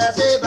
I'm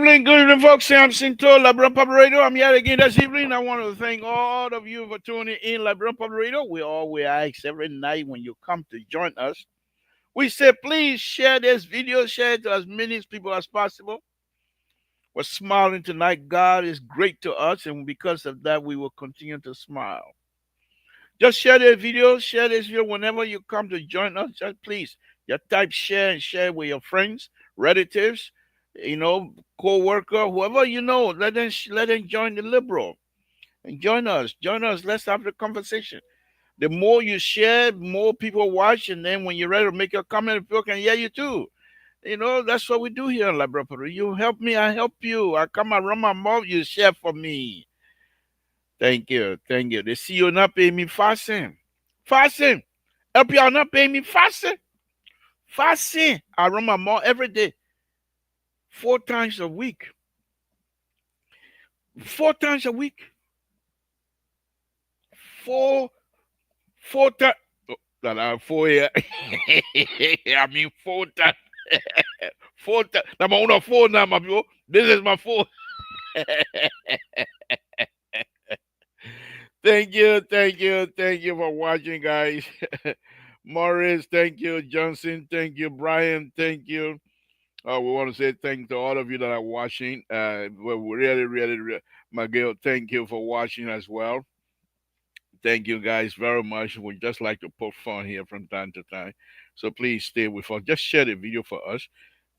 Good evening, folks. Samson to Labron Public Radio. I'm here again this evening. I want to thank all of you for tuning in Labron Public Radio. We always ask every night when you come to join us. We say, please share this video, share it to as many people as possible. We're smiling tonight. God is great to us, and because of that, we will continue to smile. Just share this video whenever you come to join us. Just please, just type share and share with your friends, relatives, co-worker, whoever you know. Let them join the liberal and join us. Join us. Let's have the conversation. The more you share, more people watch, and then when you're ready to make your comment, people can hear you too. That's what we do here in Laboratory. You help me, I help you. I come around my mouth, you share for me. Thank you. Thank you. They see you not paying me fasting. Fasting. Help y'all not paying me fasting. Fasting. I run my mouth every day. 4 times a week. 4 times a week. Four times. Four here. I mean 4 times. 4 times. I'm on a 4 now, my people. This is my 4. Thank you for watching, guys. Morris, thank you. Johnson, thank you. Brian, thank you. We want to say thanks to all of you that are watching. Well, really, Miguel, thank you for watching as well. Thank you guys very much. We just like to poke fun here from time to time. So please stay with us. Just share the video for us.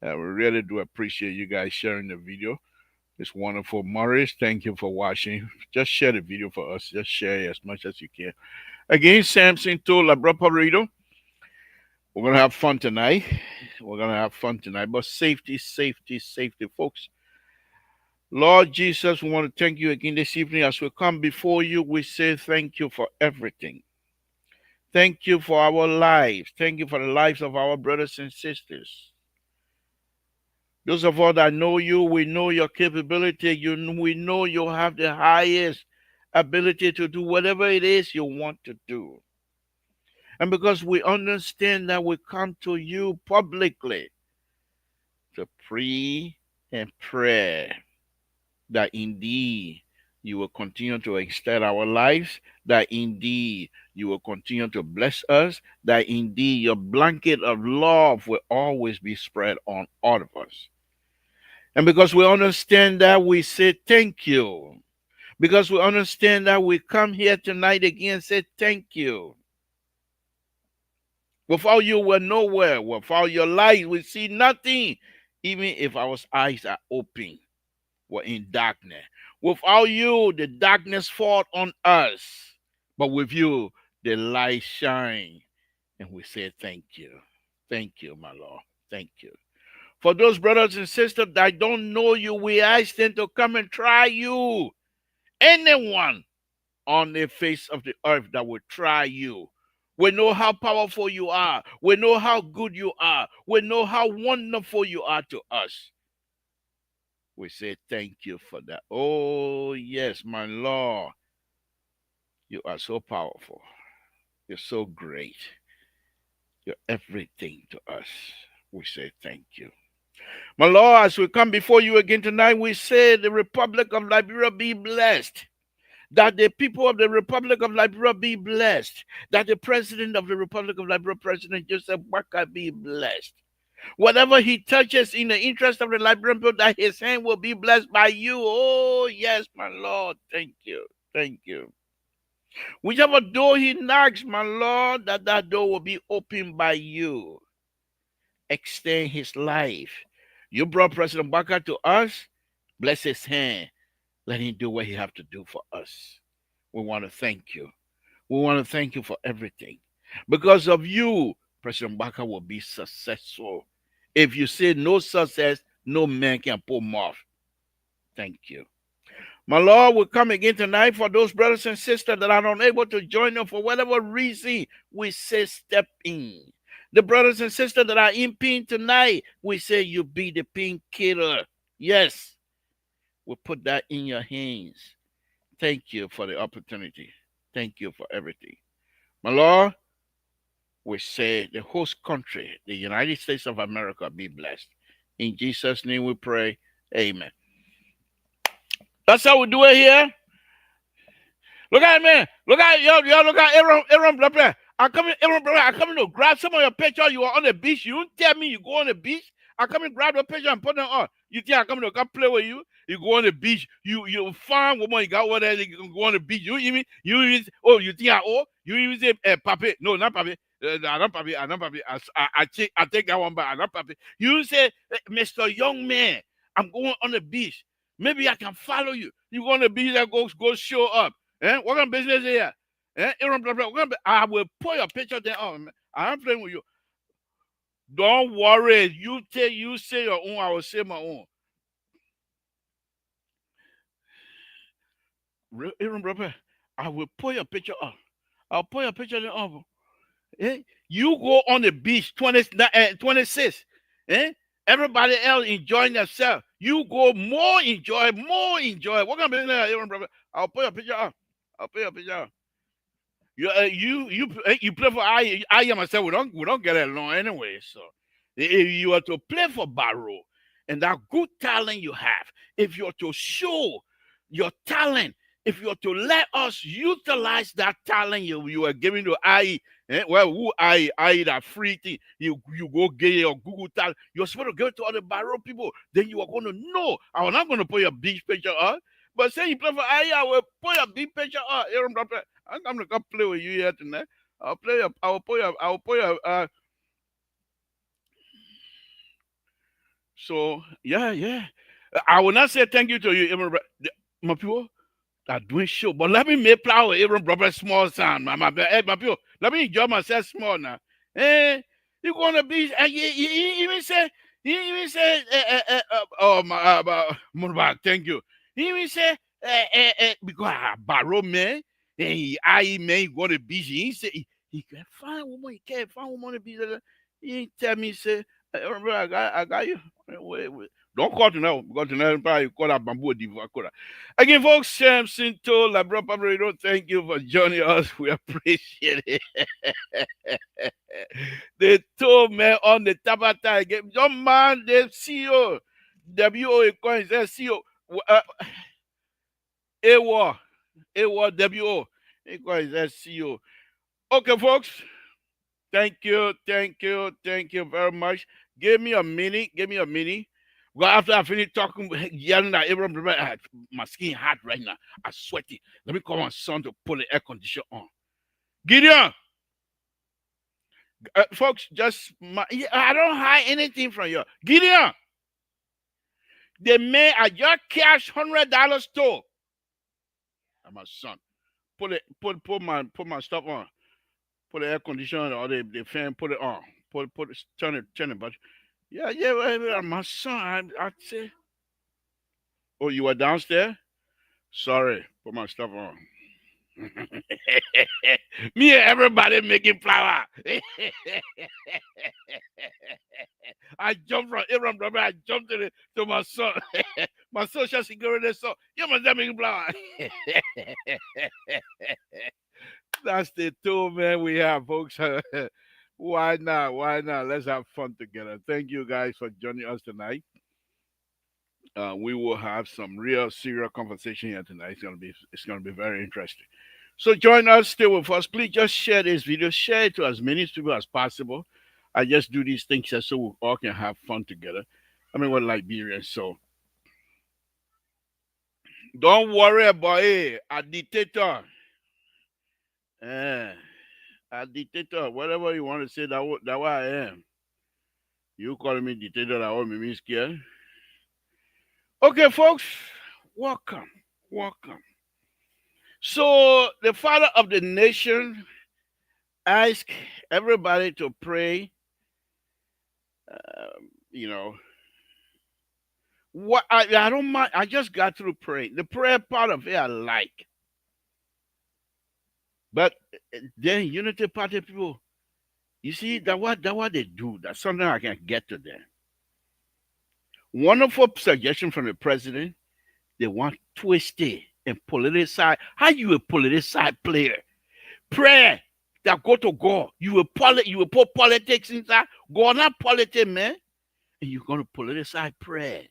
We really do appreciate you guys sharing the video. It's wonderful. Morris, thank you for watching. Just share the video for us. Just share as much as you can. Again, Samson to Labra Paredo. We're going to have fun tonight. But safety, folks. Lord Jesus, we want to thank you again this evening. As we come before you, we say thank you for everything. Thank you for our lives. Thank you for the lives of our brothers and sisters. Those of us that know you, we know your capability. We know you have the highest ability to do whatever it is you want to do. And because we understand that, we come to you publicly to pray and pray that indeed you will continue to extend our lives, that indeed you will continue to bless us, that indeed your blanket of love will always be spread on all of us. And because we understand that, we say thank you. Because we understand that, we come here tonight again and say thank you. Without you, we're nowhere. Without your light, we see nothing. Even if our eyes are open, we're in darkness. Without you, the darkness falls on us. But with you, the light shines. And we say thank you. Thank you, my Lord. Thank you. For those brothers and sisters that don't know you, we ask them to come and try you. Anyone on the face of the earth that will try you. We know how powerful you are. We know how good you are. We know how wonderful you are to us. We say thank you for that. Oh, yes, my Lord. You are so powerful. You're so great. You're everything to us. We say thank you. My Lord, as we come before you again tonight, we say the Republic of Liberia be blessed. That the people of the Republic of Liberia be blessed. That the President of the Republic of Liberia, President Joseph Boakai, be blessed. Whatever he touches in the interest of the Liberian people, that his hand will be blessed by you. Oh, yes, my Lord. Thank you. Thank you. Whichever door he knocks, my Lord, that door will be opened by you. Extend his life. You brought President Boakai to us. Bless his hand. Let him do what he have to do for us. We want to thank you. We want to thank you for everything. Because of you, President Boakai will be successful. If you say no success, no man can pull him off. Thank you. My Lord, we come again tonight for those brothers and sisters that are unable to join us for whatever reason. We say step in. The brothers and sisters that are in pain tonight, we say you be the painkiller. Yes. We put that in your hands. Thank you for the opportunity. Thank you for everything. My Lord, we say the host country, the United States of America, be blessed. In Jesus' name we pray. Amen. That's how we do it here. Look at it, man. Look at yo, look at Aaron Blabber. Aaron Blabber. I come in to grab some of your picture. You are on the beach. You don't tell me you go on the beach. I come and grab the picture and put them on. You think I come to come play with you? You go on the beach. You find woman. You got over there. You can go on the beach. You even oh you think I oh you even say papi. No, not papi. Not papi. Not papi. I take that one back. Not papi. You say Mr. Young Man. I'm going on the beach. Maybe I can follow you. You go on the beach and go show up. What kind of business is here? Aaron, blah, blah, blah. I will put your picture there. Oh, man. I'm playing with you. Don't worry. You say your own. I will say my own. Aaron, brother, I will put your picture up. I'll put your picture there up. You go on the beach 26. Everybody else enjoying themselves. You go more enjoy. What kind of business, Aaron, brother? I'll put your picture up. I'll put your picture up. You play for I am myself. We don't get along anyway. So if you are to play for Barrow and that good talent you have, if you're to show your talent, if you're to let us utilize that talent you are giving to IE, well, who IE that free thing, you go get your Google talent, you're supposed to give it to other Barrow people, then you are going to know. I'm not going to put your beach picture up, but say you play for IE, I will put your beach picture up. I'm gonna come play with you here tonight. I'll put your. So yeah. I will not say thank you to you, even my people are doing show, but let me make flower even brother small sound, my people. Let me enjoy myself small now. You go on the beach and you even say oh my thank you. He even say because Barrow man. Then I man go to the beach. He say he can find woman. He can't find woman on the beach. He tell me say, remember I got you. Wait. Don't call to now because tonight probably call that bamboo diva. Again, folks, Samson told La Bro Pablo, thank you for joining us. We appreciate it. They told me on the Tabata again, young man, the CEO, WO coins, CEO, AWO, WO, equals CEO. Okay, folks. Thank you very much. Give me a minute. Well, after I finish talking, yelling at everyone, my skin hot right now. I'm sweaty. Let me call my son to put the air conditioner on. Gideon, folks, I don't hide anything from you. Gideon, the man I just cash $100 store. And my son, put my stuff on. Put the air conditioner or the fan, put it on. Turn it, but yeah, my son, I say, oh, you were downstairs? Sorry, put my stuff on. Me and everybody making flower. I jumped from Abraham, brother. I jumped to my son. My social security son. You must have making flower. That's the tool, man, we have, folks. Why not? Let's have fun together. Thank you guys for joining us tonight. We will have some real serious conversation here tonight. It's gonna be very interesting. So join us, stay with us. Please just share this video. Share it to as many people as possible. I just do these things just so we all can have fun together. I mean, we're Liberians, so don't worry about it. A dictator. A dictator, whatever you want to say, that what I am. You calling me dictator, that what me scared. Okay, folks, welcome. So the father of the nation asked everybody to pray. You know, what I don't mind. I just got through praying. The prayer part of it I like, but then Unity Party people, you see that what they do. That's something I can get to them. Wonderful suggestion from the president. They want twisted and politicized. How you a politicized player? Prayer that go to God. You will put politics inside. God not politics, man. And you're gonna politicize prayer.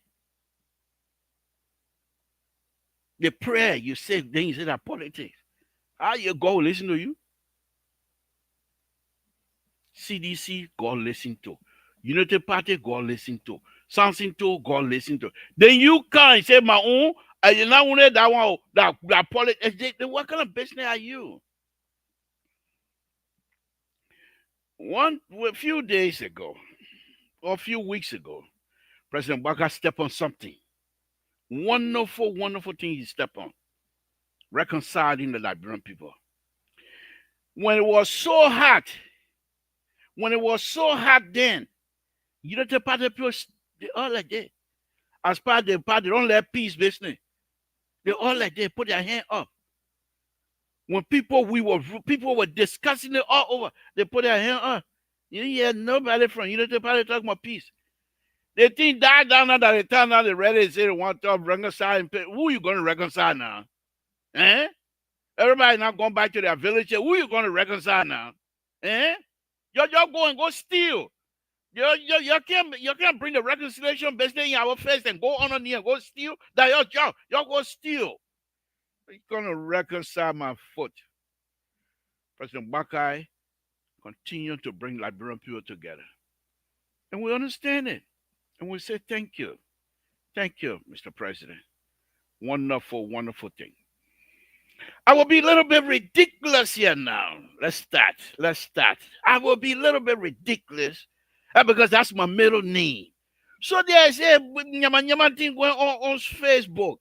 The prayer you say, then you say that politics. How you God will listen to you? CDC, God listen to. Unity Party, God listen to. Samson to, God listen to. Then you can't say my own. And you now want that one that politics. What kind of business are you? A few days ago, or a few weeks ago, President Baka stepped on something. Wonderful, wonderful thing he stepped on. Reconciling the Liberian people. When it was so hot, then, Unity Party people, they all like that. As part of the party, they don't let peace business. They all like they put their hand up. When people were discussing it all over, they put their hand up. You didn't hear nobody from Unity Party talking about peace. They think that down now that they turn out the ready and say they want to reconcile. Who you going to reconcile now? Eh? Everybody now going back to their village. Who you going to reconcile now? Eh? Y'all go and go steal. You can't bring the reconciliation business in our face and go on here and go steal. That y'all go steal. You're gonna reconcile my foot. President Bakai continue to bring Liberian people together. And we understand it. And we say thank you. Thank you, Mr. President. Wonderful, wonderful thing. I will be a little bit ridiculous here now. Let's start. I will be a little bit ridiculous because that's my middle name. So there's a nyama thing going on Facebook.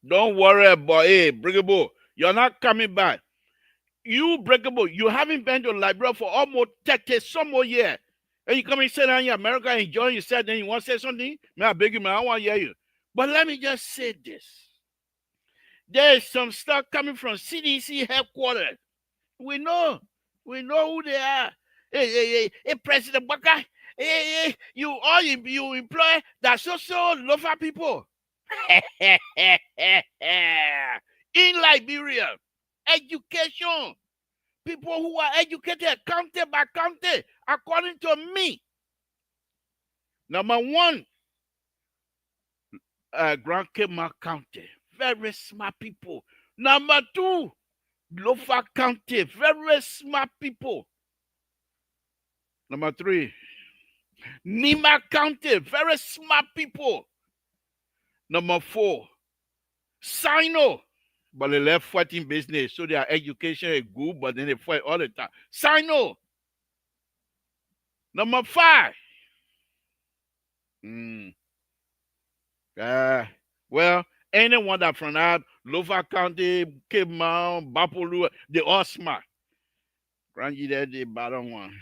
Don't worry about it, Breakable. You're not coming back. You, Breakable, you haven't been to Liberia for almost 30 some more years. And you come and sit down in America and enjoy yourself, then you want to say something? May I beg you, man, I want to hear you. But let me just say this. There is some stuff coming from CDC headquarters. We know who they are. Hey, President Baka, you employ that so local people. In Liberia, education, people who are educated county by county, according to me. Number one, Grand Kema County, very smart people. Number two, Lofa County, very smart people. Number three, Nima County, very smart people. Number four, Sino, but they left fighting business, so their education is good, but then they fight all the time. Sino. Number five. Well, anyone that from that Lofa County, Cape Mount, Bapolu, they all smart. Granji that the bottom one.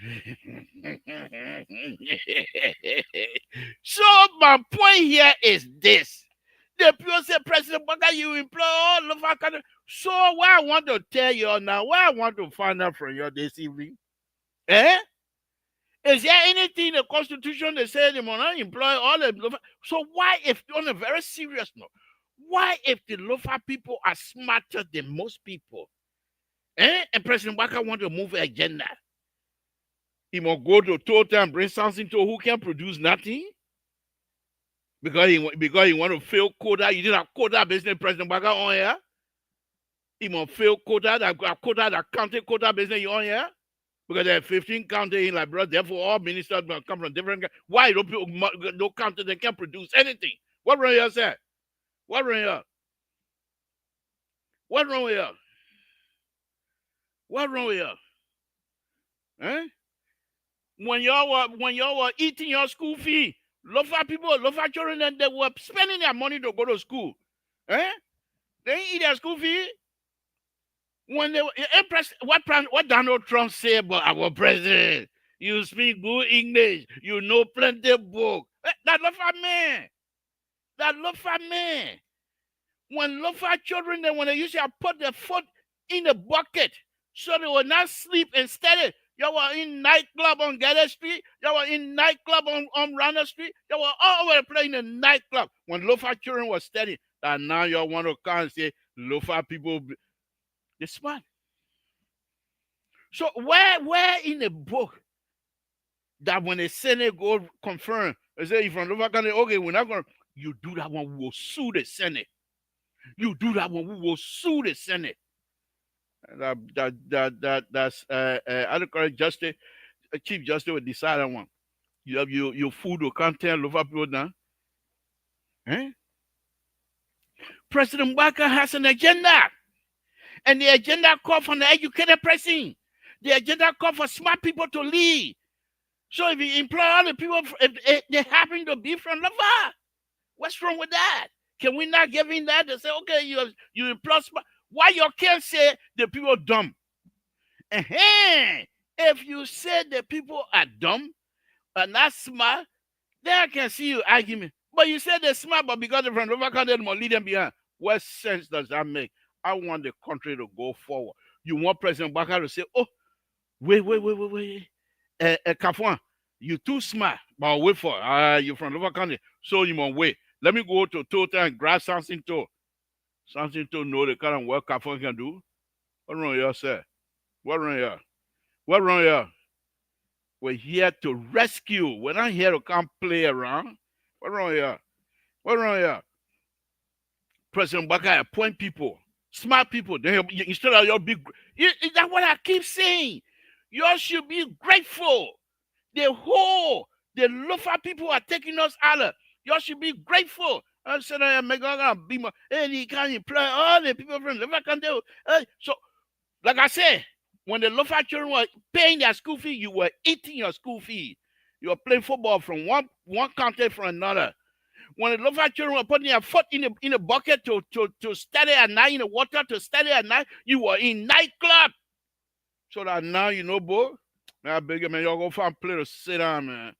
So my point here is this. The people say, President Baka, you employ all Lofa County. So what I want to tell you now, what I want to find out from you this evening, is there anything in the Constitution that says they must not employ all the Lofa? So why, if on a very serious note, why if the Lofa people are smarter than most people, and President Baka want to move an agenda, he must go to total and bring something to who can produce nothing? Because he want to fail quota. You didn't have quota business, President Baka on here. He must fail quota, that county quota business you on here. Because there are 15 counties in Liberia, therefore all ministers must come from different countries. Why don't people no county they can't produce anything? What wrong here, sir? What wrong here? What wrong here? What wrong here? When y'all were eating your school fee, Lofa people, Lofa children, and they were spending their money to go to school. They didn't eat their school fee. When they were impressed, what Donald Trump said about our president, you speak good English, you know plenty book. That Lofa man. When Lofa children, when they used to put their foot in the bucket so they will not sleep instead. Y'all were in nightclub on Gather Street. Y'all were in nightclub on Rana Street. Y'all were all over the place in the nightclub when Lofa children was studying. And now y'all want to come and say Lofa people, they're smart. So where in the book that when the Senate go confirm, they say if from local country, okay, we're not gonna. You do that one, we will sue the Senate. You do that one, we will sue the Senate. That's I don't call it justice. Chief Justice will decide that one. You have your food will can't tell local people now. Eh? President Walker has an agenda, and the agenda call for the educated person. The agenda call for smart people to lead. So if you employ all the people, if they happen to be from Lava, what's wrong with that? Can we not give in that and say, okay, you employ smart? Why you can't say the people dumb? If you say the people are dumb or not smart, then I can see you argument. But you said they're smart, but because they're from Lava, they must lead them behind. What sense does that make? I want the country to go forward. You want President Baka to say, oh, wait. Kafwan, you too smart, but wait for you from Lower County, so you must wait. Let me go to Total and grab something to. Something to know the kind of work Kafwan can do. What wrong here, sir? What wrong here? What wrong here? We're here to rescue. We're not here to come play around. What wrong here? What wrong here? President Baka appoint people, smart people. They instead of your big. Is that what I keep saying? You all should be grateful. The Lofa people are taking us out of. You all should be grateful. I said, I'm gonna be more. And he can't employ all the people from Lofa can do. So, like I said, when the Lofa children were paying their school fee, you were eating your school fee. You were playing football from one country from another. When the Lofa children were putting their foot in a bucket to study at night, in the water to study at night, you were in nightclub. So that now you know, boy. Man, I beg you, man, y'all go find play to sit down, man.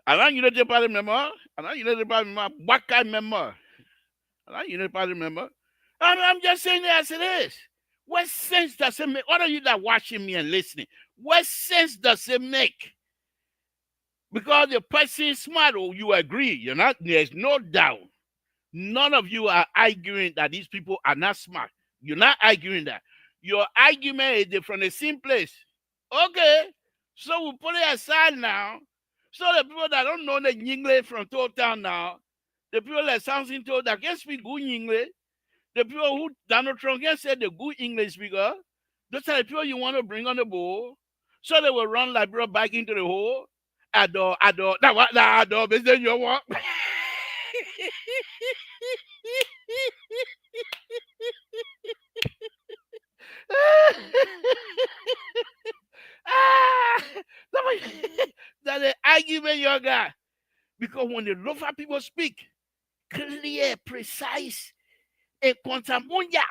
I know you know the party member. I know you know the party member. What kind member? I know you know the party member. I'm just saying it as it is. What sense does it make? What are you that watching me and listening? What sense does it make? Because the person is smart, or you agree. You're not, there's no doubt. None of you are arguing that these people are not smart. You're not arguing that. Your argument is from the same place. Okay, so we put it aside now. So the people that don't know the English from Total now, the people that Samson told that can speak good English, the people who Donald Trump can say the good English speaker, those are the people you want to bring on the board. So they will run like bro back into the hole. Adore. That what that adore business you want. That's the argument you got. Because when the local people speak, clear, precise, a consamunya,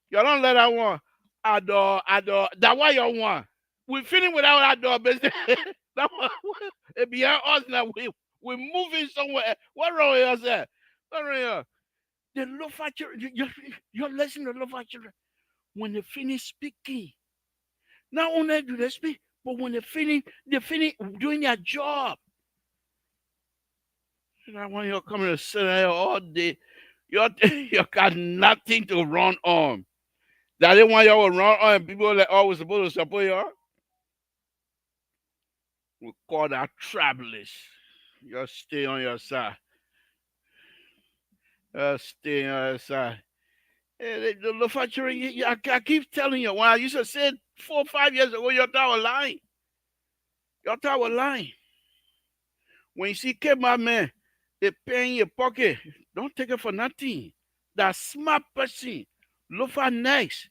you don't let that one. Adore. That why you want. We feeling without adore business. That one, it beyond us now. We're moving somewhere. What wrong with us? What wrong here? The local children, you're listening to local children. When they finish speaking, not only do they speak, but when they finish doing their job. And when you're coming to sit there all day, you got nothing to run on. That is why you will run on and people that always supposed to support you. We call that travelers. You stay on your side. Stay on your side. The factory, I keep telling you, when I used to say 4 or 5 years ago, your tower lying. Your tower lying. When you see K-My man, they pay in your pocket. Don't take it for nothing. That smart person. Lofa next.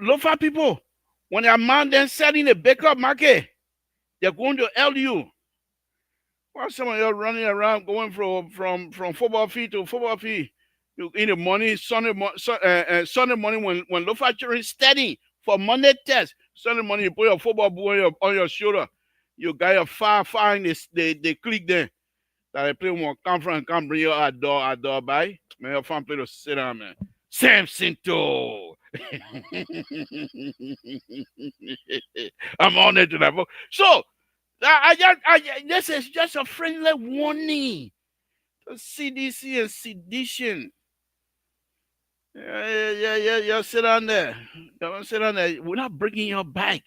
Lofa people, when a man then selling the baker market, they're going to help you. While some of you are running around going from football field to football field, you in the morning, Sunday morning when Lofa children steady for Monday test, Sunday morning you put your football boot on your shoulder. You got your fire in this they click there. That they play one conference and come bring you outdoor by. Man, your fan play to sit down, man. Samson too. I'm on it to that. So this is just a friendly warning to CDC and sedition. Yeah. Sit down there. Sit down there. We're not bringing you back.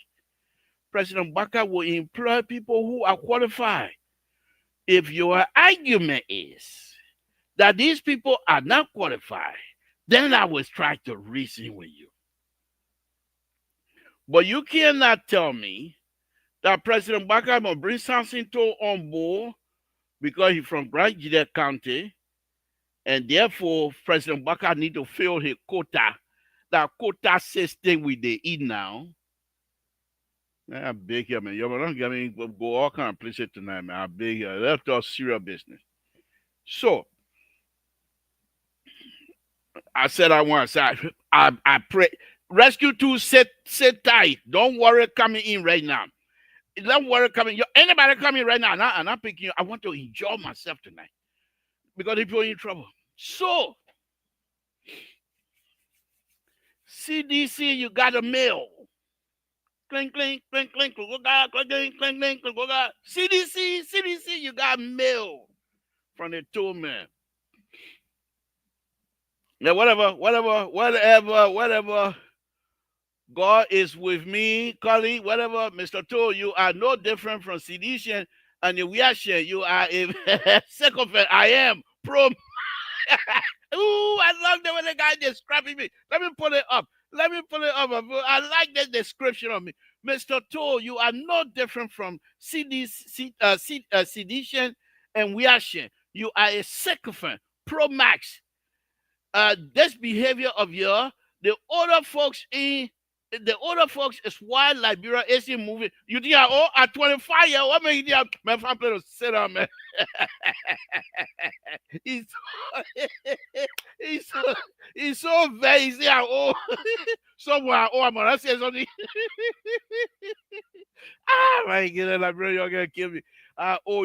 President Baka will employ people who are qualified. If your argument is that these people are not qualified, then I will try to reason with you. But you cannot tell me that President Baka will bring Samson to on board because he's from Grand Gide County, and therefore President Baka need to fill his quota. That quota system we they eat now. I beg here, man. You don't get me go all kind of places tonight, man. I beg here. Let's talk serious business. So I said I want to say I pray. Rescue 2, sit tight. Don't worry coming in right now. Don't worry coming. Anybody coming right now, and I'm picking you. I want to enjoy myself tonight. Because if you're in trouble. So CDC, you got a mail. Clink, clink, clink, clink, clink, clink, clink, clink, clink. CDC, you got mail from the two men. Now, whatever. God is with me, colleague, whatever. Mr. Toll, you are no different from sedition and the reaction. You are a sycophant. I am pro. Ooh, I love the way the guy describing me. Let me pull it up. I like the description of me. Mr. Toll, you are no different from sedition and reaction. You are a sycophant. Pro max. This behavior of yours, the older folks is white Liberia Asian movie. You think at 25 years, what make you think my family to sit down, man? he's so, he's so he's so very easy. Somewhere I'm gonna say something. My God, Liberia, you're gonna kill me.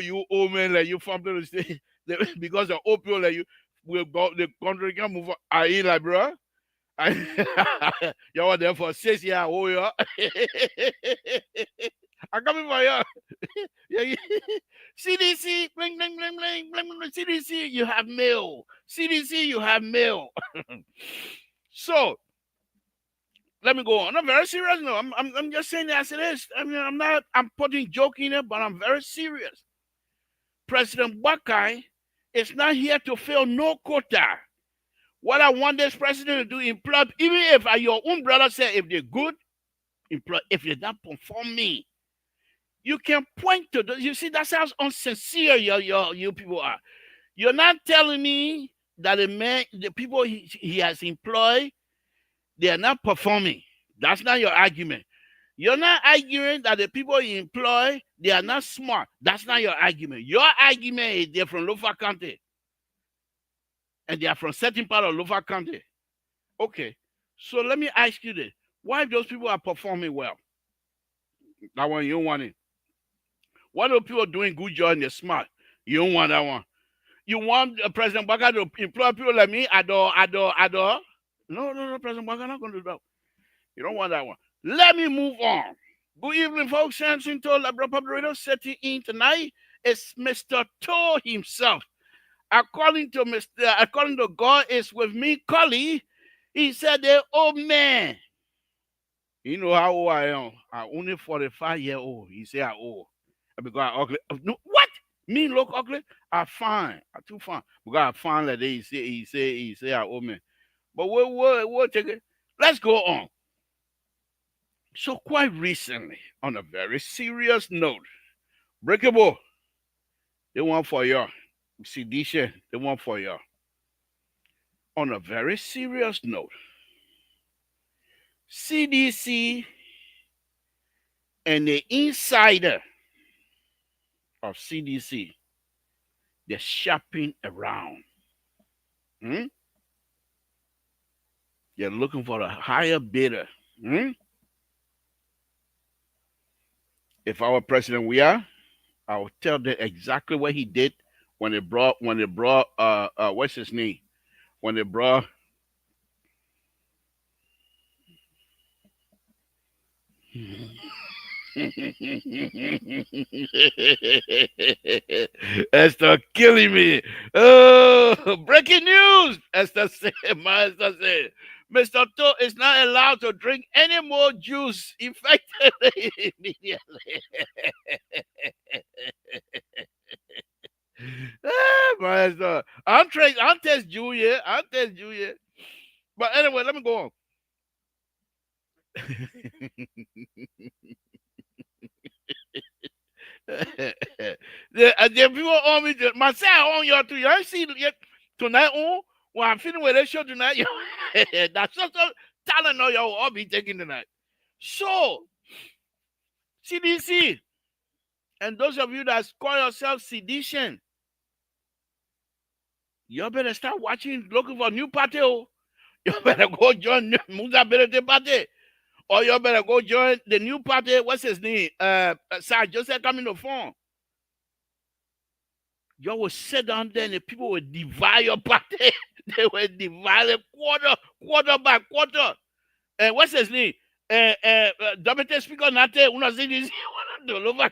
You old man, like you family to stay because of opioid, like you will go the country can move. Are you Liberia? You were there for 6 years. Oh, yeah. I'm coming for you. CDC, bling, bling, bling, bling, bling, bling. CDC, you have mail. CDC, you have mail. So, let me go on. I'm very serious now. I'm just saying that as it is. I mean, I'm putting joke in it, but I'm very serious. President Buckeye is not here to fill no quota. What I want this president to do, employ, even if your own brother say if they're good, employ. If they're not performing, you can point to those. You see, that's how unsincere you people are. You're not telling me that the people he has employed, they are not performing. That's not your argument. You're not arguing that the people you employ, they are not smart. That's not your argument. Your argument is they're from Lofa County. And they are from certain part of Lofa County. Okay. So let me ask you this. Why if those people are performing well? That one, you don't want it. What are people doing good job and they're smart? You don't want that one. You want President Baka to employ people like me? Adore. No, President Baka not going to do that. You don't want that one. Let me move on. Good evening, folks. Samson told Labra Public Radio sitting in tonight is Mr. Toe himself. According to God is with me, Cully. He said, the old man. You know how old I am. I'm only 45-year-old. He said I'm old. Because I'm ugly. No, what? Me look ugly? I'm fine. I'm too fine. Because I'm fine like that. He say I'm old man. But we'll take it. Let's go on. So quite recently, on a very serious note, Breakable, they want for you. Sedition, they want for you. On a very serious note, CDC and the insider of CDC, they're shopping around. They're looking for a higher bidder. If our president we are, I will tell them exactly what he did when they brought what's his name? When they brought Esther killing me. Oh, breaking news. Esther said, my Esther said, Mr. To is not allowed to drink any more juice effectively immediately. My Esther. I'll test Julia. I'll test Julia. But anyway, let me go on. The people on me, myself on y'all too. Y'all see yet tonight on when I'm feeling with that show tonight. That's just talent on y'all all be taking tonight. So CDC and those of you that call yourself sedition, you better start watching, looking for new party. Oh. You better go join Musa Ability Party. Or you better go join the new party. What's his name? Sir Joseph coming to phone. You will sit down there and the people will divide your party. They will divide it quarter by quarter. And what's his name? Deputy Speaker Nate, una see this all over.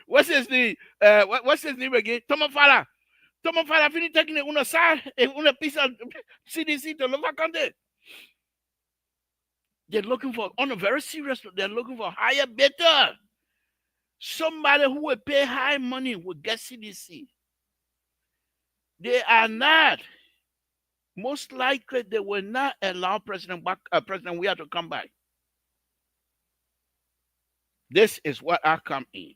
What's his name? What's his name again? Tomo Fala. Tomo Fala fini taking una side, una piece of CDC to look country. They're looking for, on a very serious note, they're looking for higher, better. Somebody who will pay high money will get CDC. They are not. Most likely, they will not allow President Weah to come back. This is what I come in.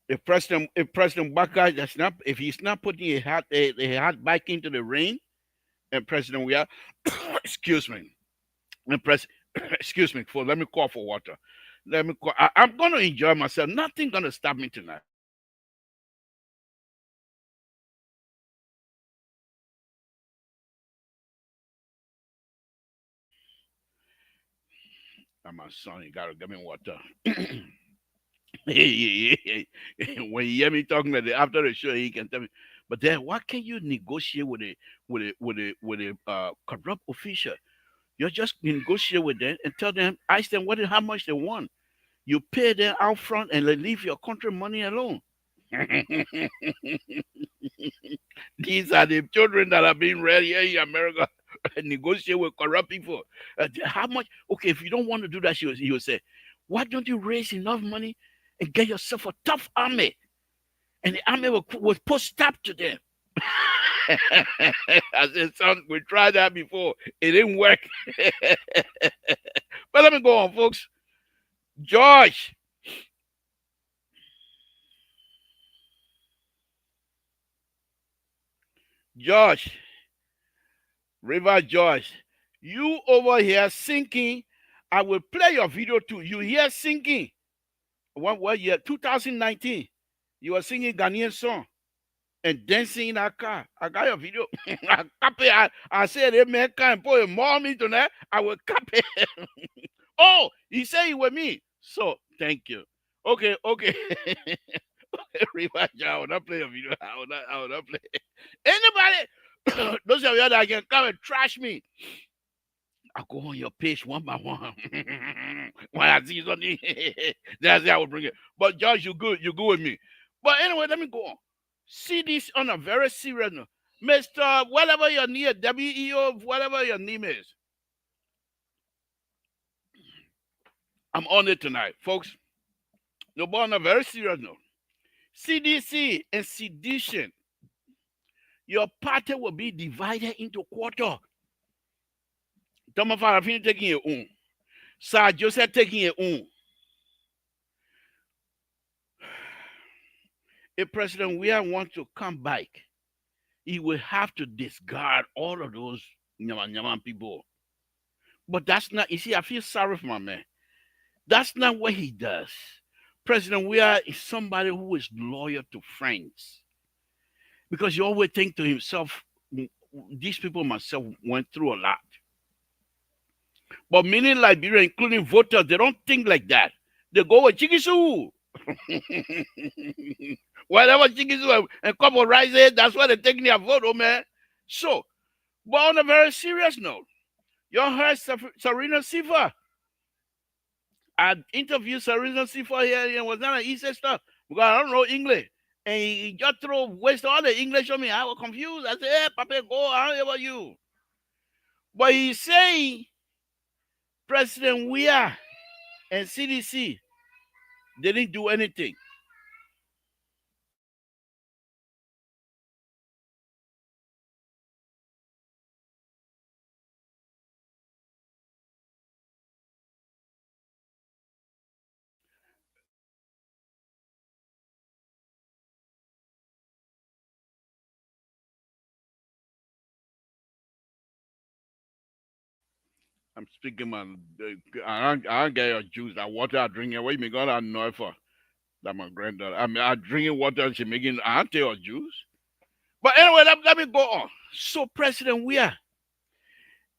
If President Baka does not, if he's not putting a hat back into the ring, and President Weah, excuse me, and excuse me, let me call for water. Let me call. I'm going to enjoy myself. Nothing going to stop me tonight. And my son, you gotta give me water. When you hear me talking like that, after the show, he can tell me. But then, why can't you negotiate with a corrupt official? You just negotiate with them and tell them, ask them how much they want. You pay them out front and they leave your country money alone. These are the children that are being reared here in America and negotiate with corrupt people. How much? Okay, if you don't want to do that, he will say, why don't you raise enough money and get yourself a tough army? And the army will put stop to them. I said, son, we tried that before. It didn't work. But let me go on, folks. George. River George, you over here singing. I will play your video too. You here singing. What year? 2019. You were singing Ghanaian song and dancing in a car. I got your video. I copy. I said, hey, man, can't put more me tonight. I will copy. Oh, he said it with me. So, thank you. Okay. River George, I will not play your video. I will not play. Anybody, those of you that can come and trash me, I'll go on your page one by one. When I see something, that's how I will bring it. But George, you're good with me. But anyway, let me go on. See this on a very serious note. Mr. Whatever your name, WEO, whatever your name is. I'm on it tonight, folks. No, but on a very serious note. CDC and sedition. Your party will be divided into quarter. Thomas Farafin taking your own. Sir Joseph taking your own. If President Weah wants to come back, he will have to discard all of those Nyaman people. But that's not, you see, I feel sorry for my man. That's not what he does. President Weah is somebody who is loyal to friends. Because you always think to himself, these people myself went through a lot. But many Liberians, including voters, they don't think like that. They go with Chikisu. Whatever Chikisu and couple rice, that's why they're taking their vote, oh man. So But on a very serious note, you heard Serena Sifa. I interviewed Serena Sifa here and was not an easy stuff because I don't know English. And he just throw waste all the English on me. I was confused. I said, hey, Papa, go, I don't know about you. But he say President Weah and CDC didn't do anything. I'm speaking, man. I don't get your juice. That water I drink. What you mean? God, I know it for that my granddaughter. I mean, I drinking water. She making. I don't tell your juice. But anyway, let me go on. So President Weah,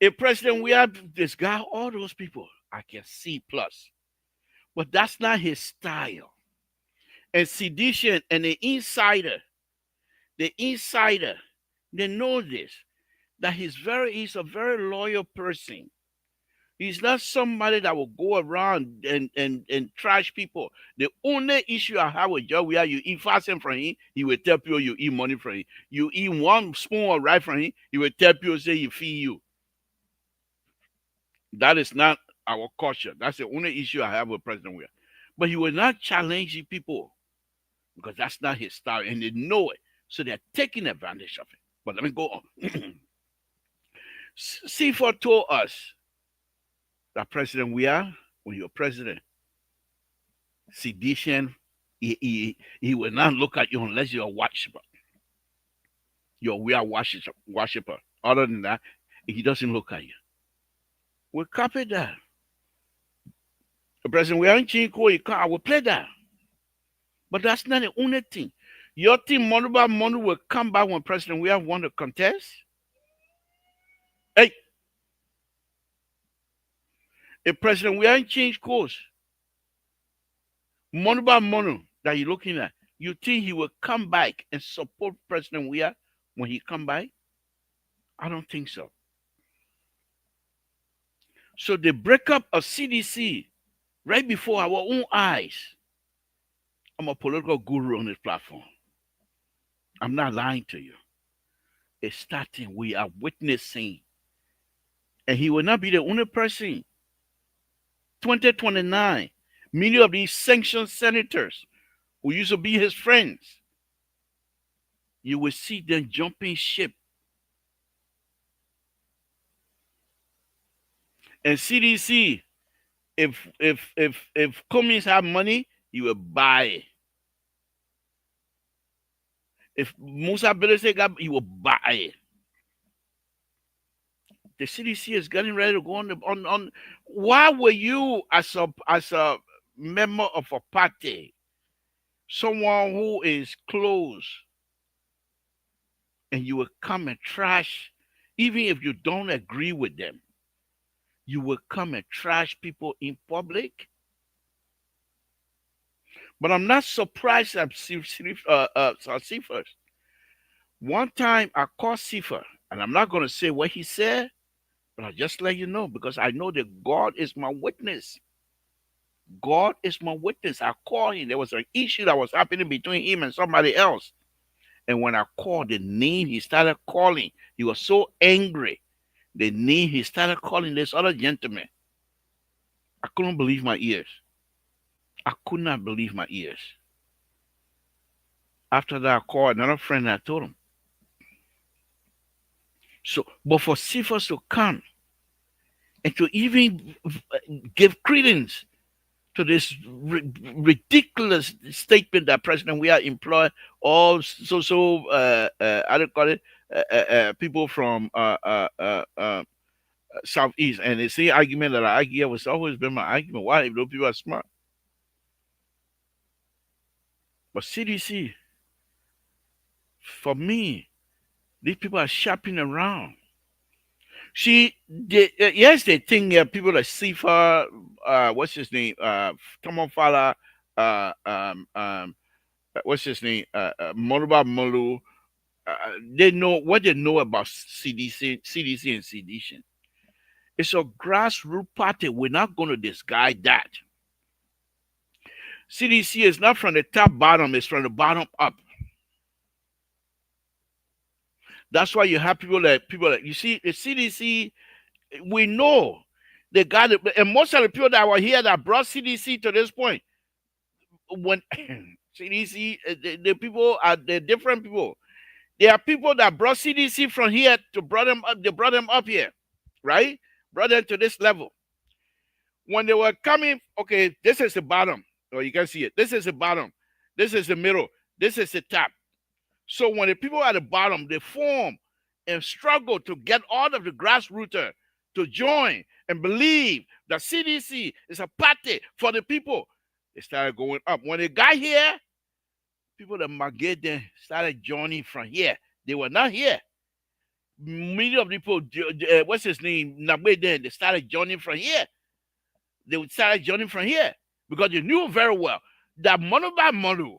if President Weah disguise all those people, I can see plus. But that's not his style. And sedition and the insider, they know this. That he's a very loyal person. He's not somebody that will go around and trash people. The only issue I have with Joe, where you eat fasting from him, he will tell people you eat money from him. You eat one spoon of rice from him, he will tell people say he feed you. That is not our culture. That's the only issue I have with President Weah. But he will not challenge people because that's not his style, and they know it. So they're taking advantage of it. But let me go on. C4 told us that President Weah, when you're president, sedition, he will not look at you unless you're a worshiper. You're we are worshiper. Other than that, he doesn't look at you. We copy that. The President Weah in Chinko, I will play that. But that's not the only thing. Your team Monuba Monu will come back when President Weah want to contest. Hey, if President Weah change course, Monuba Monu that you're looking at, you think he will come back and support President Weah when he come back? I don't think so. So the breakup of CDC right before our own eyes. I'm a political guru on this platform. I'm not lying to you. It's starting. We are witnessing. And he will not be the only person. 2029, many of these sanctioned senators who used to be his friends, you will see them jumping ship. And CDC, if Cummings have money, he will buy it. If Musa Belese got, he will buy it. The CDC is getting ready to go on. Why were you as a member of a party, someone who is close, and you will come and trash, even if you don't agree with them, you will come and trash people in public? But I'm not surprised at Cephas. One time I called Cephas, and I'm not going to say what he said, but I'll just let you know because I know that God is my witness. God is my witness. I called him. There was an issue that was happening between him and somebody else. And when I called the name he started calling, he was so angry. The name he started calling this other gentleman, I couldn't believe my ears. I could not believe my ears. After that, I called another friend and I told him. So, but for Cephas to come and to even give credence to this ridiculous statement that President we are employ all I don't call it people from southeast, and it's the argument that I argue was always been my argument. Why if those people are smart? But CDC, for me, these people are shopping around. Yes, they think people like Sifa, what's his name, Tomo Fala, uh, um, um, what's his name, Moruba Molu, they know what they know about CDC and sedition. It's a grassroots party. We're not going to disguise that. CDC is not from the top bottom, it's from the bottom up. That's why you have people that you see the CDC. We know they got it, and most of the people that were here that brought CDC to this point, when CDC, the people are the different people. There are people that brought CDC from here to brought them up. They brought them up here, right? Brought them to this level. When they were coming, okay, this is the bottom. Oh, you can see it. This is the bottom. This is the middle. This is the top. So when the people at the bottom, they form and struggle to get all of the grassroots to join and believe that CDC is a party for the people, they started going up. When they got here, people that Magade then started joining from here. They were not here. Many of the people, what's his name, Nagbe then, they started joining from here. They started joining from here because they knew very well that Manu by Manu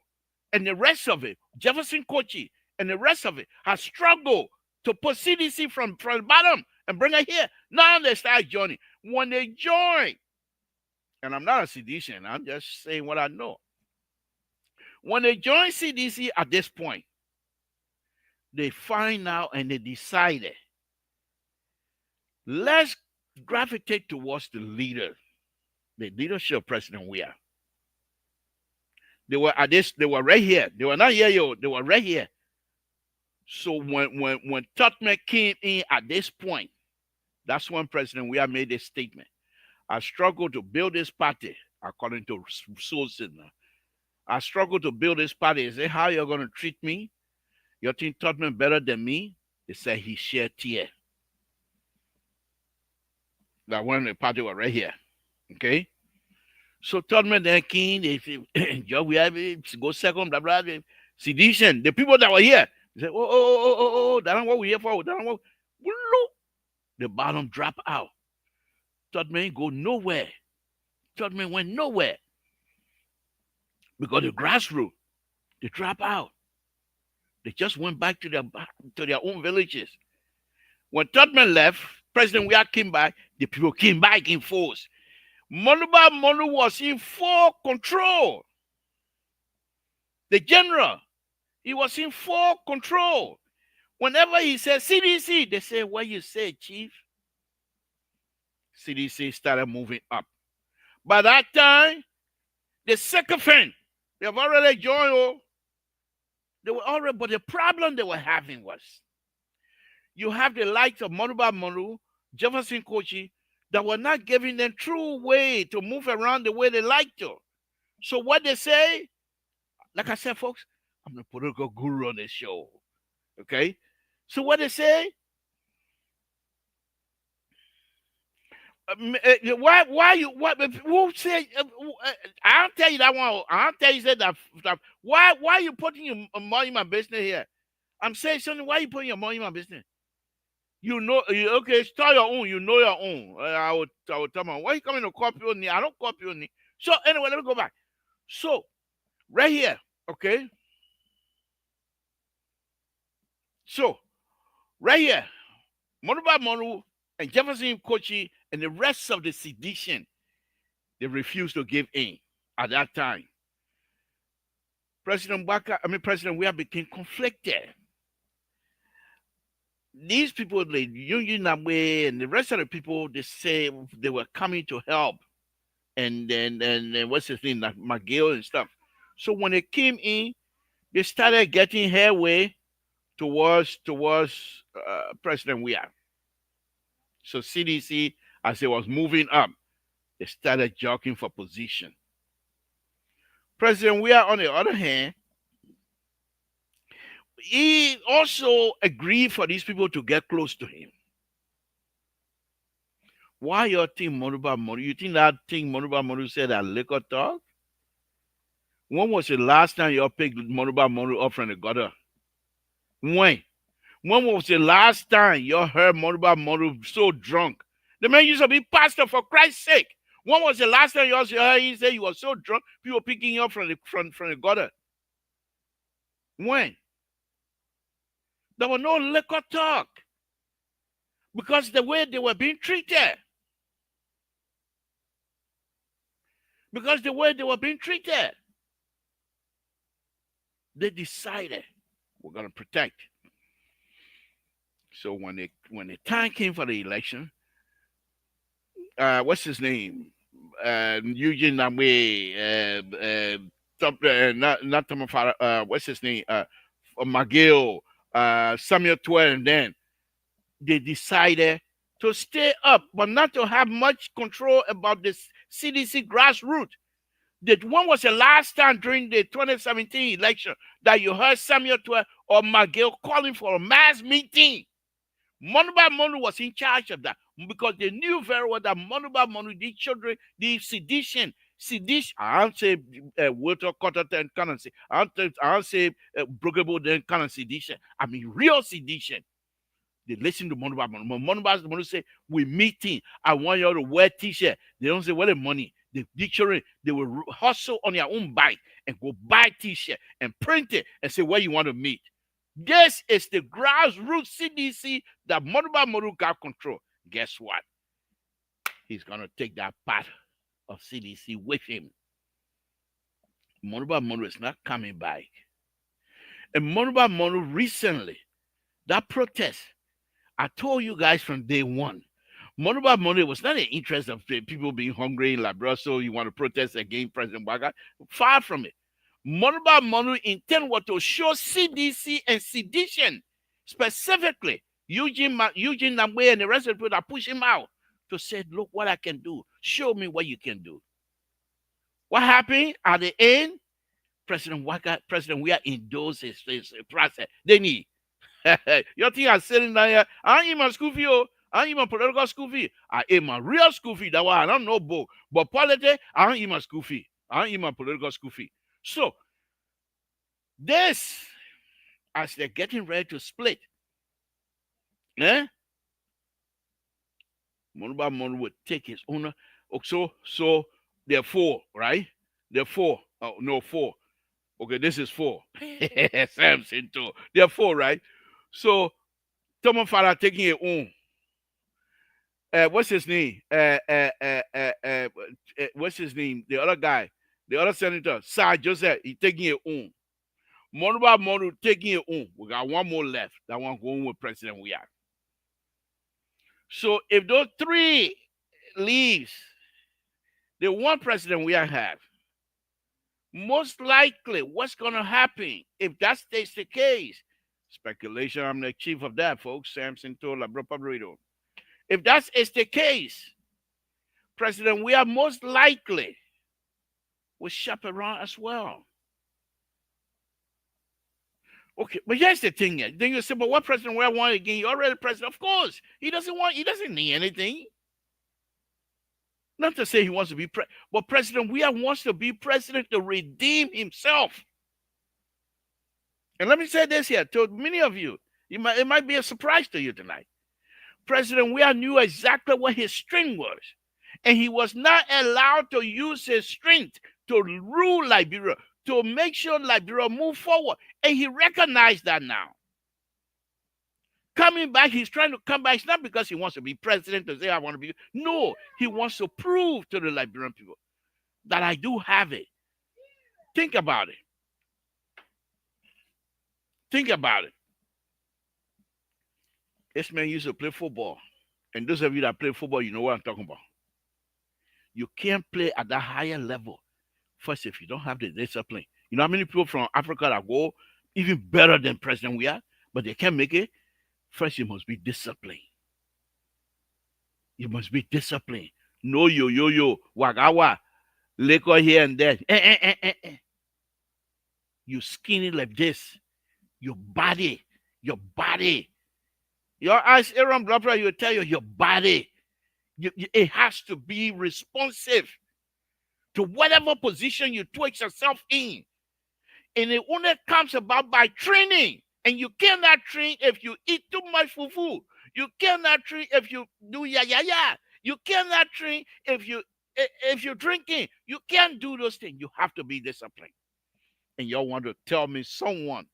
and the rest of it, Jefferson Kochi and the rest of it, has struggled to put CDC from the bottom and bring it here. Now they start joining. When they join, and I'm not a seditious, I'm just saying what I know. When they join CDC at this point, they find out and they decided, let's gravitate towards the leader, the leadership of President Weah. They were at this, they were right here. They were not here, they were right here. So when Tubman came in at this point, that's when President Weah made this statement. I struggled to build this party, according to sources. I struggled to build this party. They say, how you're going to treat me? You think Tubman better than me? They said he shed tear. That when the party was right here. Okay? So Tubman then came, they said, Joe, we have it, go second, blah, blah, blah. Sedition. The people that were here, they said, oh, that's not what we're here for. That's not what. The bottom drop out. Tubman go nowhere. Tubman went nowhere. Because the grassroots, they drop out. They just went back to their own villages. When Tubman left, President Weah came back, the people came back in force. Monuba Monu was in full control. The general, he was in full control. Whenever he said CDC, they say, what you say, Chief? CDC started moving up. By that time, the sycophant, they have already joined. They were already, but the problem they were having was, you have the likes of Monuba Monu, Jefferson Kochi, that were not giving them true way to move around the way they like to. So what they say, like I said, folks, I'm the political guru on this show. Okay? So what they say, why you, what, who say, I'll tell you that one, I'll tell you that, why you putting your money in my business here? I'm saying something, why you putting your money in my business? You know, okay, start your own. You know your own. I would tell them, why you coming to copy on me? I don't copy on me. So anyway, let me go back. So right here, okay. So right here, Monuba Monu and Jefferson Kochi and the rest of the sedition, they refused to give in at that time. President Weah became conflicted. These people, the Union Namwe and the rest of the people, they say they were coming to help. And then what's his name, like McGill and stuff. So when they came in, they started getting headway towards President Weah. So CDC, as it was moving up, they started jockeying for position. President Weah, on the other hand, he also agreed for these people to get close to him. Why your thing Monuba Monu? You think that thing Monuba Monu said that liquor talk? When was the last time you picked Monuba Monu up from the gutter? When? When was the last time you heard Monuba Monu so drunk? The man used to be pastor, for Christ's sake. When was the last time you also heard he say you were so drunk, people picking you up from the gutter? When? There was no liquor talk because the way they were being treated. Because the way they were being treated, they decided we're gonna protect. So when the time came for the election, what's his name? Eugene Namwe, not Thomas what's his name? McGill, Samuel Twell, and then they decided to stay up, but not to have much control about this CDC grassroots. That when was the last time during the 2017 election that you heard Samuel Twell or McGill calling for a mass meeting? Monuba Monu was in charge of that because they knew very well that Monuba Monu, the children, the sedition, I don't say water cutter then currency. I don't say brokeable then currency sedition. I mean real sedition. They listen to Monuba Monu. Monuba say, we meeting. I want you all to wear t-shirt. They don't say, where the money? The dictionary, they will hustle on their own bike and go buy t-shirt and print it and say where you want to meet. This is the grassroots CDC that Monuba Monu got control. Guess what? He's going to take that part of CDC with him. Monuba Monu is not coming back. And Monuba Monu recently, that protest, I told you guys from day one, Monuba Monu was not an interest of people being hungry in Liberia, so you want to protest against President Waga. Far from it. Monuba Monu intent was to show CDC and sedition, specifically Eugene Namwe and the rest of the people that push him out to say, look what I can do. Show me what you can do. What happened at the end? President Weah endorsed his process. They need. You think I'm sitting down here? I ain't my school fee. I ain't my political school fee. I ain't my real school fee. That's why I don't know both. But politics, I don't eat my school fee. I don't eat my political school fee. So, this, as they're getting ready to split, Monuba Monu would take his owner. So there are four, right? There are four. Oh, no, four. Okay, this is four. Samson too. There are four, right? So, Thomas Farah taking it own. What's his name? What's his name? The other guy, the other senator, Sir Joseph, he taking it own. Monuba Monu taking it on. We got one more left. That one going with President Weah. So if those three leaves, the one President Weah have, most likely what's going to happen if that stays the case? Speculation, I'm the chief of that, folks. Samson told La Bropabrito. If that is the case, President Weah most likely will shop around as well. Okay, but here's the thing. Then you say, but what President Weah want again? You're already president. Of course. He doesn't need anything. Not to say he wants to be president, but President Weah wants to be president to redeem himself. And let me say this here to many of you. It might be a surprise to you tonight. President Weah knew exactly what his strength was. And he was not allowed to use his strength to rule Liberia, to make sure Liberia move forward. And he recognized that now. Coming back, he's trying to come back. It's not because he wants to be president to say, I want to be. No, he wants to prove to the Liberian people that I do have it. Think about it. Think about it. This man used to play football. And those of you that play football, you know what I'm talking about. You can't play at that higher level first if you don't have the discipline. You know how many people from Africa that go even better than President Weah, but they can't make it? First, you must be disciplined. You must be disciplined. No yo, wagawa, liquor here and there. You skinny like this. Your body. Your eyes, Aaron Blabra, you will tell you your body. It has to be responsive to whatever position you twitch yourself in. And it only comes about by training. And you cannot train if you eat too much fufu. You cannot train if you do ya. You cannot train if you're drinking. You can't do those things. You have to be disciplined. And y'all want to tell me someone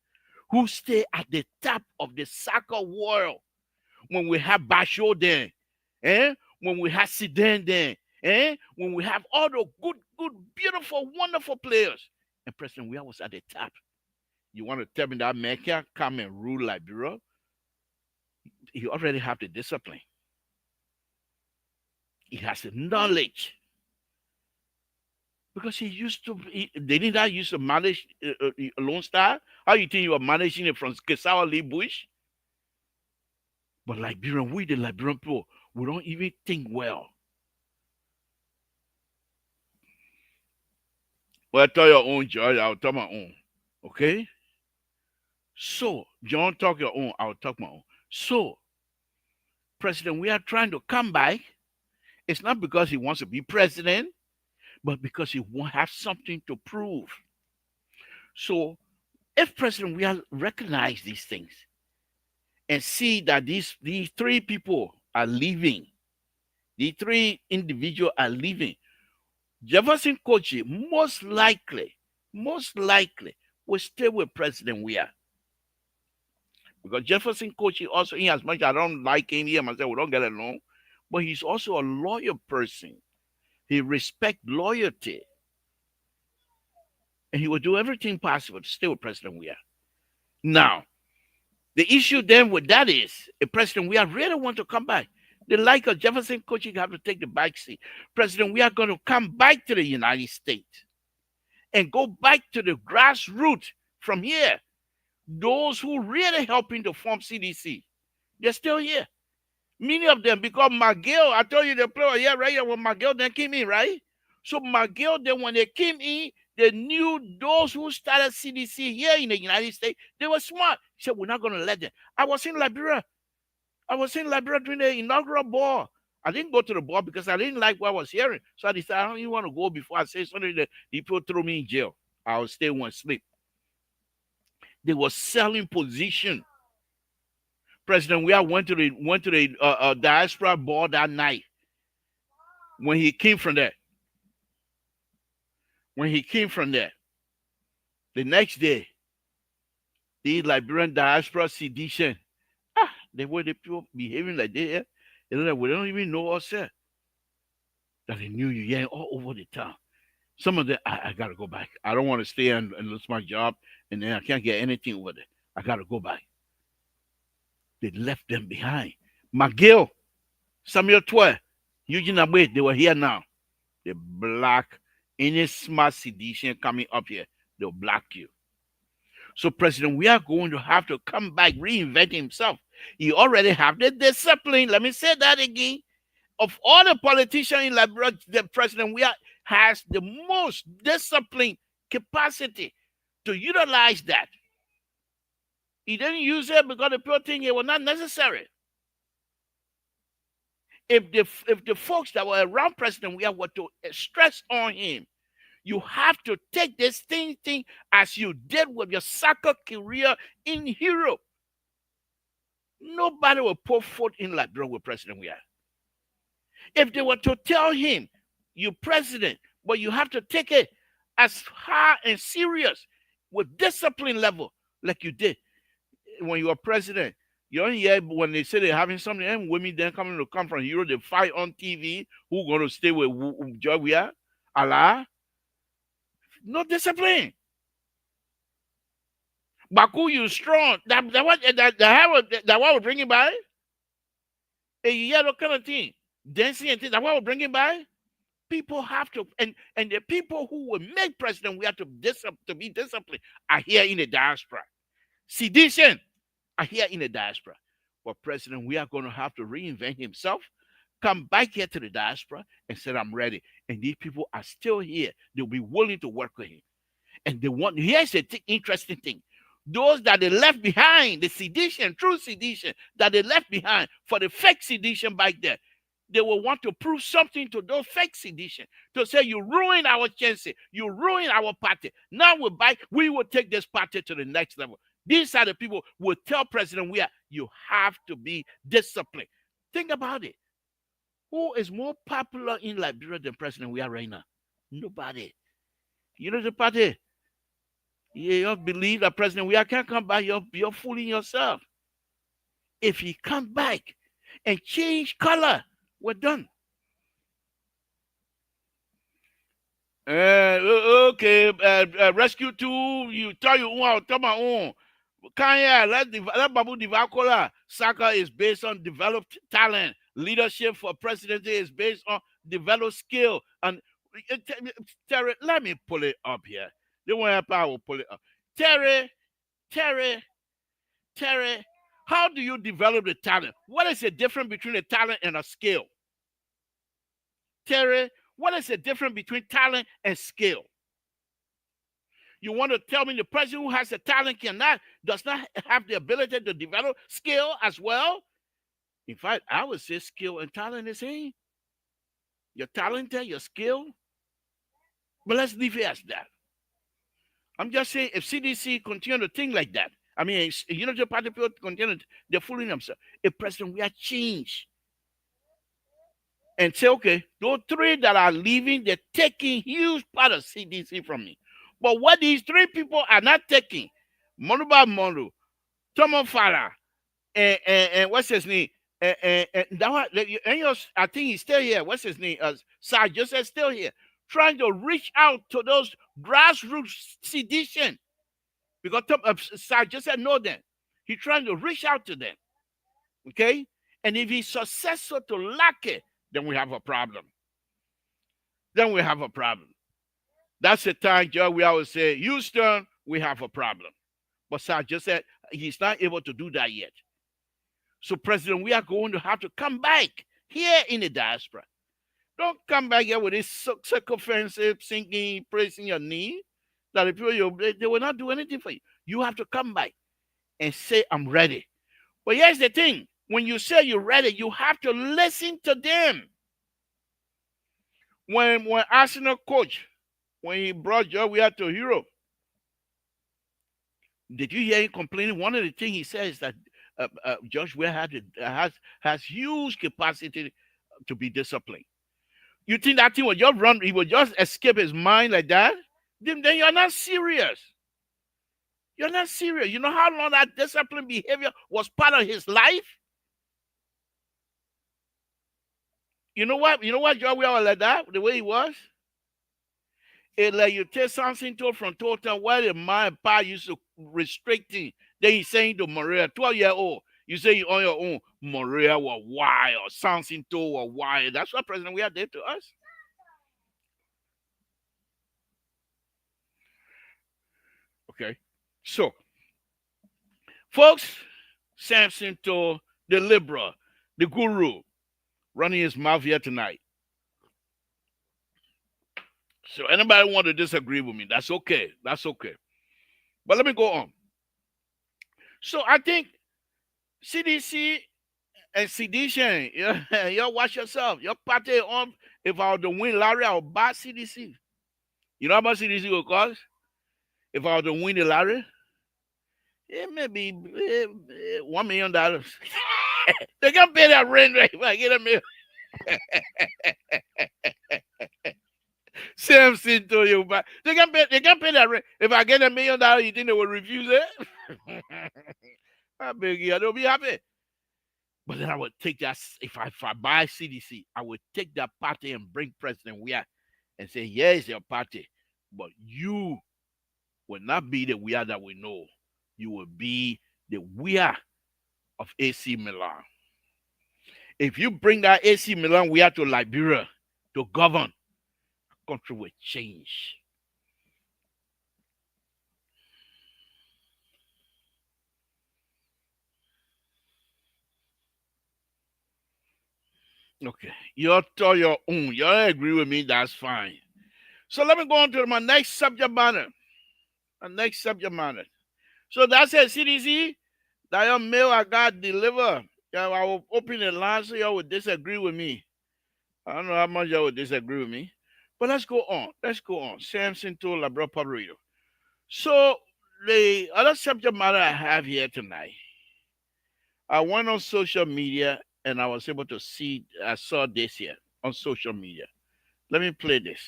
who stay at the top of the soccer world. When we have Basho then, when we have Zidane then, when we have all the good, beautiful, wonderful players, and President Weah was at the top. You want to tell me that man can come and rule Liberia? He already have the discipline. He has the knowledge. Because he used to, they did not used to manage Lone Star. How you think you are managing it from Kesawa Lee Bush? But Liberian, we the Liberian people, we don't even think well. Well, tell your own, George. I'll tell my own. Okay? So, John, talk your own. I'll talk my own. So, President, we are trying to come back. It's not because he wants to be president, but because he won't have something to prove. So, if President we recognize these things and see that these three people are leaving, the three individuals are leaving, Jefferson Kochi most likely will stay with President Weah. Because Jefferson Kochi also, in as much I don't like him, he and myself, we don't get along, but he's also a loyal person. He respects loyalty. And he will do everything possible to stay with President Weah. Now, the issue then with that is, if President Weah really want to come back, the like of Jefferson Kochi have to take the back seat. President Weah going to come back to the United States and go back to the grassroots from here. Those who really helping to form CDC, they're still here. Many of them, because McGill, I told you the player here, right here, when McGill then came in, right? So McGill, then when they came in, they knew those who started CDC here in the United States, they were smart. He said, we're not going to let them. I was in Liberia during the inaugural ball. I didn't go to the ball because I didn't like what I was hearing. So I decided I don't even want to go before I say something that people throw me in jail. I'll stay one sleep. They were selling position. President Weah went to the diaspora ball that night. When he came from there, the next day, the Liberian diaspora sedition, the way the people behaving like they, we don't even know us there. That they knew you, yeah, all over the town. Some of them, I gotta go back. I don't want to stay and lose my job, and then I can't get anything over there. I gotta go back. They left them behind. McGill, Samuel Twe, Eugene Abe, they were here now. They block any smart sedition coming up here. They'll block you. So President, we are going to have to come back, reinvent himself. He already have the discipline. Let me say that again. Of all the politicians in Liberia, the President we has the most disciplined capacity to utilize that. He didn't use it because the people think it was not necessary. If the folks that were around President Weah were to stress on him, you have to take this thing as you did with your soccer career in Europe. Nobody will put foot in Liberia with President Weah. If they were to tell him, you're president, but you have to take it as hard and serious with discipline level like you did when you were president. You don't hear when they say they're having something, and women then come from Europe, they fight on TV, who going to stay with Joy Weah? Allah? No discipline. Baku, you strong. That what will bring you by? A yellow kind of thing. Dancing and things. That what will bring you by? People have to, and the people who will make president, we have to be disciplined, are here in the diaspora. Sedition are here in the diaspora. But President, we are going to have to reinvent himself, come back here to the diaspora and say, I'm ready. And these people are still here. They'll be willing to work with him. And they want, here's the interesting thing. Those that they left behind, the sedition, true sedition, that they left behind for the fake sedition back there, they will want to prove something to those fake sedition, to say, you ruin our chances, you ruin our party. Now we will take this party to the next level. These are the people who will tell President Weah, you have to be disciplined. Think about it. Who is more popular in Liberia than President Weah right now? Nobody. You know the party? You don't believe that President we can't come back. You're fooling yourself. If he come back and change color, we're done. Okay, rescue two. You tell you own, tell my own. Kanye, let Babu Divakola. Soccer is based on developed talent. Leadership for presidency is based on developed skill. And Terry, let me pull it up here. The one I will pull it up. Terry, Terry, Terry, how do you develop the talent? What is the difference between a talent and a skill? Terry, what is the difference between talent and skill? You want to tell me the person who has the talent does not have the ability to develop skill as well? In fact, I would say skill and talent is same. You're talented, you're skilled. But let's leave it as that. I'm just saying if CDC continue to think like that, I mean, Unity Party people continue, they're fooling themselves. If President we are change and say, okay, those three that are leaving, they're taking huge part of CDC from me. But what these three people are not taking, Monuba Mondo, Tomo Farah, and what's his name? And that one, I think he's still here. What's his name? Sir Joseph still here, trying to reach out to those grassroots sedition because Sir Joseph know them. He's trying to reach out to them. Okay, and if he's successful to lack it, then we have a problem. Then we have a problem. That's the time, Joe, we always say, Houston, we have a problem. But Sir Joseph, he's not able to do that yet. So, President, we are going to have to come back here in the diaspora. Don't come back here with this circumferences, singing, praising your knee. That the people, they will not do anything for you. You have to come back and say, I'm ready. But here's the thing. When you say you're ready, you have to listen to them. When Arsenal coach, when he brought Joe Weah to Europe, did you hear him complaining? One of the things he says is that Josh Weah has huge capacity to be disciplined. You think that thing will just run, he will just escape his mind like that? Then you're not serious. You're not serious. You know how long that disciplined behavior was part of his life? You know what? You know what Josh Weah was like that, the way he was? It like you take something to from total where the mind pa used to restrict him. Then he's saying to Maria, 12-year-old, you say you on your own, Maria was wild, something to was wild. That's what President we did to us. Okay. So, folks, Samson to the liberal, the guru, running his mouth here tonight. So anybody want to disagree with me, that's okay. That's okay. But let me go on. So I think CDC and sedition, you watch yourself. Your party on, if I were to win lottery, I would buy CDC. You know how much CDC will cost? If I were to win the lottery? It may be $1 million. They can pay that rent right if I get a million. Samson to you, but they can pay that rent. If I get $1 million, you think they will refuse it? I beg you, I don't be happy. But then I would take that, if I buy CDC, I would take that party and bring President Weah and say, here's your party. But you will not be the Weah that we know. You will be the Weah of AC Milan. If you bring that AC Milan Weah to Liberia to govern, the country will change. Okay, you're to your own. You agree with me, that's fine. So let me go on to my next subject matter. The next subject matter. So that's it, CDC. That your mail I got delivered. Yeah, I will open the line so y'all would disagree with me. I don't know how much y'all would disagree with me. But let's go on. Let's go on. Samson told Labra Pabrito. So the other subject matter I have here tonight, I went on social media and I was able to I saw this here on social media. Let me play this.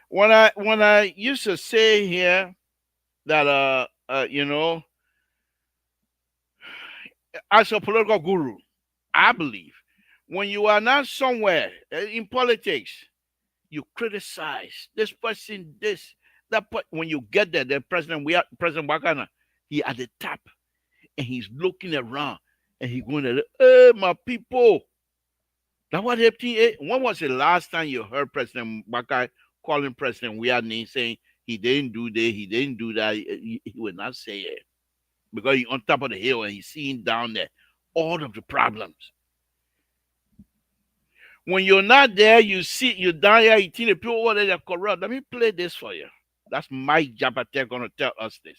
When I used to say here, that as a political guru, I believe when you are not somewhere in politics, you criticize this person, this that. When you get there, the president, we are President Wakana, he at the top and he's looking around and he's going to, hey, my people. That what happened. When was the last time you heard President Wakai calling President Wiadni saying he didn't do this, he didn't do that? He would not say it because he's on top of the hill and he's seeing down there all of the problems. When you're not there, you see, you're down here, you see the people over there that corrupt. Let me play this for you. That's Mike Jabate going to tell us this.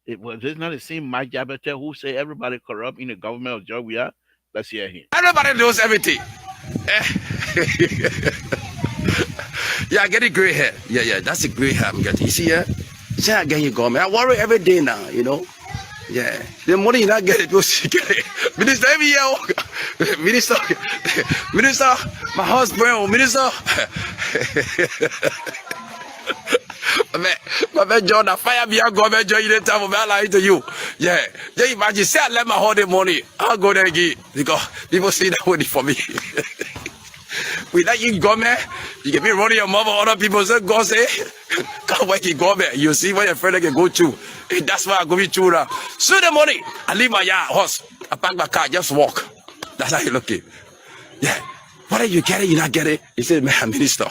It was this not the same Mike Jabate who say everybody corrupt in the government of Georgia? Let's hear him. Everybody knows everything. Yeah, I get a gray hair. Yeah, that's a gray hair I'm getting. You see, yeah? See, I get you go, man. I worry every day now, you know. Yeah, the money you not get it, you get it. Minister, every year, minister, my husband, minister. My man, John, I fire me, I go, man, John, you didn't tell me, I lie to you. Yeah, imagine, say I let my holiday money, I'll go there again, because people see that money for me. Without you go, man, you can be running your mother, other people say, God say, can't wait, you go, man. You see what your friend can go to. That's why I go be through now. So the money, I leave my yard, horse, I pack my car, just walk. That's how you look it. Yeah. What are you getting? You not get it? He said, man, minister.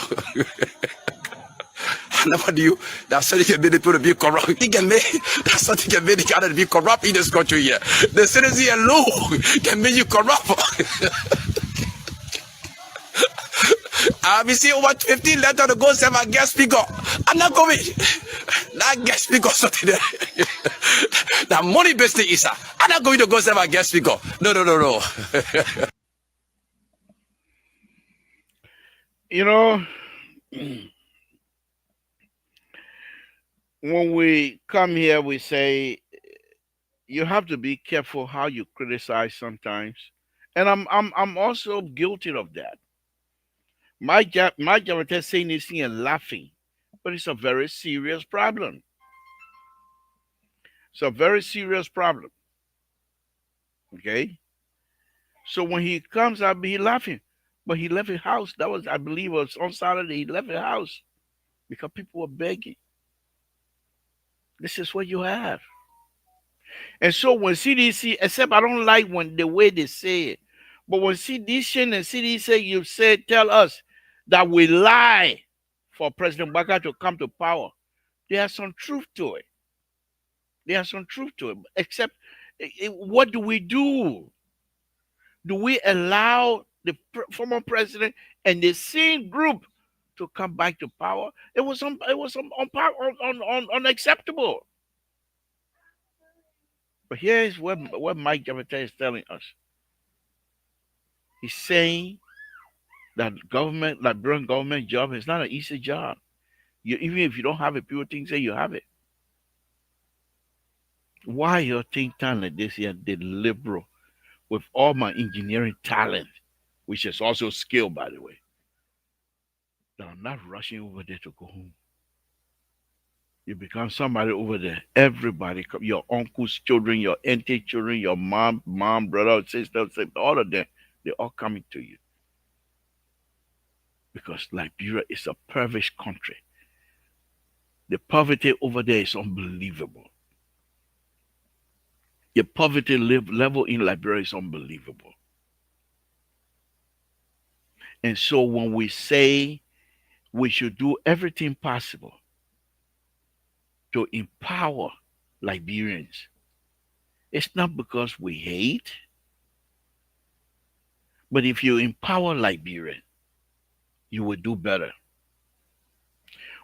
Never knew that something can make the people to be corrupt. He can make that something can make the Ghana to be corrupt in this country here. The citizen alone can make you corrupt. I've been seeing over 15 letters to go send my guest speaker. I'm not going. That guest speaker something there. That money business is. I'm not going to go send my guest speaker. No. You know, when we come here, we say you have to be careful how you criticize sometimes, and I'm also guilty of that. My job is saying this thing and laughing, but it's a very serious problem. It's a very serious problem. Okay, so when he comes out, he laughing, but he left his house. That was, I believe, was on Saturday. He left his house because people were begging. This is what you have. And so when CDC, except I don't like when the way they say it, but when CDC and CDC you say tell us that we lie for President Baka to come to power, there's some truth to it. There's some truth to it. Except, what do we do? Do we allow the former president and the same group to come back to power? It was unacceptable. But here is what Mike Javita is telling us. He's saying that government, Liberian government job is not an easy job. Even if you don't have it, people think say you have it. Why you think tank like this here, the liberal, with all my engineering talent, which is also skill, by the way, that I'm not rushing over there to go home. You become somebody over there. Everybody, your uncle's children, your auntie children, your mom, brother, sister, all of them, they're all coming to you. Because Liberia is a impoverished country. The poverty over there is unbelievable. The poverty level in Liberia is unbelievable. And so when we say we should do everything possible to empower Liberians, it's not because we hate, but if you empower Liberians, you will do better.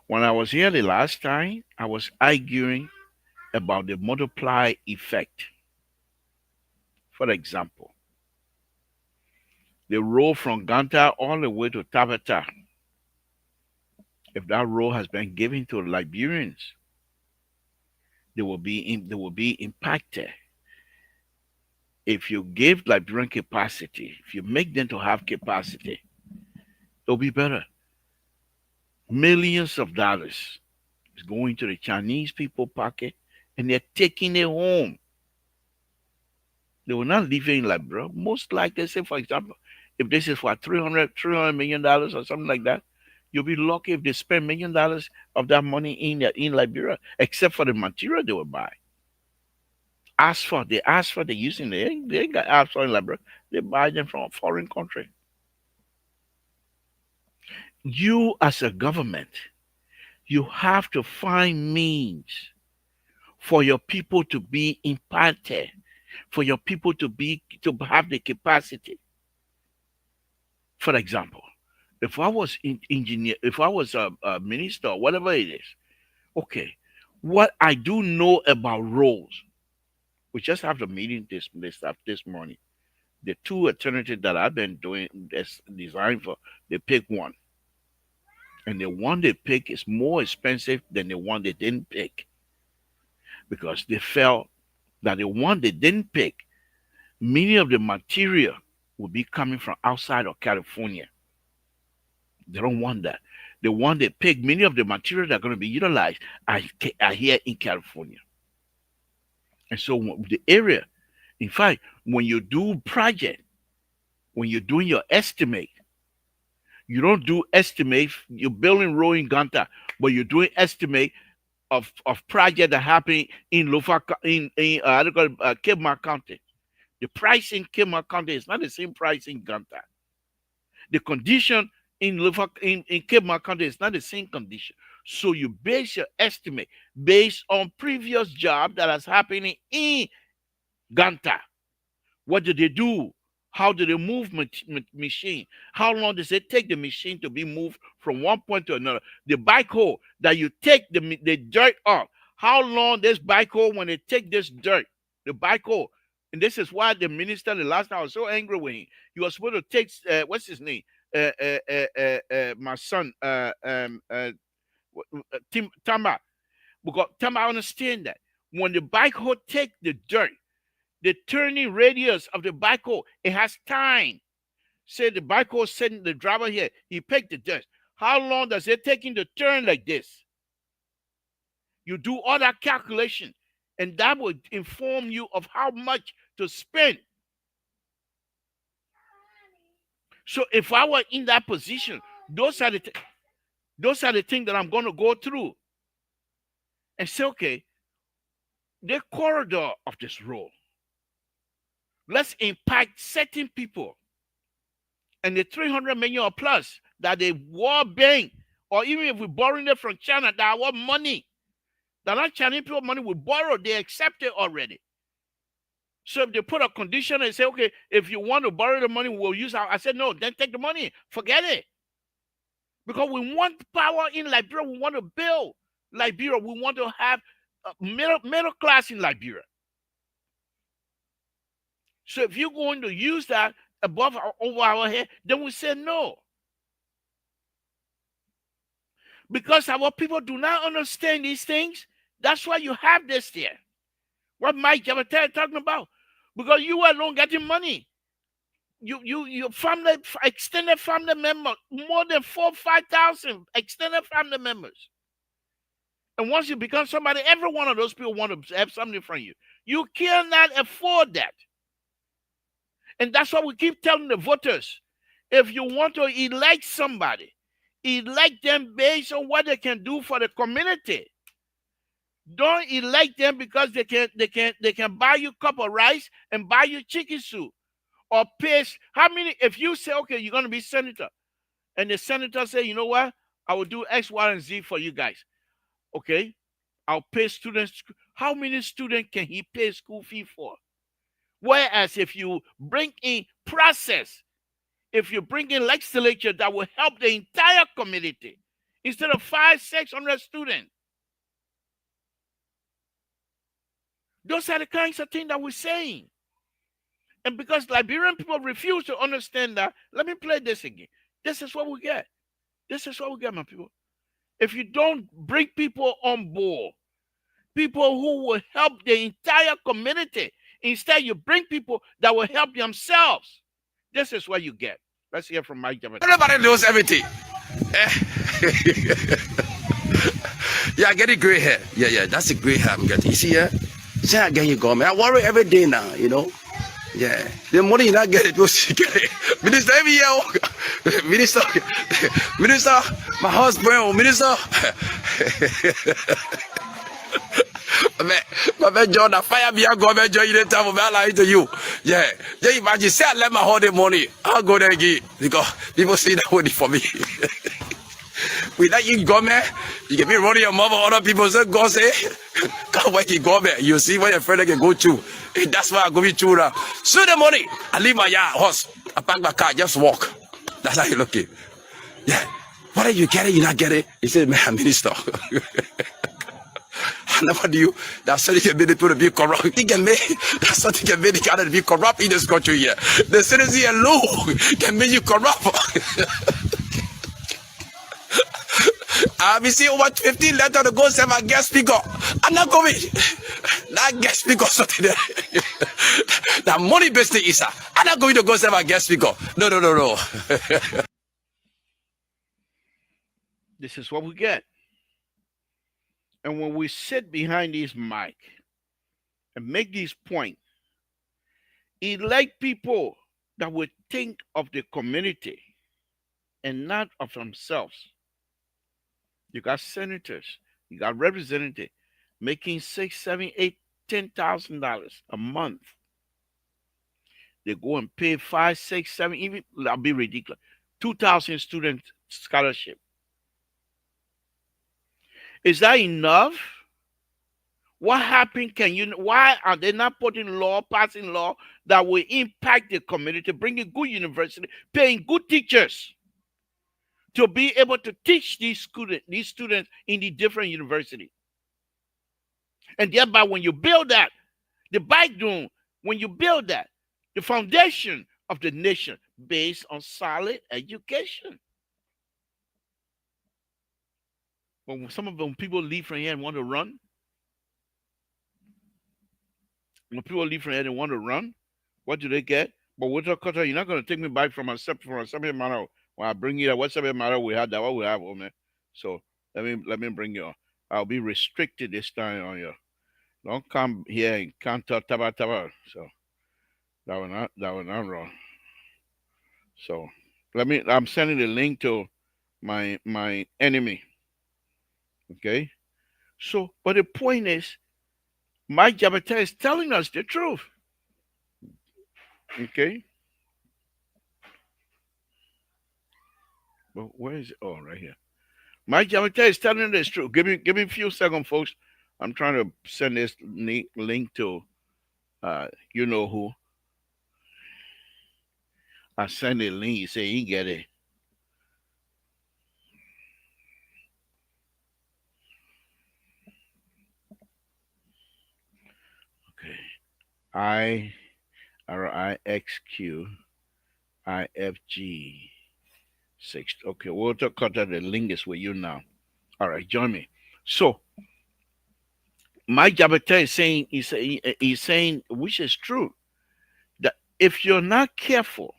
When I was here the last time, I was arguing about the multiply effect. For example, the road from Ganta all the way to Tabata, if that road has been given to the Liberians, they will be impacted. If you give Liberian capacity, if you make them to have capacity, it'll be better. Millions of dollars It's going to the Chinese people pocket, and they're taking it home. They will not leave it in Liberia. Most likely, say for example, if this is for $300 million or something like that, you'll be lucky if they spend $1 million of that money in Liberia, except for the material they will buy. Asphalt, they're using they ain't got asphalt in Liberia. They buy them from a foreign country. You as a government, you have to find means for your people to be impacted, for your people to have the capacity. For example, if I was engineer, if I was a minister, whatever it is, okay, what I do know about roads, we just have the meeting this morning. The two alternatives that I've been doing this design for, they pick one, and the one they pick is more expensive than the one they didn't pick because they felt that the one they didn't pick, many of the material will be coming from outside of California. They don't want that. The one they pick, many of the material that are going to be utilized are here in California. And so the area, in fact, when you do project, when you're doing your estimate, you don't do estimate, you're building road in Ganta, but you're doing estimate of project that happening in Lofa, in Cape Mar County. The price in Cape Mar County is not the same price in Ganta. The condition in Cape Mar County is not the same condition. So you base your estimate based on previous job that has happening in Ganta. What do they do? How do they move machine? How long does it take the machine to be moved from one point to another? The backhoe that you take the dirt off. How long this backhoe when they take this dirt, the backhoe, and this is why the minister the last time I was so angry with him. He was supposed to take what's his name? My son, Tamba, because Tamba understand that when the backhoe take the dirt, the turning radius of the backhoe, it has time. Say the backhoe sending the driver here, he picked the dirt. How long does it take him to turn like this? You do all that calculation, and that will inform you of how much to spend. So if I were in that position, those are the things that I'm going to go through and say, okay, the corridor of this road, let's impact certain people. And the 300 million or plus that the World Bank, or even if we're borrowing it from China, that our money, that not Chinese people money we borrow, they accept it already. So if they put a condition and say, okay, if you want to borrow the money, we'll use our, I said, no, then take the money. Forget it. Because we want power in Liberia. We want to build Liberia. We want to have a middle class in Liberia. So if you're going to use that over our head, then we say no. Because our people do not understand these things. That's why you have this there. What Mike Jabatel talking about? Because you alone getting money. Your family, extended family member, more than 4,000-5,000 extended family members. And once you become somebody, every one of those people want to have something from you. You cannot afford that. And that's why we keep telling the voters, if you want to elect somebody, elect them based on what they can do for the community. Don't elect them because they can buy you a cup of rice and buy you chicken soup or pay. How many? If you say, okay, you're going to be senator, and the senator say, you know what, I will do X, Y, and Z for you guys. Okay, I'll pay students. How many students can he pay school fee for? Whereas if you bring in process, if you bring in legislature that will help the entire community, instead of 500-600 students. Those are the kinds of things that we're saying. And because Liberian people refuse to understand that, let me play this again. This is what we get. This is what we get, my people. If you don't bring people on board, people who will help the entire community, instead you bring people that will help themselves, this is what you get. Let's hear from Mike Jabat. Everybody knows everything. Yeah, I get a gray hair. Yeah, that's a gray hair I'm getting. You see, yeah? See, I get you government. I worry every day now, you know. Yeah, the money you not get it, you get it. Minister, every year, minister, minister, my husband, minister. My man, John, I fire me, I go, man, John, you didn't tell me, I lie to you. Yeah, yeah, imagine, say I let my holiday money, I'll go there again, because people see that money for me. With that, you go, man, you can be running your mother, other people say, God say, can't wait, you go, man, you see where your friend can go to. That's why I go be through now. So the money, I leave my yard, horse, I pack my car, just walk. That's how you look it. Yeah, what are you getting, you not get it? He said, man, I'm minister. I never knew that something can make people to be corrupt. He can make that something can make the Ghana to be corrupt in this country here. The citizen alone can make you corrupt. I've been seeing over 15 letters to go send my guest speaker. I'm not going. That guest speaker something there. That money based thing is I'm not going to go send my guest speaker. No. This is what we get. And when we sit behind this mic and make this point, elect people that will think of the community and not of themselves. You got senators, you got representatives making $6, $7, $8, $10,000 a month. They go and pay 5, 6, 7, even that'll be ridiculous. 2,000 student scholarship. Is that enough? What happened? Why are they not passing law that will impact the community, bringing good university, paying good teachers to be able to teach these students in the different universities? And thereby, when you build that, the backbone, when you build that, the foundation of the nation based on solid education. When some of them people leave from here and want to run, when people leave from here and want to run, what do they get? But with a cutter, you're not going to take me back from a subject matter. When I bring you, what subject matter we had, that what we have, oh man. So let me bring you on. I'll be restricted this time on you. Don't come here and can't talk taba. So that will not wrong. So I'm sending the link to my enemy. Okay. So, but the point is, Mike Jabata is telling us the truth. Okay. But where is it? Oh, right here. Mike Jabata is telling us the truth. Give me a few seconds, folks. I'm trying to send this link to you know who. I send a link. You say you get it. Okay. IRIXQIFG6. Okay, we'll talk about the link is with you now. All right, join me. So Mike Jabata is saying he's saying, which is true, that if you're not careful,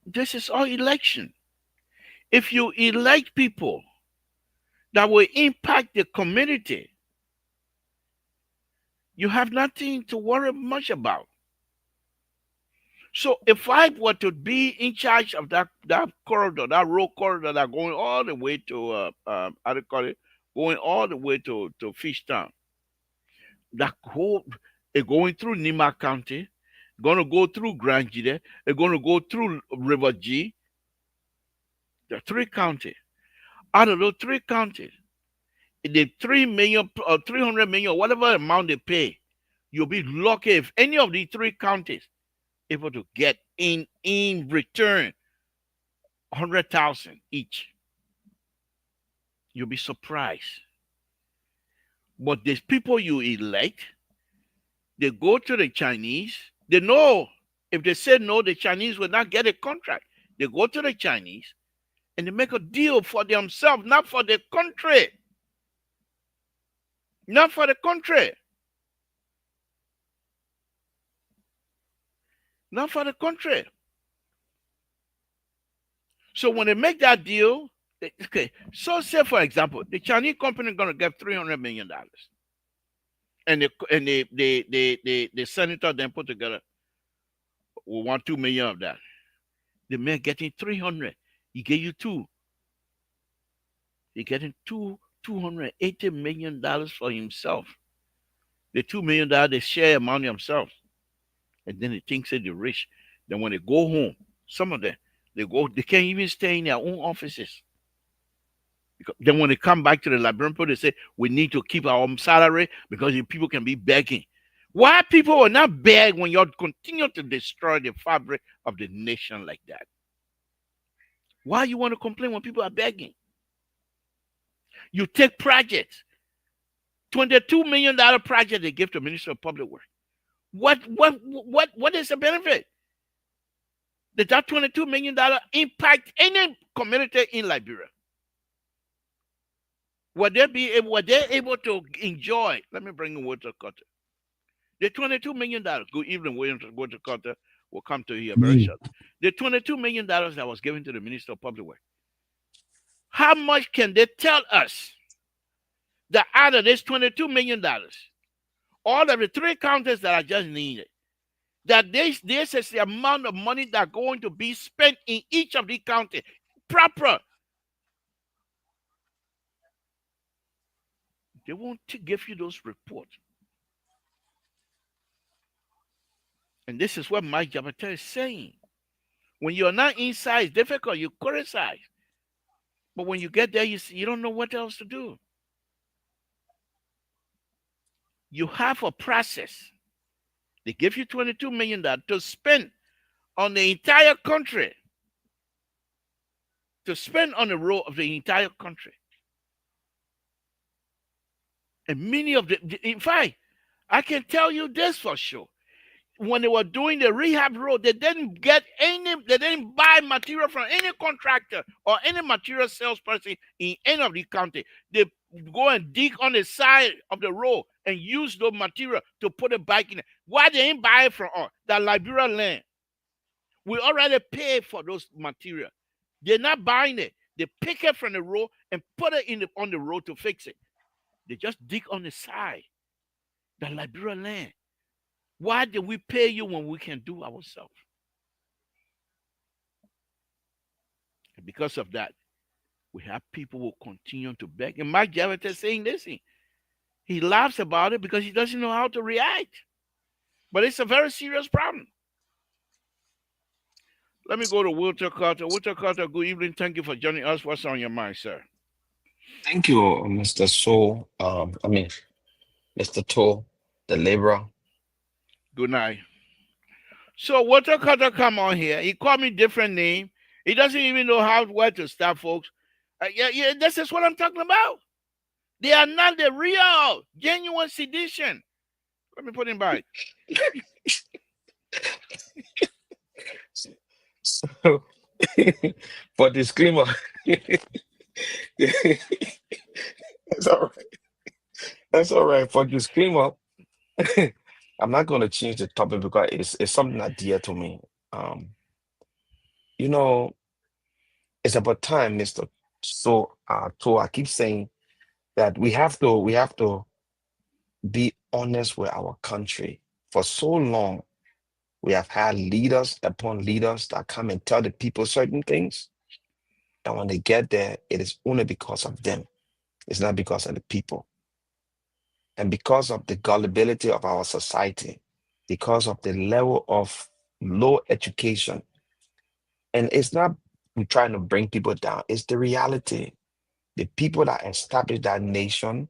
this is all election. If you elect people that will impact the community, you have nothing to worry much about. So if I were to be in charge of that corridor, that road corridor that going all the way to how do you call it, going all the way to Fishtown, that whole going through Nima County, going to go through Grand Gide, they're going to go through River G. The 3 counties. Out of those 3 counties, the 3 million or 300 million, whatever amount they pay, you'll be lucky if any of the 3 counties able to get in return 100,000 each. You'll be surprised. But these people you elect, they go to the Chinese. They know if they say no, the Chinese will not get a contract. They go to the Chinese and they make a deal for themselves, not for the country. Not for the country. Not for the country. So when they make that deal, Okay, so say for example, the Chinese company gonna get $300 million, and the senator then put together, we want 2 million of that. The man getting 300, he gave you two, he getting $280 for himself. The $2 million they share among themselves, and then they think they're rich. Then when they go home, some of them they can't even stay in their own offices. Because then when they come back to the Liberian people, they say we need to keep our own salary because people can be begging. Why people will not beg when you continue to destroy the fabric of the nation like that? Why you want to complain when people are begging? You take projects, $22 million project they give to Minister of Public Works. What is the benefit? Did that $22 million impact any community in Liberia? Were they able to enjoy? Let me bring in Walter Carter. The $22 million. Good evening, Walter Carter. Will come to here very Mm. shortly. The $22 million that was given to the Minister of Public Works. How much can they tell us that out of this $22 million, all of the three counties that I just needed, that this is the amount of money that's going to be spent in each of the counties, proper. They won't give you those reports. And this is what Mike Jabata is saying. When you're not inside, it's difficult. You criticize. But when you get there, you don't know what else to do. You have a process. They give you $22 million to spend on the entire country, to spend on the road of the entire country. And many of in fact, I can tell you this for sure. When they were doing the rehab road, they didn't buy material from any contractor or any material salesperson in any of the county. They go and dig on the side of the road and use the material to put it back in it. Why they ain't buy it from us? That Liberia land. We already paid for those material. They're not buying it. They pick it from the road and put it on the road to fix it. They just dig on the side. The Liberia land. Why did we pay you when we can do ourselves? And because of that, we have people who continue to beg. And Mike Jarrett is saying this. He laughs about it because he doesn't know how to react. But it's a very serious problem. Let me go to Walter Carter. Walter Carter, good evening. Thank you for joining us. What's on your mind, sir? Thank you, Mr. So. Mr. To, the laborer. Good night. So Walter Carter come on here. He called me different name. He doesn't even know where to start, folks. Yeah, this is what I'm talking about. They are not the real, genuine sedition. Let me put him back. So, for disclaimer, that's all right. That's all right. For disclaimer, I'm not going to change the topic because it's something that dear to me. Um, you know, it's about time, Mr. So I keep saying that we have to be honest with our country. For so long, we have had leaders upon leaders that come and tell the people certain things. And when they get there, it is only because of them. It's not because of the people. And because of the gullibility of our society, because of the level of low education. And it's not we trying to bring people down, it's the reality. The people that established that nation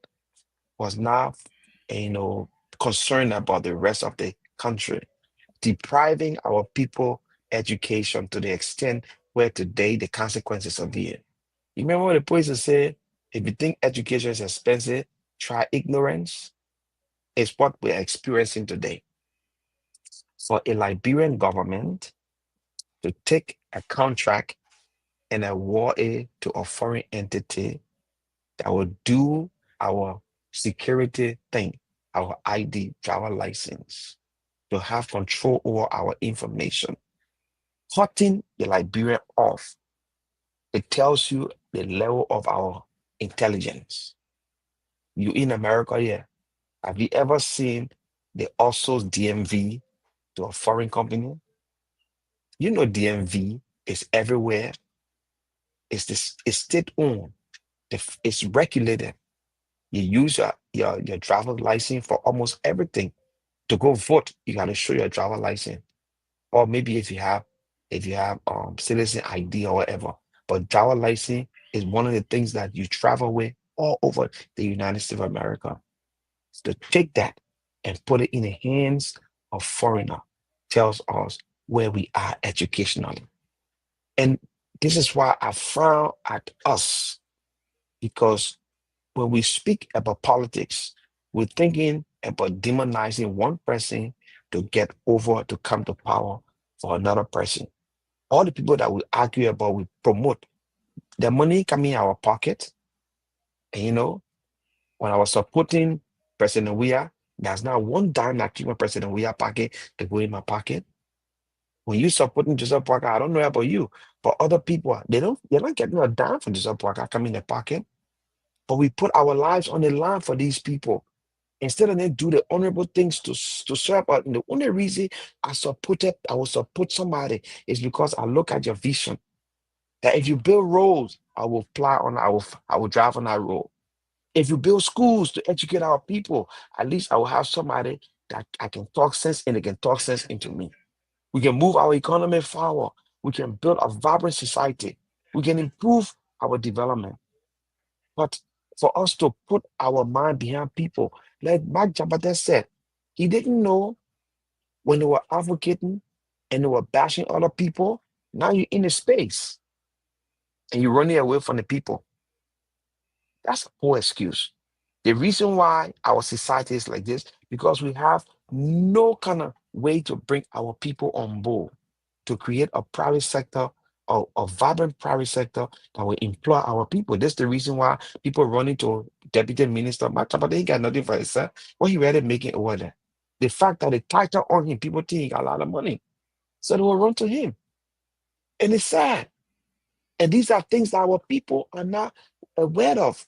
was not, concerned about the rest of the country, depriving our people education to the extent where today the consequences of it. You remember what the poison said? If you think education is expensive, try ignorance. It's what we're experiencing today. For a Liberian government to take a contract and award it to a foreign entity that will do our security thing, our ID, driver license, to have control over our information, cutting the Liberian off It tells you the level of our intelligence. You in America, yeah. Have you ever seen the also DMV to a foreign company? You know DMV is everywhere. It's state owned. It's regulated. You use your driver's license for almost everything. To go vote, you gotta show your driver license. Or maybe if you have citizen ID or whatever. But driver license is one of the things that you travel with all over the United States of America. To take that and put it in the hands of foreigner tells us where we are educationally. And this is why I frown at us, because when we speak about politics, we're thinking about demonizing one person to get over to come to power for another person. All the people that we argue about, we promote the money coming in our pocket. And when I was supporting President Weah, there's not one dime that came from President Weah pocket to go in my pocket. When you supporting Joseph Parker, I don't know about you, but other people, they're not getting a dime from Joseph Parker coming in their pocket. But we put our lives on the line for these people. Instead of them do the honorable things to serve us. And the only reason I will support somebody is because I look at your vision. That if you build roads, I will drive on that road. If you build schools to educate our people, at least I will have somebody that I can talk sense and they can talk sense into me. We can move our economy forward. We can build a vibrant society. We can improve our development. But for us to put our mind behind people, like Mark Jabata said, he didn't know when they were advocating and they were bashing other people. Now you're in the space and you're running away from the people. That's a poor excuse. The reason why our society is like this, because we have no kind of way to bring our people on board to create a private sector, a vibrant private sector that will employ our people. That's the reason why people run into deputy minister. But he got nothing for himself. What he rather making over there. The fact that the title on him, people think he got a lot of money. So they will run to him. And it's sad. And these are things that our people are not aware of.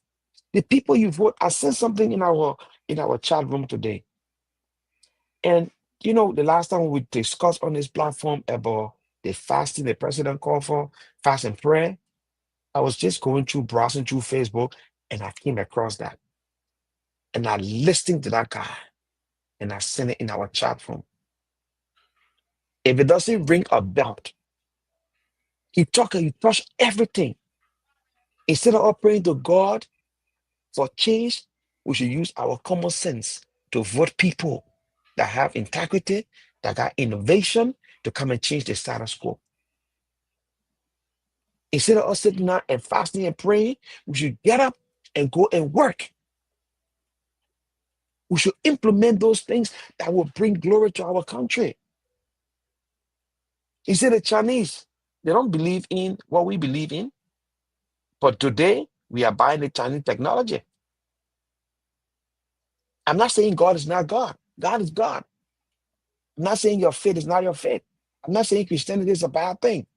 The people you vote, I said something in our chat room today. And the last time we discussed on this platform about the fasting the president called for, fast and prayer, I was just going through, browsing through Facebook, and I came across that. And I listened to that guy and I sent it in our chat room. If it doesn't ring a bell, he touched everything. Instead of us praying to God for change, we should use our common sense to vote people that have integrity, that got innovation to come and change the status quo. Instead of us sitting down and fasting and praying, we should get up and go and work. We should implement those things that will bring glory to our country. You see, the Chinese, they don't believe in what we believe in, but today we are buying the Chinese technology. I'm not saying God is not God. God is God. I'm not saying your faith is not your faith. I'm not saying Christianity is a bad thing.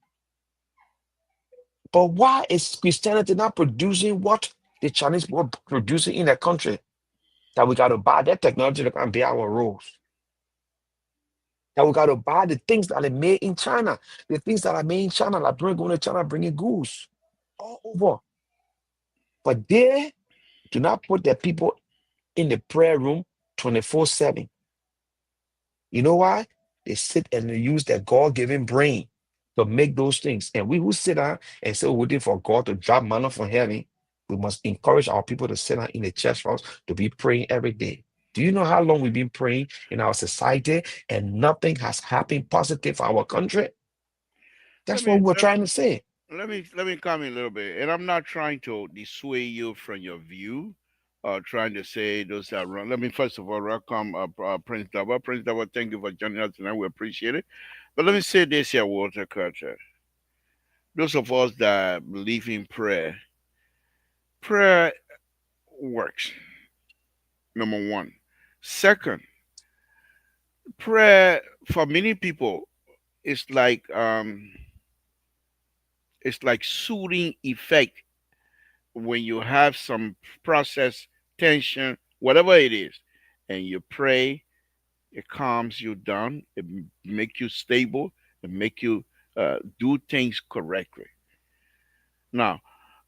But why is Christianity not producing what the Chinese were producing in their country? That we got to buy that technology to come be our rules. That we got to buy the things that are made in China. The things that are made in China, like going to China, bringing goods all over. But they do not put their people in the prayer room 24/7. You know why? They sit and they use their God-given brain to make those things. And we who sit down and say, waiting for God to drop manna from heaven, we must encourage our people to sit down in the church house to be praying every day. Do you know how long we've been praying in our society and nothing has happened positive for our country? Let That's what me we're let, trying to say. let me comment a little bit, and I'm not trying to dissuade you from your view, trying to say those are wrong. Let me first of all welcome Prince Dava. Prince Dava, thank you for joining us tonight. We appreciate it. But let me say this here, Walter Culture. Those of us that believe in prayer, prayer works. Number one. Second, prayer for many people is like It's like soothing effect when you have some process tension, whatever it is, and you pray. It calms you down. It make you stable. It make you do things correctly. Now,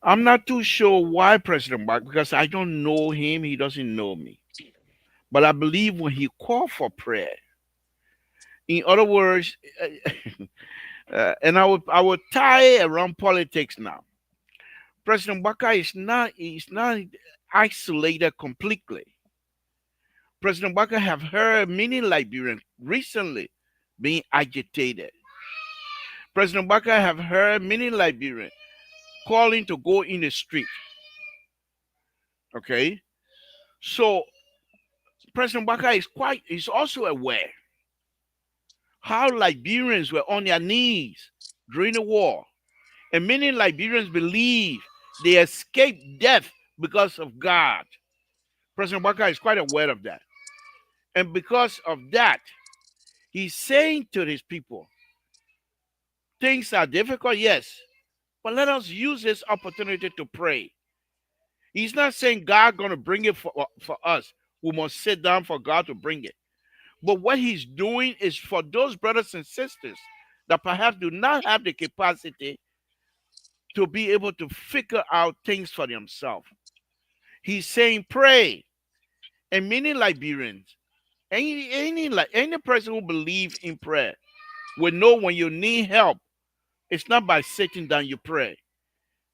I'm not too sure why President Biden, because I don't know him. He doesn't know me. But I believe when he called for prayer, in other words, and I will tie around politics now. President Baka is not isolated completely. President Baka have heard many Liberians recently being agitated. President Baka have heard many Liberians calling to go in the street. Okay, so President Baka is also aware how Liberians were on their knees during the war, and many Liberians believe they escaped death because of God. President Baka is quite aware of that, and because of that, he's saying to his people, things are difficult, yes, but let us use this opportunity to pray. He's not saying God gonna bring it for us. We must sit down for God to bring it. But what he's doing is for those brothers and sisters that perhaps do not have the capacity to be able to figure out things for themselves. He's saying pray. And many Liberians, any person who believes in prayer will know when you need help, it's not by sitting down you pray.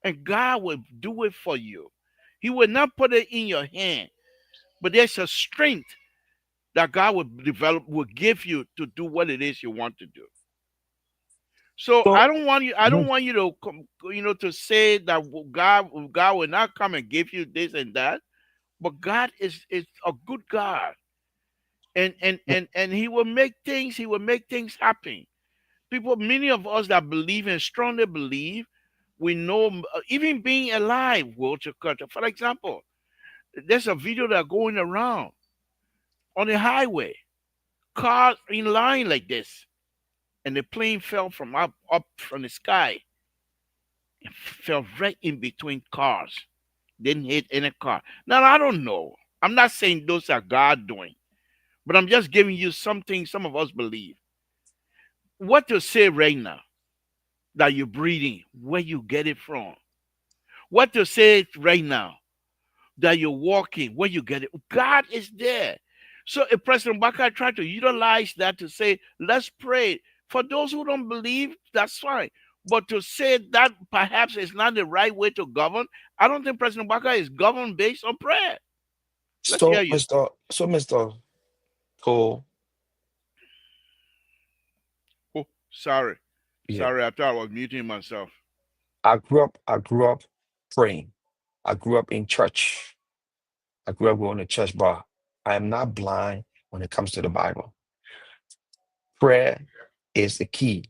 And God will do it for you. He will not put it in your hand, but there's a strength that God will develop, will give you to do what it is you want to do. So So, I don't want you. I don't mhm. want you to to say that God will not come and give you this and that. But God is a good God, and He will make things. He will make things happen. People, many of us that believe and strongly believe, we know even being alive, Walter Carter. For example, there's a video that going around on the highway, cars in line like this, and the plane fell from up from the sky and fell right in between cars. Didn't hit any car. Now I don't know. I'm not saying those are God doing, but I'm just giving you something some of us believe. What to say right now that you're breathing, where you get it from. What to say right now that you're walking, where you get it. God is there. So if President Baka tried to utilize that to say, let's pray. For those who don't believe, that's fine. But to say that perhaps is not the right way to govern, I don't think President Baka is governed based on prayer. Let's hear so you. Mr. Cole, Oh, sorry. yeah, Sorry, I thought I was muting myself. I grew up praying. I grew up in church. I grew up going to church, but I am not blind when it comes to the Bible. Prayer is the key.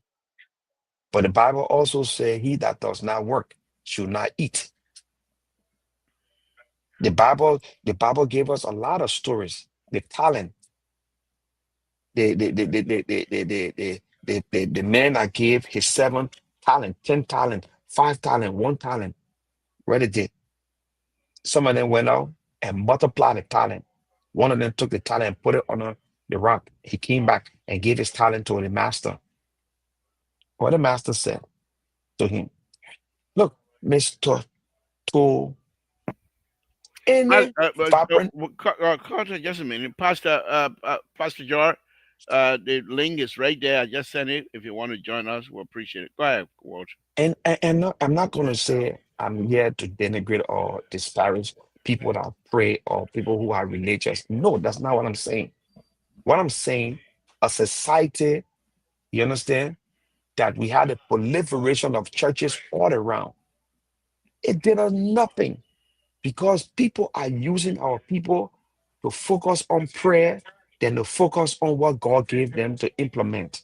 But the Bible also says, he that does not work should not eat. The Bible gave us a lot of stories. The talent, the man that gave his 7 talent, 10 talent, 5 talent, 1 talent, what it did. Some of them went out and multiplied the talent. One of them took the talent and put it on the rock. He came back and gave his talent to the master. What the master said to him, look, Mr. To any vibrant. Carter, just a minute. Pastor Jar, the link is right there. I just sent it. If you want to join us, we'll appreciate it. Go ahead, Walter. I'm not going to say I'm here to denigrate or disparage people that pray or people who are religious. No, that's not what I'm saying. What I'm saying, a society, you understand, that we had a proliferation of churches all around. It did us nothing because people are using our people to focus on prayer than to focus on what God gave them to implement.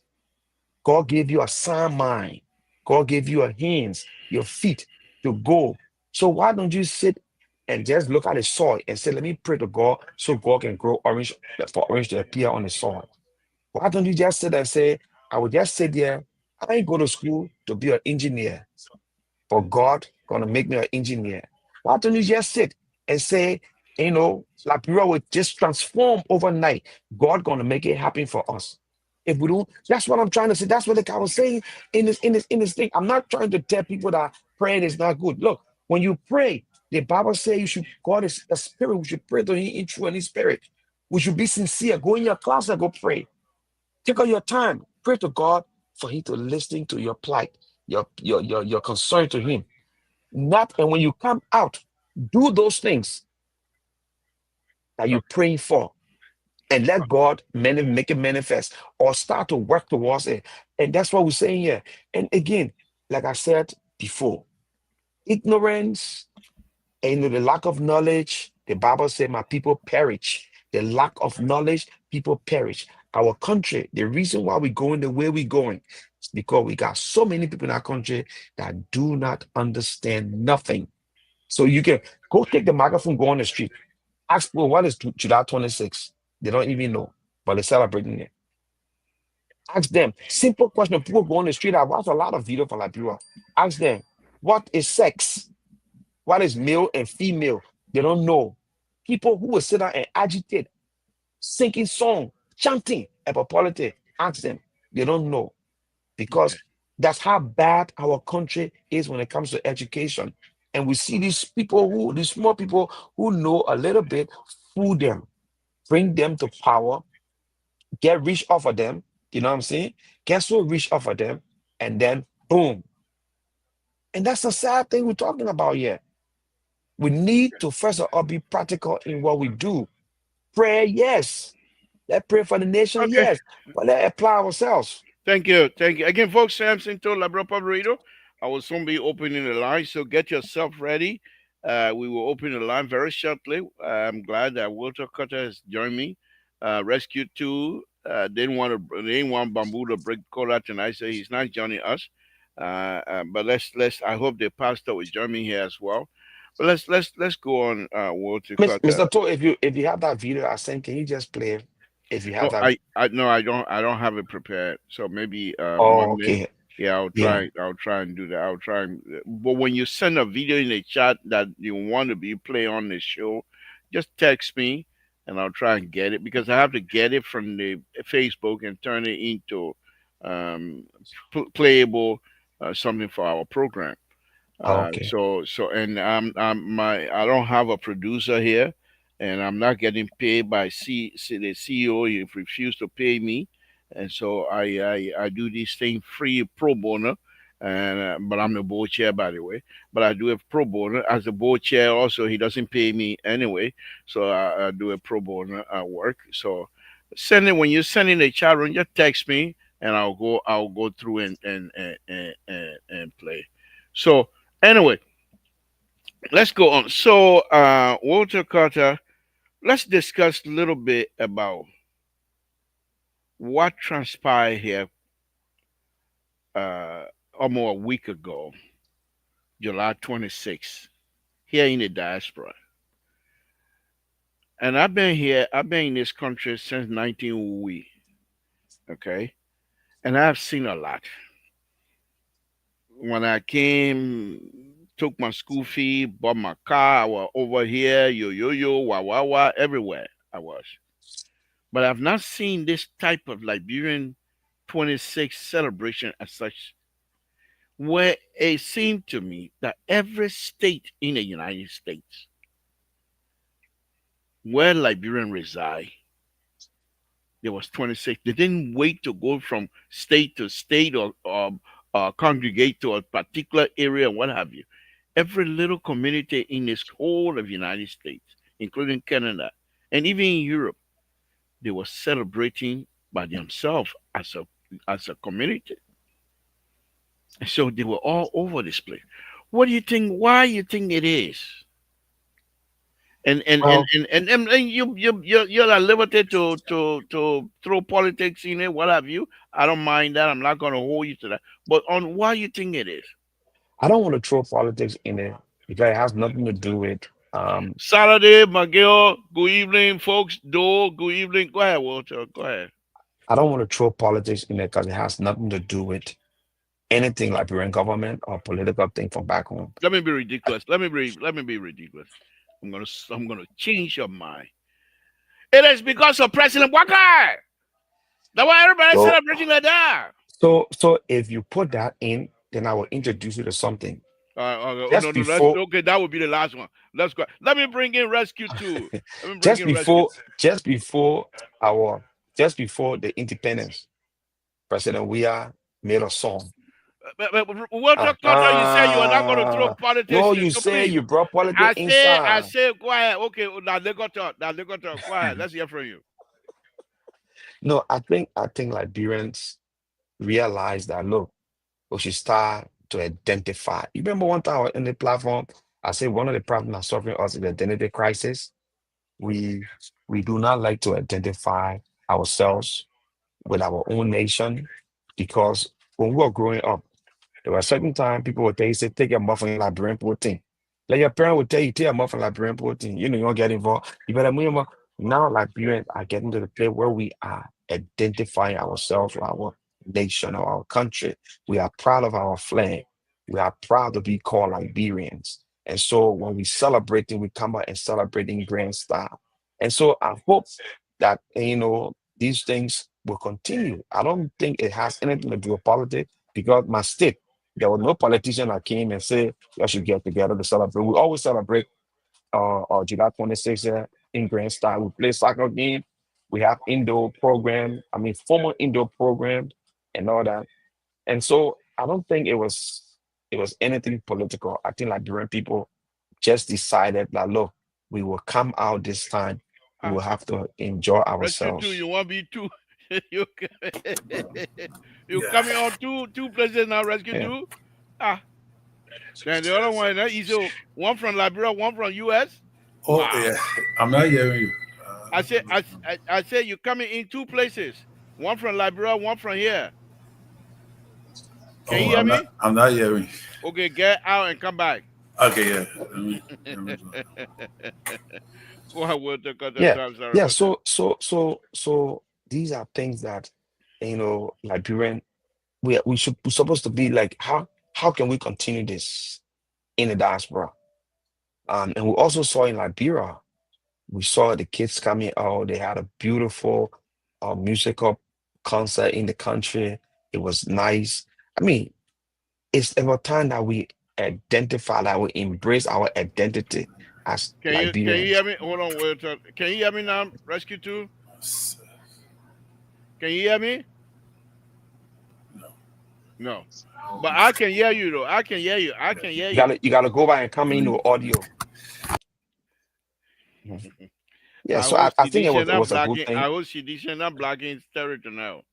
God gave you a sound mind. God gave you a hands, your feet to go. So why don't you sit and just look at the soil and say, let me pray to God so God can grow orange for orange to appear on the soil? Why don't you just sit and say, I will just sit there. I ain't go to school to be an engineer. for God gonna make me an engineer. Why don't you just sit and say, Liberia will just transform overnight. God gonna make it happen for us. If we don't, that's what I'm trying to say. That's what the guy was saying in this thing. I'm not trying to tell people that praying is not good. Look, when you pray, the Bible says you should, God is a spirit. We should pray to Him in truth and in spirit. We should be sincere. Go in your closet, go pray. Take out your time. Pray to God for Him to listen to your plight, your concern to Him. Not and when you come out, do those things that you're Okay. praying for, and let God make it manifest, or start to work towards it. And that's what we're saying here. And again, like I said before, ignorance and the lack of knowledge, the Bible said, my people perish. The lack of knowledge, people perish. Our country, the reason why we're going the way we're going is because we got so many people in our country that do not understand nothing. So you can go take the microphone, go on the street, ask people what is July 26th. They don't even know, but they're celebrating it. Ask them simple question. People go on the street. I watch a lot of video from Liberia. Ask them, what is sex? What is male and female? They don't know. People who will sit down and agitate, singing song, chanting about politics, ask them. They don't know Okay. because that's how bad our country is when it comes to education. And we see these small people who know a little bit, fool them, bring them to power, get rich off of them. You know what I'm saying? Get so rich off of them, and then boom. And that's the sad thing we're talking about here. We need to first of all be practical in what we do. Prayer, yes. Let's pray for the nation, Okay. yes. But let's apply ourselves. Thank you. Thank you. Again, folks, Samson told Labra Radio. I will soon be opening the line, so get yourself ready. We will open the line very shortly. I'm glad that Walter Cutter has joined me. Rescue 2 they didn't want Bamboo to break Kola tonight, so he's not joining us. But let's I hope the pastor will join me here as well. But let's go on, Walter Cutter. Mr. To, if you have that video I sent, can you just play it? If you have No, that. I no, I don't have it prepared. So maybe Oh, Monday. okay. Yeah, Yeah. I'll try and do that. I'll try and. But when you send a video in the chat that you want to be play on the show, just text me, and I'll try and get it because I have to get it from the Facebook and turn it into um, playable something for our program. Oh, okay. And I don't have a producer here, and I'm not getting paid by the CEO. He refused to pay me, and so I do this thing free pro bono, and but I'm the board chair by the way. But I do a pro bono as the board chair. Also, he doesn't pay me anyway, so I do a pro bono work. So send it when you're sending the chat room. Just text me, and I'll go through and play. So anyway, let's go on. So, Walter Carter, let's discuss a little bit about what transpired here uh, almost a week ago, July 26th, here in the diaspora. And I've been in this country since 19 okay? And I've seen a lot. When I came, took my school fee, bought my car, I was over here, wah, wah, wah, everywhere I was. But I've not seen this type of Liberian 26 celebration as such, where it seemed to me that every state in the United States where Liberian reside, there was 26. They didn't wait to go from state to state or congregate to a particular area and what have you. Every little community in this whole of United States, including Canada and even in Europe, they were celebrating by themselves as a community. And so they were all over this place. What do you think? Why you think it is? Well, And you're at liberty to throw politics in it, what have you. I don't mind that. I'm not going to hold you to that. But on why you think it is? I don't want to throw politics in it because it has nothing to do with um Saturday, Miguel. Good evening, folks. Do good evening. Go ahead, Walter. Go ahead. I don't want to throw politics in it because it has nothing to do with anything Liberian government or political thing from back home. Let me be ridiculous. Let me be ridiculous. I'm gonna change your mind. It is because of President Walker. That's why everybody So celebrating like that. so if you put that in, then I will introduce you to something. Oh no Just no that's before okay. That would be the last one. Let's go. Let me bring in rescue two. Let me bring just in rescue. before just before our just before the independence, President Weah made a song. But Walter Carter, you said you are not going to throw Uh-huh. politics No, in. you So say please, you brought politics I inside. say, go ahead. Okay, now they got talk. Now they got talk. Go ahead. Let's hear from you. No, I think Liberians realize that look, we should start to identify. You remember one time I was in the platform, I said one of the problems that's suffering us is the identity crisis. We we do not like to identify ourselves with our own nation because when we were growing up, there were certain time people would tell you, say, take your muffin Liberian protein. Like your parent would tell you, take your muffin Liberian protein. You know, you don't get involved. You better move on. Now Liberians are getting to the place where we are identifying ourselves with our nation or our country. We are proud of our flag. We are proud to be called Liberians. And so when we celebrating, we come out and celebrating grand style. And so I hope that these things will continue. I don't think it has anything to do with politics because my state, there was no politician that came and said, you should get together to celebrate. We always celebrate July 26th in grand style. We play soccer game. We have indoor program, I mean, formal indoor program and all that. And so I don't think it was anything political. I think Liberian people just decided that, look, we will come out this time. We will Ah, have to enjoy rescue two. ourselves. You want me two? you you Yeah. coming on two places now? Rescue Yeah. two. Ah, then the other one, easy. One from Liberia, one from U.S. Oh, Wow. yeah. I'm not hearing you. I say you coming in two places. One from Liberia, one from here. Can you Oh, hear me? I'm not hearing. Okay, get out and come back. Okay, yeah. Let me go. Go ahead, Walter, cut the Yeah. time. Sorry Yeah. about that. So these are things that, Liberian, we're supposed to be like, how can we continue this in the diaspora? And we also saw in Liberia, we saw the kids coming out. They had a beautiful musical concert in the country. It was nice. I mean, it's about time that we identify, that we embrace our identity as Can you hear Liberians. me? Hold on, Walter. Can you hear me now? Rescue two. Can you hear me? No. But I can hear you though. I can hear you. I can hear You you. gotta you gotta go back and come into audio. Mhm. Yeah, I so hope I think it Sidisha was it not was a good blocking. I thing. hope Sidisha not blocking territory now.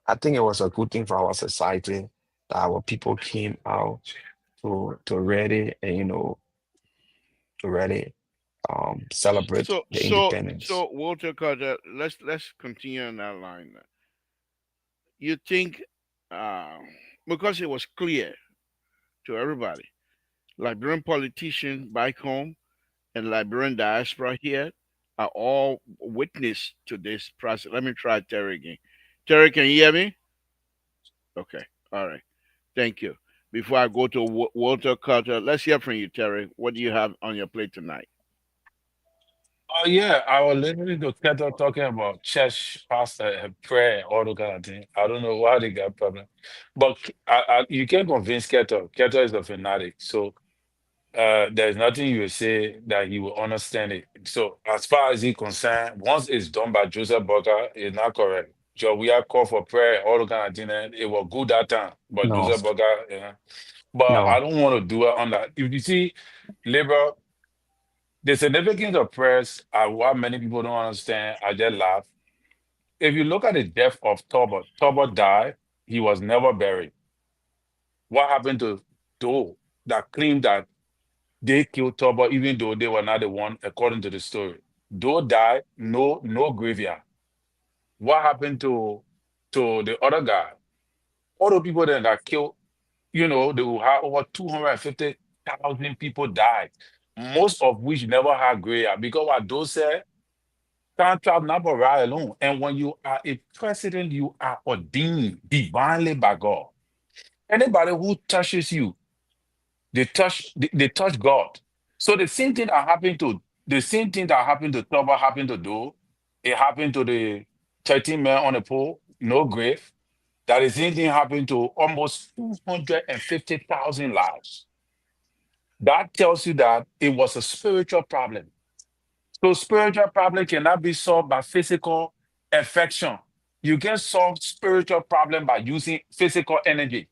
I think it was a good thing for our society that our people came out to really to really celebrate So the so independence. so Walter Carter, let's continue on that line. You think uh, because it was clear to everybody, Liberian politicians back home and Liberian diaspora here are all witness to this process. Let me try Terry again. Terry, can you hear me? Okay. All right. Thank you. Before I go to Walter Carter, let's hear from you, Terry. What do you have on your plate tonight? Oh yeah, I was listening to Keto talking about church pastor and prayer, all the kind of thing. I don't know why they got problem, but you can convince Keto. Keto is a fanatic, so there's nothing you will say that he will understand it. So as far as he concerned, once it's done by Joseph Boca, it's not correct. So we are called for prayer, all the kind of thing, and it was good that time. But No, Joseph Boca, but I no. don't want to do it on that. If you see, labor. The significance of prayers are what many people don't understand. I just laugh. If you look at the death of Tobit, Tobit died. He was never buried. What happened to Doe that claimed that they killed Tobit even though they were not the one, according to the story? Doe died, no graveyard. What happened to the other guy? All the people that got killed, they will have over 250,000 people died, most of which never had graveyard. Because what Doe said, contract number right alone. And when you are a president, you are ordained divinely by God. Anybody who touches you, they touch God. So the same thing that happened to Toba happened to Do. It happened to the 13 men on the pole, no grave. That the same thing happened to almost 250,000 lives. That tells you that it was a spiritual problem. So spiritual problem cannot be solved by physical affection. You can solve spiritual problem by using physical energy.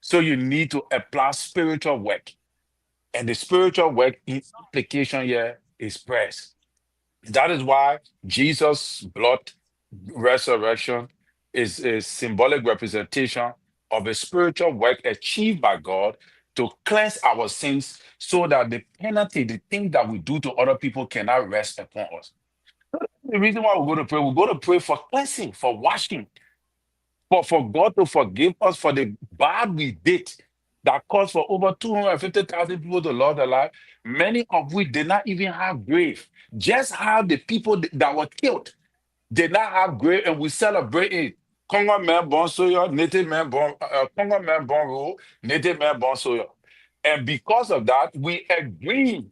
So you need to apply spiritual work. And the spiritual work in application here is prayers. That is why Jesus' blood resurrection is a symbolic representation of a spiritual work achieved by God to cleanse our sins so that the penalty, the thing that we do to other people cannot rest upon us. The reason why we go to pray for cleansing, for washing, for God to forgive us for the bad we did that caused for over 250,000 people to lose their life, many of which did not even have grave. Just how the people that were killed did not have grave, and we celebrate it. Congo man born soyo, native man born, Congo man born rule, native man born soyo. And because of that, we agree,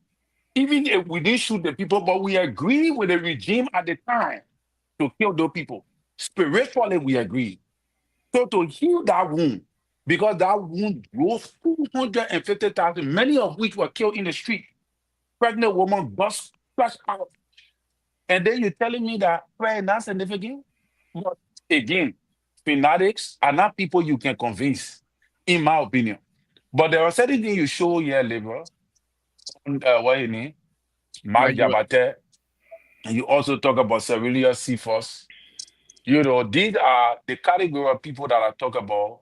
even if we didn't shoot the people, but we agree with the regime at the time to kill those people. Spiritually, we agree. So to heal that wound, because that wound drove 250,000, many of which were killed in the street. Pregnant woman bust flushed out. And then you're telling me that prayer is not significant? But again, fanatics are not people you can convince, in my opinion. But there are certain things you show here, liberal, what you mean, Mark Thank you. Jabate, and you also talk about Cerelia Cephas. You know, these are the category of people that I talk about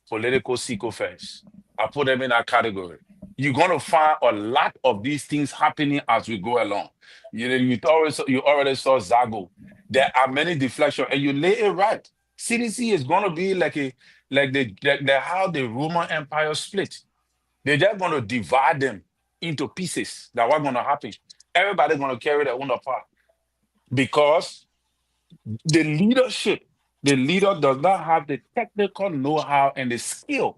political sycophants. I put them in that category. You're gonna find a lot of these things happening as we go along. You already saw Zago. There are many deflections, and you lay it right. CDC is gonna be like how the Roman Empire split. They're just gonna divide them into pieces. That's what's gonna happen. Everybody's gonna carry their own part because the leadership, the leader does not have the technical know-how and the skill,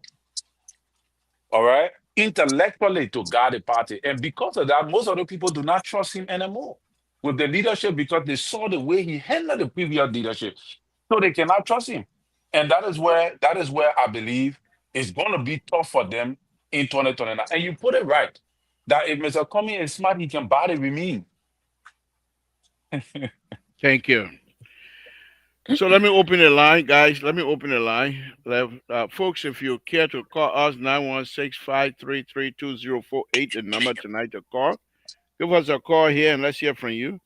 all right, intellectually to guide the party. And because of that, most of the people do not trust him anymore with the leadership because they saw the way he handled the previous leadership. So they cannot trust him. And that is where I believe it's gonna be tough for them in 2029. And you put it right. That if Mr. Comey is smart, he can buy the remain. Thank you. So let me open the line, guys. Let me open the line. Folks, if you care to call us, 916-533-2048, the number tonight to call. Give us a call here and let's hear from you.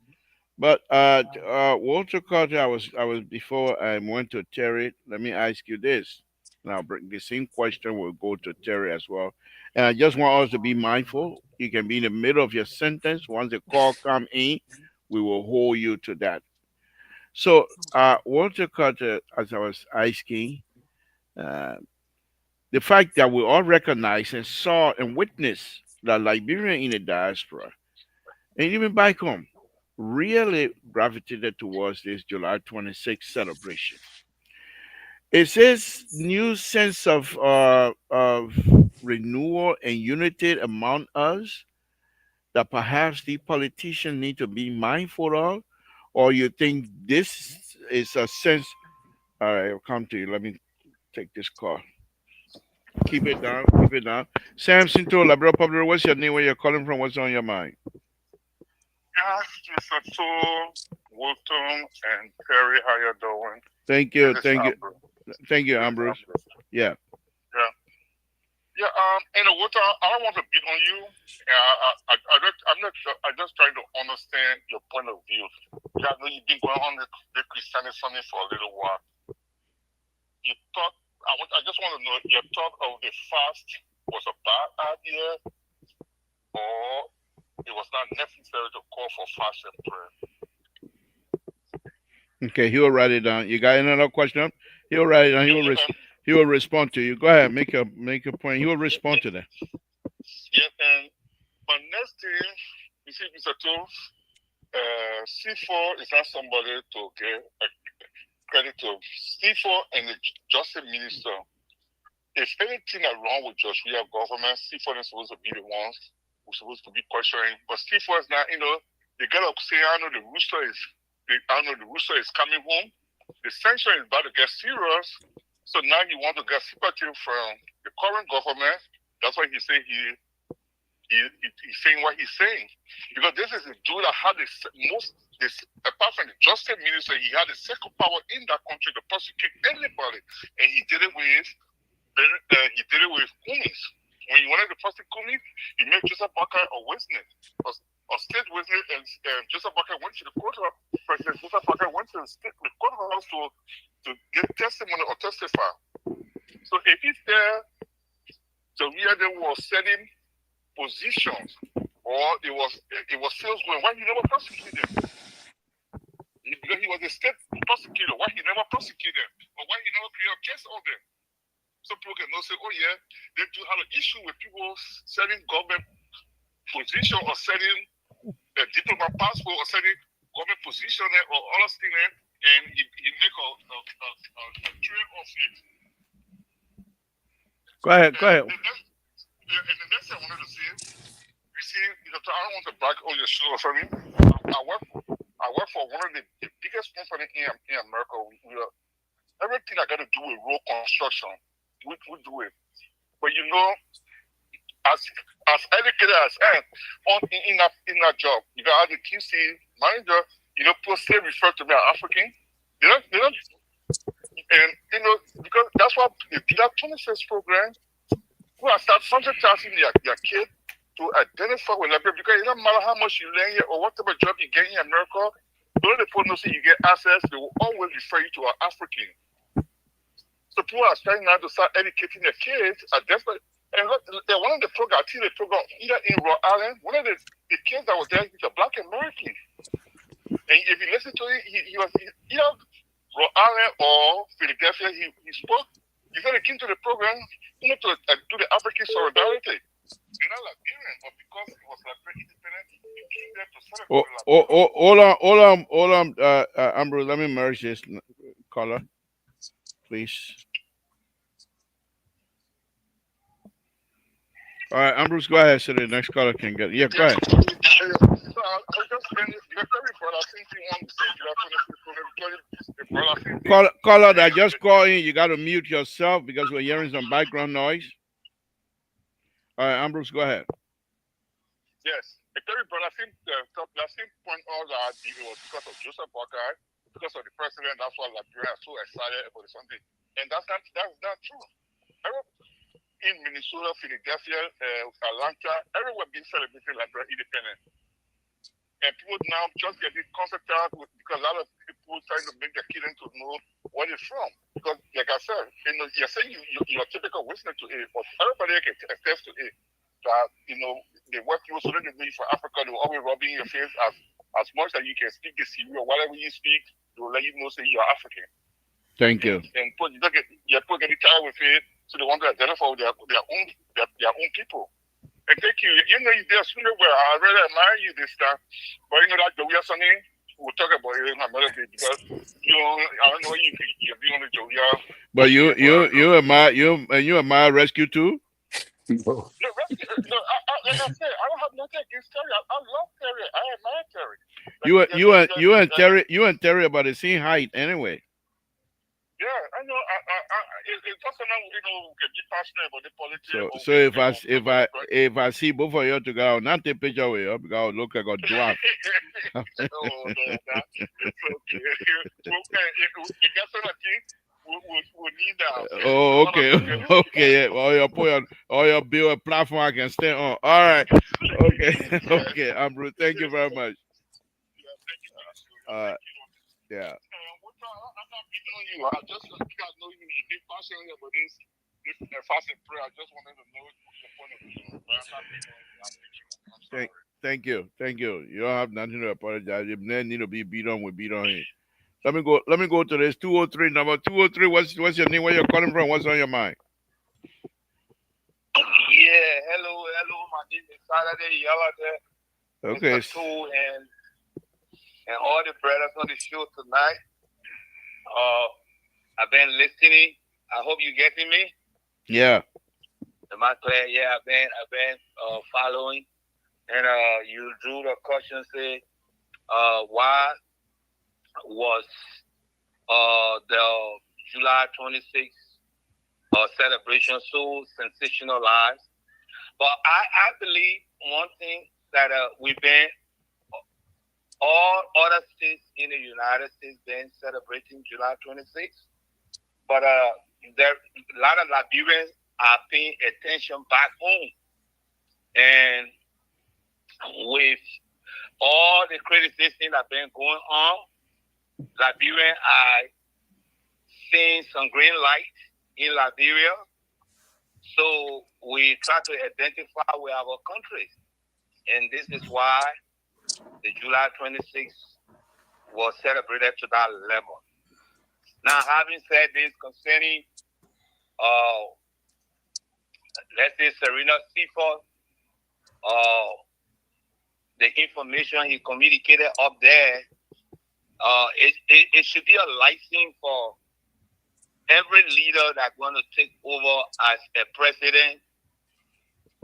But Walter Carter, I was before I went to Terry. Let me ask you this. Now, bring the same question will go to Terry as well. And I just want us to be mindful. You can be in the middle of your sentence. Once the call come in, we will hold you to that. So, Walter Carter, as I was asking, uh, the fact that we all recognize and saw and witnessed that Liberian in the diaspora and even back home really gravitated towards this July 26th celebration. It's this new sense of renewal and unity among us that perhaps the politicians need to be mindful of, or you think this is a sense? All right, I'll come to you. Let me take this call. Keep it down. Keep it down. Samson to Labrador Public. What's your name? Where you're calling from? What's on your mind? Yes, Mr. Tool, Wilton, and Perry, how you doing? Thank This you. is Thank you. Amber. Thank you, This is Ambrose. Amber. Yeah. Yeah. Yeah, Walter, I don't want to beat on you. I'm not sure. I'm just trying to understand your point of view. Yeah, I know you've been going on the Christianity Sunday for a little while. You thought, I just want to know, your thought of the fast was a bad idea, or it was not necessary to call for fast and prayer? Okay, he will write it down. You got another question? He'll write it down. Yeah, yeah, He will respond to you. Go ahead, make a point. He will respond to that. yeah, and my next thing, you see, Mr. Tools, C4 is not somebody to give credit to. C4 and the justice minister, if anything is wrong with Joshua government, C4 is supposed to be the ones who's supposed to be questioning. But C4 is not, they get up saying, I know the rooster is, I know the rooster is coming home. The sanction is about to get serious. So now he want to get sympathy from the current government. That's why he say he's saying what he's saying. Because this is a dude that had the most, this, apart from the justice minister, he had the second power in that country to prosecute anybody. And he did it with Kumis. When he wanted to prosecute Kumis, he made Joseph Barker a witness, a state witness, and Joseph Barker went to the courthouse. President Joseph Barker went to the courthouse to get testimony or testify. So if he's there, so we was setting positions, or it was sales going. Why he never prosecuted him? Because he was a state prosecutor. Why he never prosecuted him? Or why he never created a case on them? Some people can not say, oh yeah, they do have an issue with people selling government position or selling a diplomat passport or selling government position or all those things, and he make a trade of it. Go ahead. And the next thing I wanted to say, you see, I don't want to brag on your show or something. I work for one of the biggest companies in America. Everything I got to do with road construction, we do it. But as educated as I am, in that job, you got the QC manager, people still refer to me as African. They don't, and because that's why that 26 program, who are start sensitizing their kid to identify with Liberia, because it doesn't matter how much you learn here or what type of job you get in America, those people know say you get access, they will always refer you to an African. So people are starting now to start educating their kids. And one of the program, either in Rhode Island, one of the kids that was there, he's a black American. And if you listen to it, he was either Rhode Island or Philadelphia. He spoke. He said he came to the program, to do the African solidarity. They're not Liberian, but because it was Liberian independent, he came there to celebrate. Hold on, Ambrose. Let me merge this color, please. All right, Ambrose, go ahead so the next caller can get. Yeah, go ahead. So I just finished. You got every brother since you want to say you got finished the brother. Caller that just call in, you got to mute yourself because we're hearing some background noise. All right, Ambrose, go ahead. Yes, the very brother think the same point all that it was because of Joseph Barker, because of the president. That's why Liberia is so excited about something, and that's not true. In Minnesota, Philadelphia, Atlanta, everywhere being celebrating Liberia independence. And people now just get this concept out because a lot of people trying to make their children to know what it's from. Because, like I said, you're saying you're a typical witness to it, but everybody can attest to it. That, the work you so they know you for Africa, they will always rub in your face as much as you can speak the Syria or whatever you speak, they will let you know say you're African. Thank you. And people get tired with it. So they want to identify with their own people. And thank you. There's somewhere where I really admire you this time. But that Joya Sunday, we'll talk about it in another day because I don't know you're being on the Joya. But you admire rescue too? No, like I said, I don't have nothing against Terry. I love Terry. I admire Terry. You and Terry about the same height anyway. Yeah, I know. It's just can be passionate about the politics. So if I see both of you together, I'll not take a picture with you because I'll look like a dwarf. Oh no, it's okay. If you get something, we'll need that. Oh, okay. Yeah. All your build a platform I can stand on. All right. Okay. Okay, Ambrose. Thank you very much. Yeah, thank you. Yeah. I'm not beating on you. I just know you big passionate about this fasting prayer. I just wanted to know the point of view. But I'm not beating on you. I'm sorry. Thank you. You don't have nothing to apologize. If men need to be beat on, we beat on him. Let me go to this 203 number 203. What's your name? Where you're calling from? What's on your mind? Yeah, hello. My name is Saturday. Y'all out there. Okay. Mr. Tool and all the brothers on the show tonight. I've been listening. I hope you getting me. Yeah. Am I clear? Yeah, I've been following, and you drew the question. Say, why was the July 26th celebration so sensationalized? But I believe one thing that we've been all other states in the United States been celebrating July 26th, but there a lot of Liberians are paying attention back home, and with all the criticism that been going on, Liberians are seeing some green light in Liberia. So we try to identify with our countries, and this is why the July 26th was celebrated to that level. Now, having said this concerning, uh, let's say Serena Seaford, uh, the information he communicated up there, it should be a license for every leader that's going to take over as a president.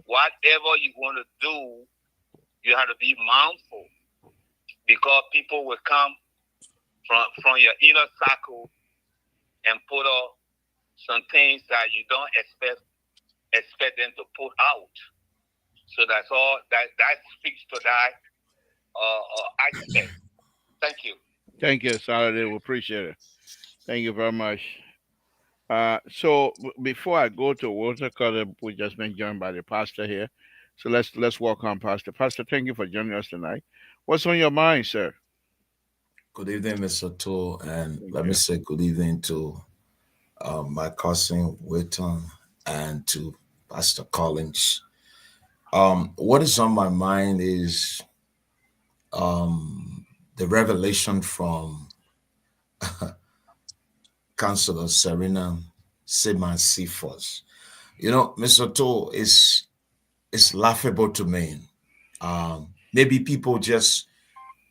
Whatever you want to do, you have to be mindful because people will come from your inner circle and put up some things that you don't expect them to put out. So that's all. That speaks to that aspect. Thank you. Thank you, Saturday. We appreciate it. Thank you very much. So before I go to water color, we just been joined by the pastor here. So let's welcome Pastor. Pastor, thank you for joining us tonight. What's on your mind, sir? Good evening, Mr. Tool, and Thank let me you. say good evening to my cousin Witton and to Pastor Collins. What is on my mind is the revelation from Counselor Serena Seman Cephas. You know, Mr. Tool, it's laughable to me. Maybe people just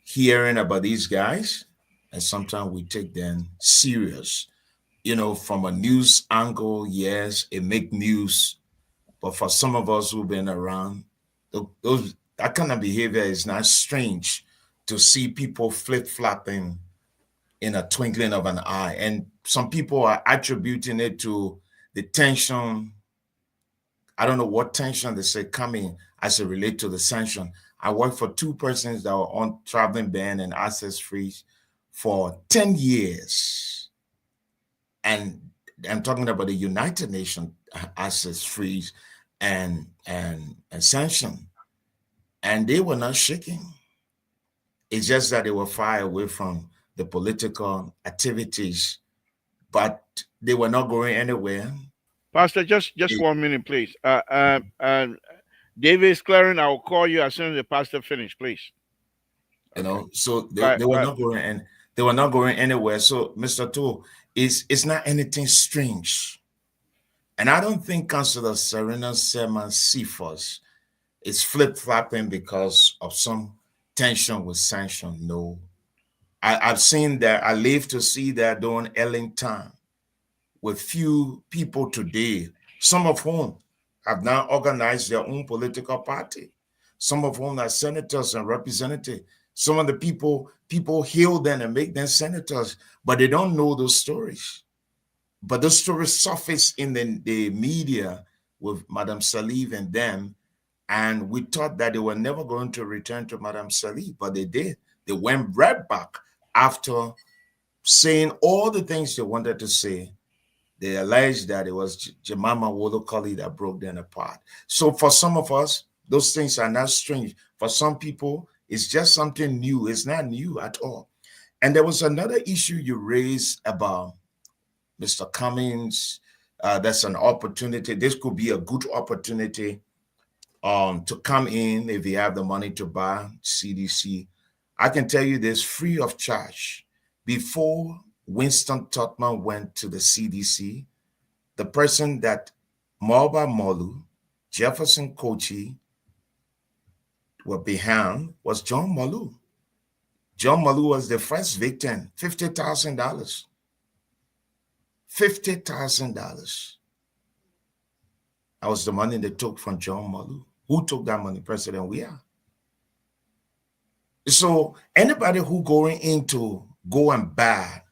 hearing about these guys, and sometimes we take them serious. You know, from a news angle, yes, it make news. But for some of us who've been around, those that kind of behavior is not strange to see people flip flopping in a twinkling of an eye. And some people are attributing it to the tension. I don't know what tension they say coming as it relate to the sanction. I worked for two persons that were on traveling ban and access freeze for 10 years. And I'm talking about the United Nations access freeze and sanction. And they were not shaking. It's just that they were far away from the political activities, but they were not going anywhere. Pastor, just 1 minute, please. David is clearing. I will call you as soon as the pastor finish, please. You Okay. know, so Go ahead, they go were ahead. not going and they were not going anywhere. So Mr. Tool, it's not anything strange. And I don't think Councillor Serena Seman Cephas is flip-flopping because of some tension with sanction. No. I've seen that. I live to see that during Ellington with few people today, some of whom have now organized their own political party, some of whom are senators and representatives. Some of the people hail them and make them senators, but they don't know those stories. But those stories surface in the media with Madame Salif and them. And we thought that they were never going to return to Madame Salif, but they did. They went right back after saying all the things they wanted to say. They alleged that it was Jemima Wolokoli that broke them apart. So for some of us, those things are not strange. For some people, it's just something new. It's not new at all. And there was another issue you raised about Mr. Cummings. That's an opportunity. This could be a good opportunity to come in if you have the money to buy CDC. I can tell you this free of charge. Before Winston Totman went to the CDC, the person that Marba Molu, Jefferson Kochi were behind was John Malu. John Malu was the first victim, $50,000. $50,000. That was the money they took from John Malu. Who took that money? President We are. So anybody who going into going bad,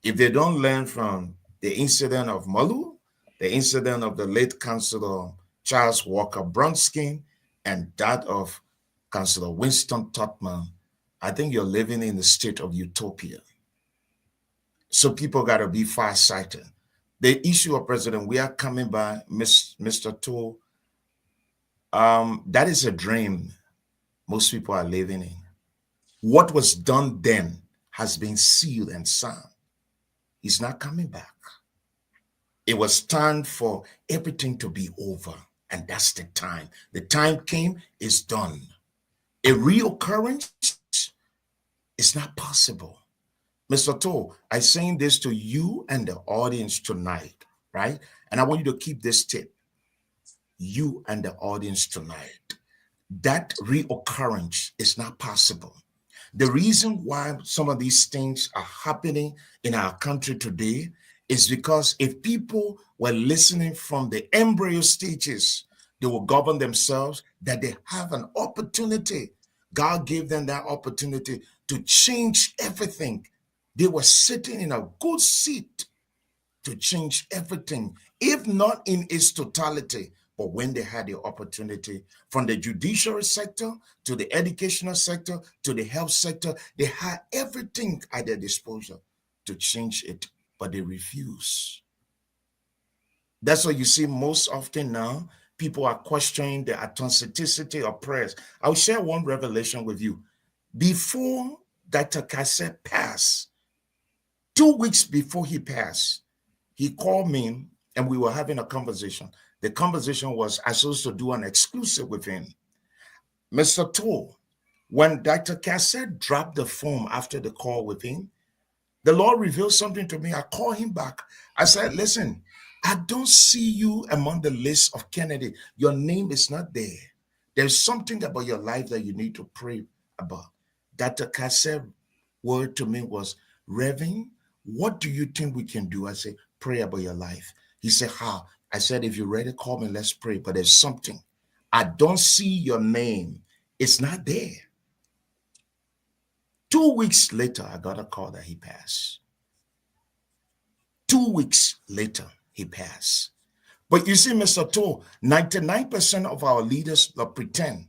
if they don't learn from the incident of Malu, the incident of the late Councillor Charles Walker Brunskin, and that of Councillor Winston Totman, I think you're living in the state of utopia. So people got to be far-sighted. The issue of President We are coming by, Mr. Tool, that is a dream most people are living in. What was done then has been sealed and signed. He's not coming back. It was time for everything to be over, and that's the time. The time came, it's done. A reoccurrence is not possible. Mr. To, I'm saying this to you and the audience tonight, right? And I want you to keep this tip. You and the audience tonight. That reoccurrence is not possible. The reason why some of these things are happening in our country today is because if people were listening from the embryo stages, they will govern themselves, that they have an opportunity. God gave them that opportunity to change everything. They were sitting in a good seat to change everything, if not in its totality, but when they had the opportunity, from the judiciary sector to the educational sector to the health sector, they had everything at their disposal to change it, but they refuse. That's what you see most often now. People are questioning the authenticity of prayers. I'll share one revelation with you. Before Dr. Cassette passed, 2 weeks before he passed, he called me and we were having a conversation. The conversation was I supposed to do an exclusive with him. Mr. Toll, when Dr. Cassette dropped the phone after the call with him, the Lord revealed something to me. I called him back. I said, listen, I don't see you among the list of candidates. Your name is not there. There's something about your life that you need to pray about. Dr. Cassette's word to me was, Reverend, what do you think we can do? I said, pray about your life. He said, how? I said, if you're ready, call me, let's pray. But there's something. I don't see your name. It's not there. 2 weeks later, I got a call that he passed. 2 weeks later, he passed. But you see, Mr. To, 99% of our leaders pretend.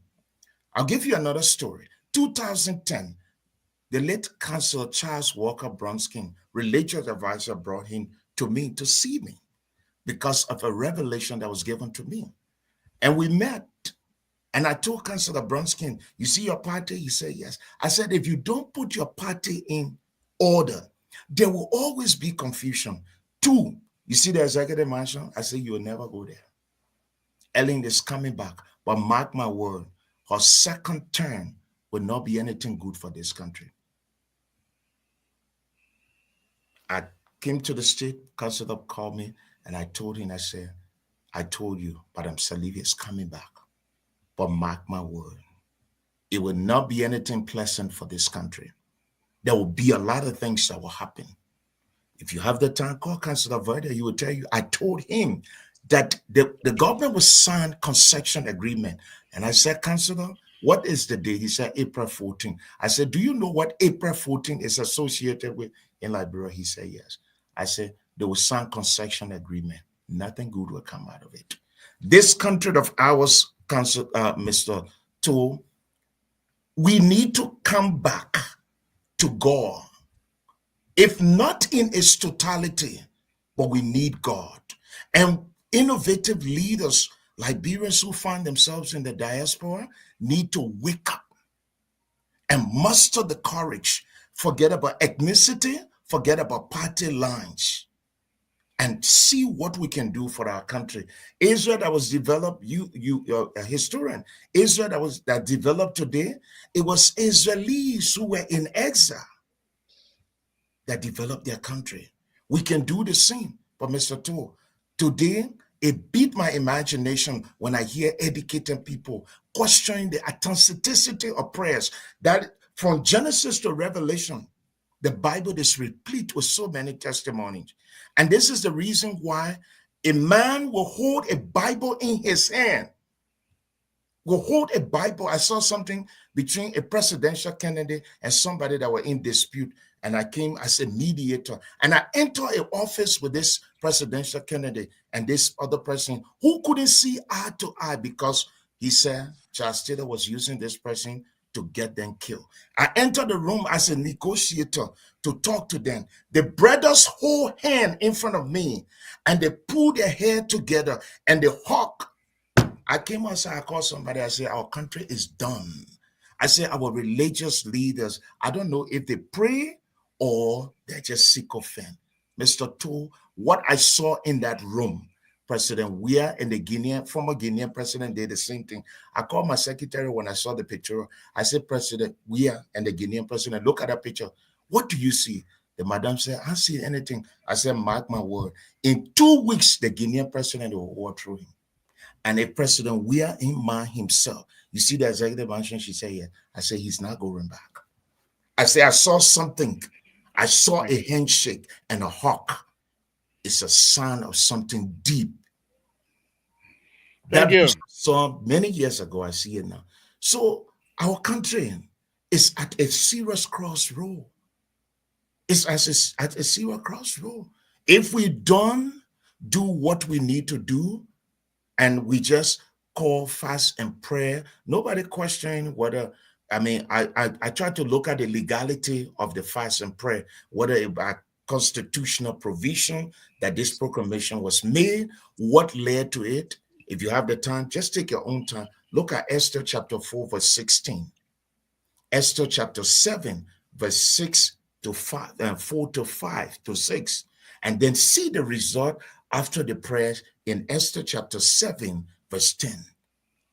I'll give you another story. 2010, the late Councillor Charles Walker Brunskin, religious advisor, brought him to me to see me because of a revelation that was given to me. And we met. And I told Councillor Brunskin, you see your party? He said, yes. I said, if you don't put your party in order, there will always be confusion. 2, you see the executive mansion? I said, you will never go there. Ellen is coming back, but mark my word, her second term will not be anything good for this country. I came to the state, Councillor called me, and I told him, I said, I told you, Madam Salivi is coming back. But mark my word, it will not be anything pleasant for this country. There will be a lot of things that will happen. If you have the time, call Councillor Verda, he will tell you, I told him that the government will sign concession agreement. And I said, Councillor, what is the date? He said, April 14. I said, do you know what April 14 is associated with in Liberia? He said, yes. I said, they will sign concession agreement. Nothing good will come out of it. This country of ours, Mr. To, we need to come back to God. If not in its totality, but we need God. And innovative leaders, Liberians who find themselves in the diaspora, need to wake up and muster the courage. Forget about ethnicity, forget about party lines, and see what we can do for our country. Israel that was developed, you're a historian. Israel that developed today, it was Israelis who were in exile that developed their country. We can do the same. But Mr. To, today, it beat my imagination when I hear educated people questioning the authenticity of prayers. That from Genesis to Revelation, the Bible is replete with so many testimonies. And this is the reason why A man will hold a Bible in his hand. Will hold a Bible. I saw something between a presidential candidate and somebody that were in dispute. And I came as a mediator. And I entered an office with this presidential candidate and this other person who couldn't see eye to eye because he said Charles Taylor was using this person to get them killed. I entered the room as a negotiator to talk to them. The brothers hold hand in front of me and they pull their hair together and they hawk. I came outside, I called somebody, I said, our country is done. I said, our religious leaders, I don't know if they pray or they're just sycophant. Mr. Tu, what I saw in that room, President Weah and the Guinean, former Guinean president did the same thing. I called my secretary when I saw the picture. I said, President Weah and the Guinean president, look at that picture. What do you see? The madam said, I don't see anything. I said, mark my word. In 2 weeks, the Guinean president will overthrow him. And a President Weah in mind himself. You see the executive mansion? She said, yeah. I said, he's not going back. I said, I saw something. I saw a handshake and a hawk. It's a sign of something deep. Thank you. Saw many years ago. I see it now. So our country is at a serious crossroad. It's at a serious crossroad. If we don't do what we need to do, and we just call fast and prayer, nobody questioning whether, I try to look at the legality of the fast and prayer, whether about constitutional provision that this proclamation was made, what led to it. If you have the time, just take your own time. Look at Esther chapter 4, verse 16. Esther chapter 7, verse 6 to 5, and 4 to 5 to 6. And then see the result after the prayers in Esther chapter 7, verse 10.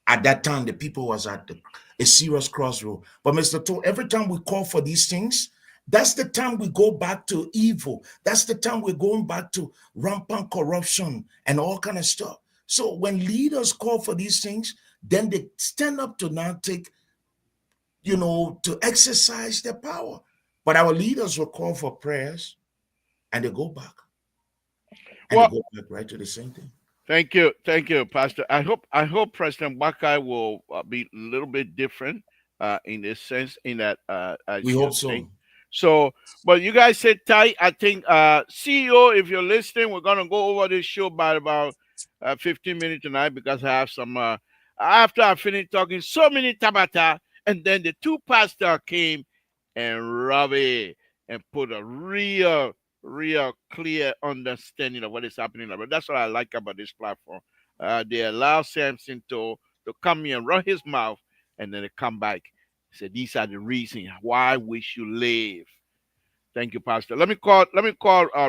At that time, the people was at a serious crossroad. But Mr. To, every time we call for these things, that's the time we go back to evil. That's the time we're going back to rampant corruption and all kind of stuff. So when leaders call for these things, then they stand up to now take, to exercise their power. But our leaders will call for prayers and they go back. And they go back right to the same thing. Thank you, Pastor. I hope President Wakai will be a little bit different in this sense. In that, we hope so. So, but you guys sit tight. I think CEO, if you're listening, we're gonna go over this show by about 15 minutes tonight because I have some. After I finished talking so many tabata, and then the two pastors came and Robbie and put a real clear understanding of what is happening. But that's what I like about this platform. They allow Samson to come here and run his mouth, and then they come back. Say these are the reasons why we should live. Thank you, Pastor. Let me call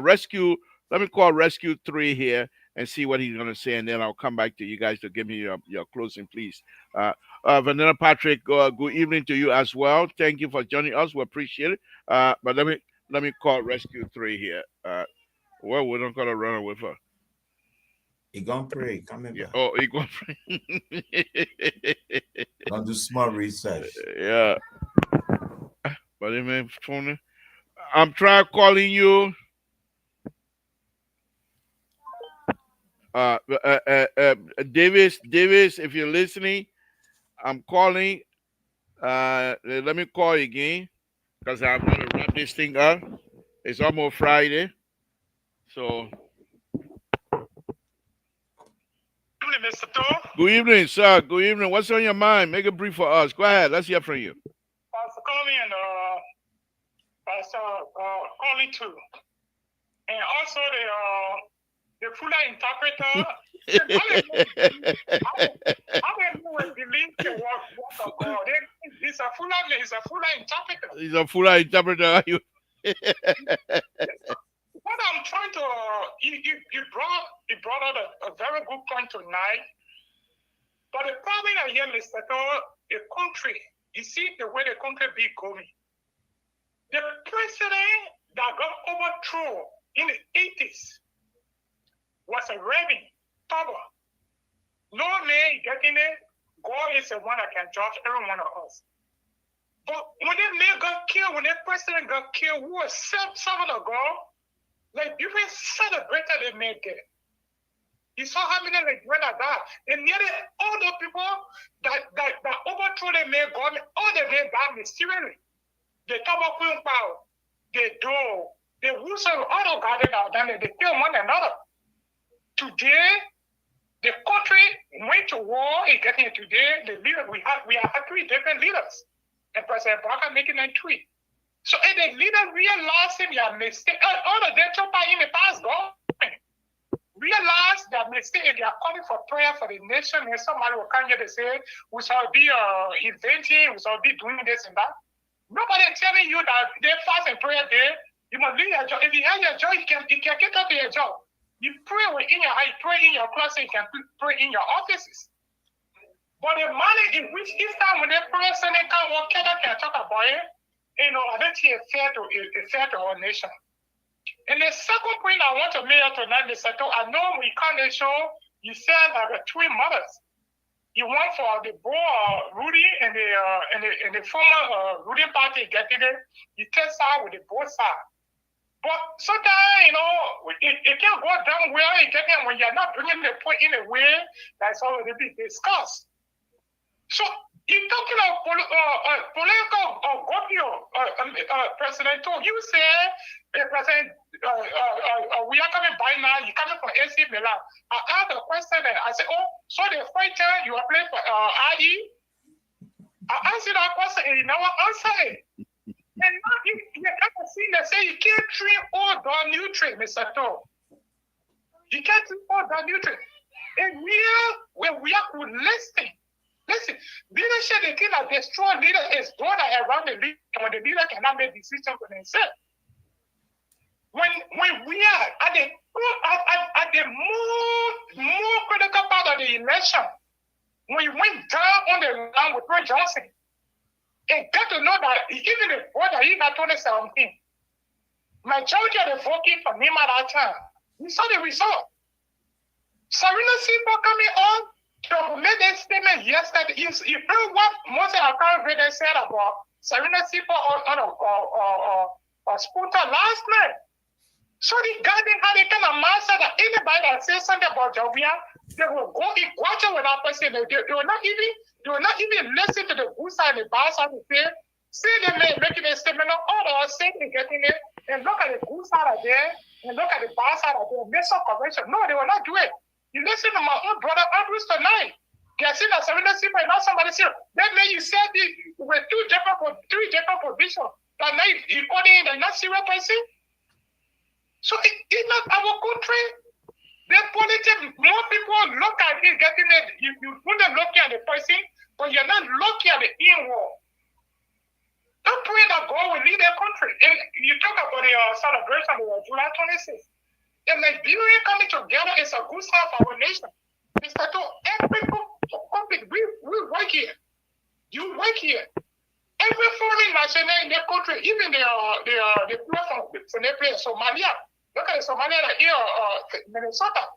rescue. Let me call Rescue 3 here and see what he's gonna say, and then I'll come back to you guys to give me your closing, please. Vanilla Patrick, good evening to you as well. Thank you for joining us. We appreciate it. But let me call Rescue 3 here. Well, we're not gonna run away for. He gonna pray, coming back. Oh, he gonna pray. Gonna do small research. Yeah. But man, phone. I'm trying calling you. Davis, if you're listening, I'm calling. Let me call you again because I'm gonna wrap this thing up. It's almost Friday, so. Good evening, Mr. Toe. Good evening, sir. Good evening. What's on your mind? Make it brief for us. Go ahead. Let's hear from you. Pastor Coley and Pastor Coley too, and also the fuller interpreter. How many will believe the word of God? He's a fuller interpreter. He's a fuller interpreter. What I'm trying to, you brought out a very good point tonight. But the problem I hear, Mr. Toe, the country, you see the way the country be going. The president that got overthrown in the 80s was a raving power. No man getting it. God is the one that can judge every one of us. But when that man got killed, when that president got killed, who was servant of God, like you been celebrated that man dead. You saw how many like when I died. And nearly all the people that overthrew the main government, all the men died mysteriously. The Tobacco power, the door, the rules of all garden out there, they kill one another. Today, the country went to war and getting today, the leader we have three different leaders. And President Barker making them three. So if the leader realizing their mistake, all of them so far in the past gone, realize their mistake and they are calling for prayer for the nation, and somebody will come here and say, we shall be inventing, we shall be doing this and that. Nobody telling you that they fast and prayer there. You must leave your job. If you have your job, you can get up to your job. You pray within your house, you pray in your closet, you can pray in your offices. But the money in which each time when they pray, so they can't walk, can talk about it. I don't think it's fair to our nation. And the second point I want to make tonight is that I know we can't show you said like twin mothers. You want for the boy Rudy and the former Rudy party getting it. You test out with the both side. But sometimes it can't go down well. It getting when you're not bringing the point in a way that's already been discussed. So you're talking about political President too. You say President, we are coming by now. You're coming from AC Milan. I asked a question and I said, oh, so the fighter you are playing for IE? I answered that question and you never answer it. And now you can't see they say you can't treat all the nutrients, Mr. To. You can't treat all the nutrients. And when we are listening. Listen, leadership, the thing that destroy leader is those that around the leader when the leader cannot make decisions for themselves. When we are at the more critical part of the election, when we went down on the line with Roy Johnson, and got to know that even the vote that he got 2017, majority of the voting for him at that time, we saw the result. Serena Simba coming on. So made that statement yesterday. You heard what most of our current said about Serena Sipa or Spunta last night. So the garden had a kind of master that anybody that says something about Jovia, they will go in quarter with that person. They will not even listen to the good side and the bad side and say they may making a statement of all they are saying and getting it, and look at the good side of there and look at the bad side of there, make some correction. No, they will not do it. You listen to my own brother Andrews tonight. They are saying that Serena Simba and not somebody else. That means you said with three different positions. That now you call it a not serious person. So it's not our country. The politics, more people look at it, getting it. You wouldn't look at the person, but you're not looking at the inward. Don't pray that God will lead their country. And you talk about the celebration of July 26th. And Nigeria coming together is a good sign for our nation. It's that every company, we work here. You work here. Every foreign national in their country, even the play from they play Somalia. Look at Somalia like here, Minnesota.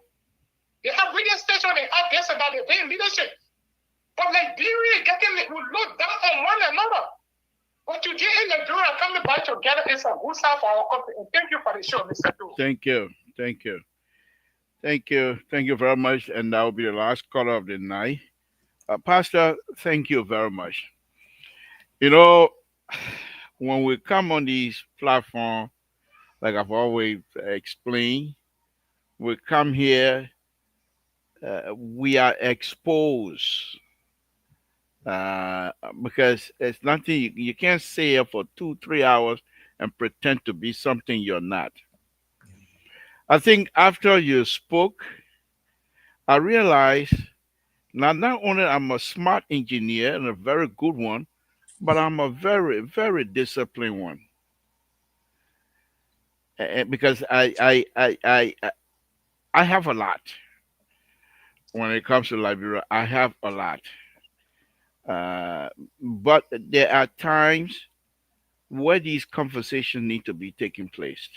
They have radio station, they have this and that, they pay leadership. But Nigeria will look down on one another. But today in Nigeria coming back together is a good sign for our country. And thank you for the show, Mr. Du. Thank you. Thank you. Thank you. Thank you very much. And that will be the last caller of the night. Pastor, thank you very much. You know, when we come on these platforms, like I've always explained, we come here, we are exposed because it's nothing, you can't stay here for 2, 3 hours and pretend to be something you're not. I think after you spoke, I realized not only I'm a smart engineer and a very good one, but I'm a very, very disciplined one. Because I have a lot when it comes to Liberia. I have a lot, but there are times where these conversations need to be taking place.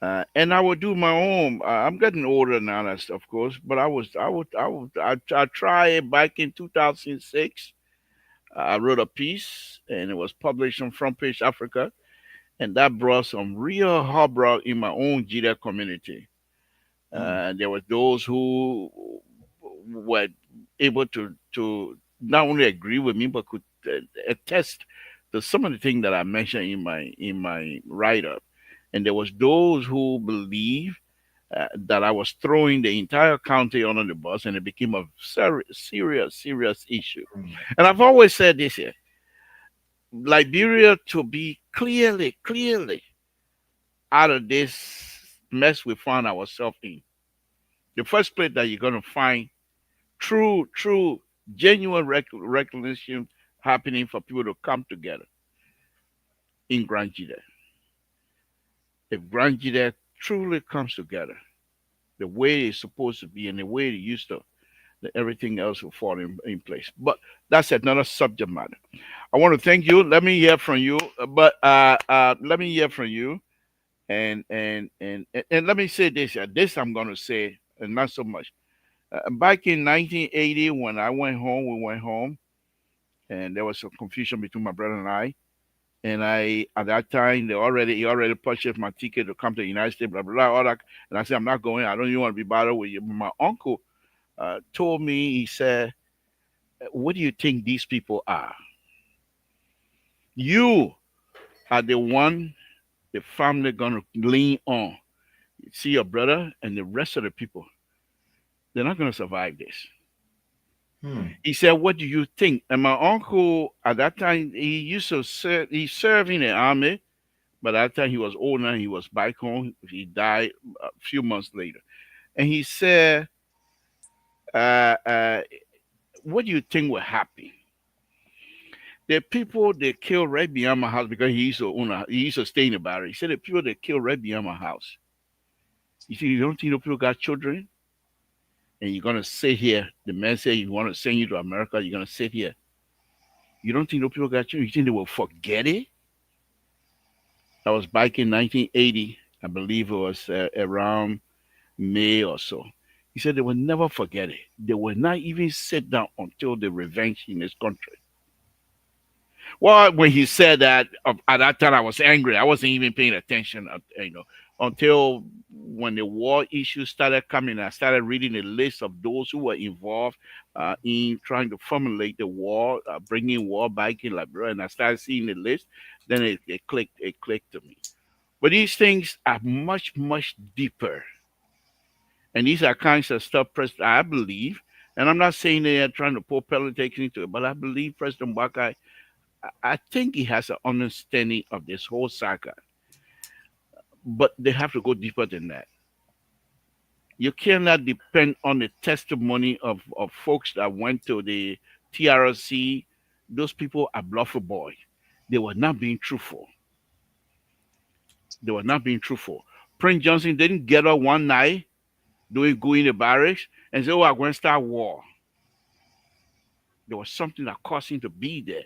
And I would do my own. I'm getting older now, that's of course, but I tried back in 2006. I wrote a piece, and it was published on Front Page Africa, and that brought some real hubbub in my own GDA community. Mm. There were those who were able to not only agree with me but could attest to some of the things that I mentioned in my write up. And there was those who believe that I was throwing the entire county under the bus, and it became a serious issue. And I've always said this here: Liberia to be clearly out of this mess we found ourselves in. The first place that you're going to find true, genuine recognition happening for people to come together in Grand Jide. If Grand Jide truly comes together the way it's supposed to be and the way it used to, then everything else will fall in place. But that's another subject matter. I want to thank you. Let me hear from you. But let me hear from you. And let me say this. This I'm going to say, and not so much. Back in 1980, when I went home, we went home, and there was some confusion between my brother and I. And I, at that time, he already purchased my ticket to come to the United States, blah blah blah, all that. And I said, I'm not going. I don't even want to be bothered with you. But my uncle told me, he said, "What do you think these people are? You are the one the family gonna lean on. See your brother and the rest of the people, they're not gonna survive this." Hmm. He said, "What do you think?" And my uncle at that time, he used to serve. He served in the army, but at that time he was old now. He was back home. He died a few months later. And he said, uh, uh, "What do you think will happen? The people that killed right behind my house because he used to stay in the barrel. He said the people that killed right behind my house. You see, you don't think those people got children, and you're gonna sit here. The man said he want to send you to America. You're gonna sit here. You don't think those people got children? You think they will forget it?" That was back in 1980. I believe it was around May or so. He said they will never forget it. They will not even sit down until the revenge in this country. Well, when he said that, at that time I was angry. I wasn't even paying attention, until when the war issues started coming. I started reading the list of those who were involved in trying to formulate the war, bringing war back in Liberia, and I started seeing the list. Then it clicked. It clicked to me. But these things are much deeper, and these are kinds of stuff, I believe. And I'm not saying they are trying to pour politics into it, but I believe President Baka, I think he has an understanding of this whole saga, but they have to go deeper than that. You cannot depend on the testimony of folks that went to the TRC. Those people are bluffer boy. They were not being truthful. They were not being truthful. Prince Johnson didn't get up one night doing go in the barracks and say, "Oh, I'm going to start war." There was something that caused him to be there.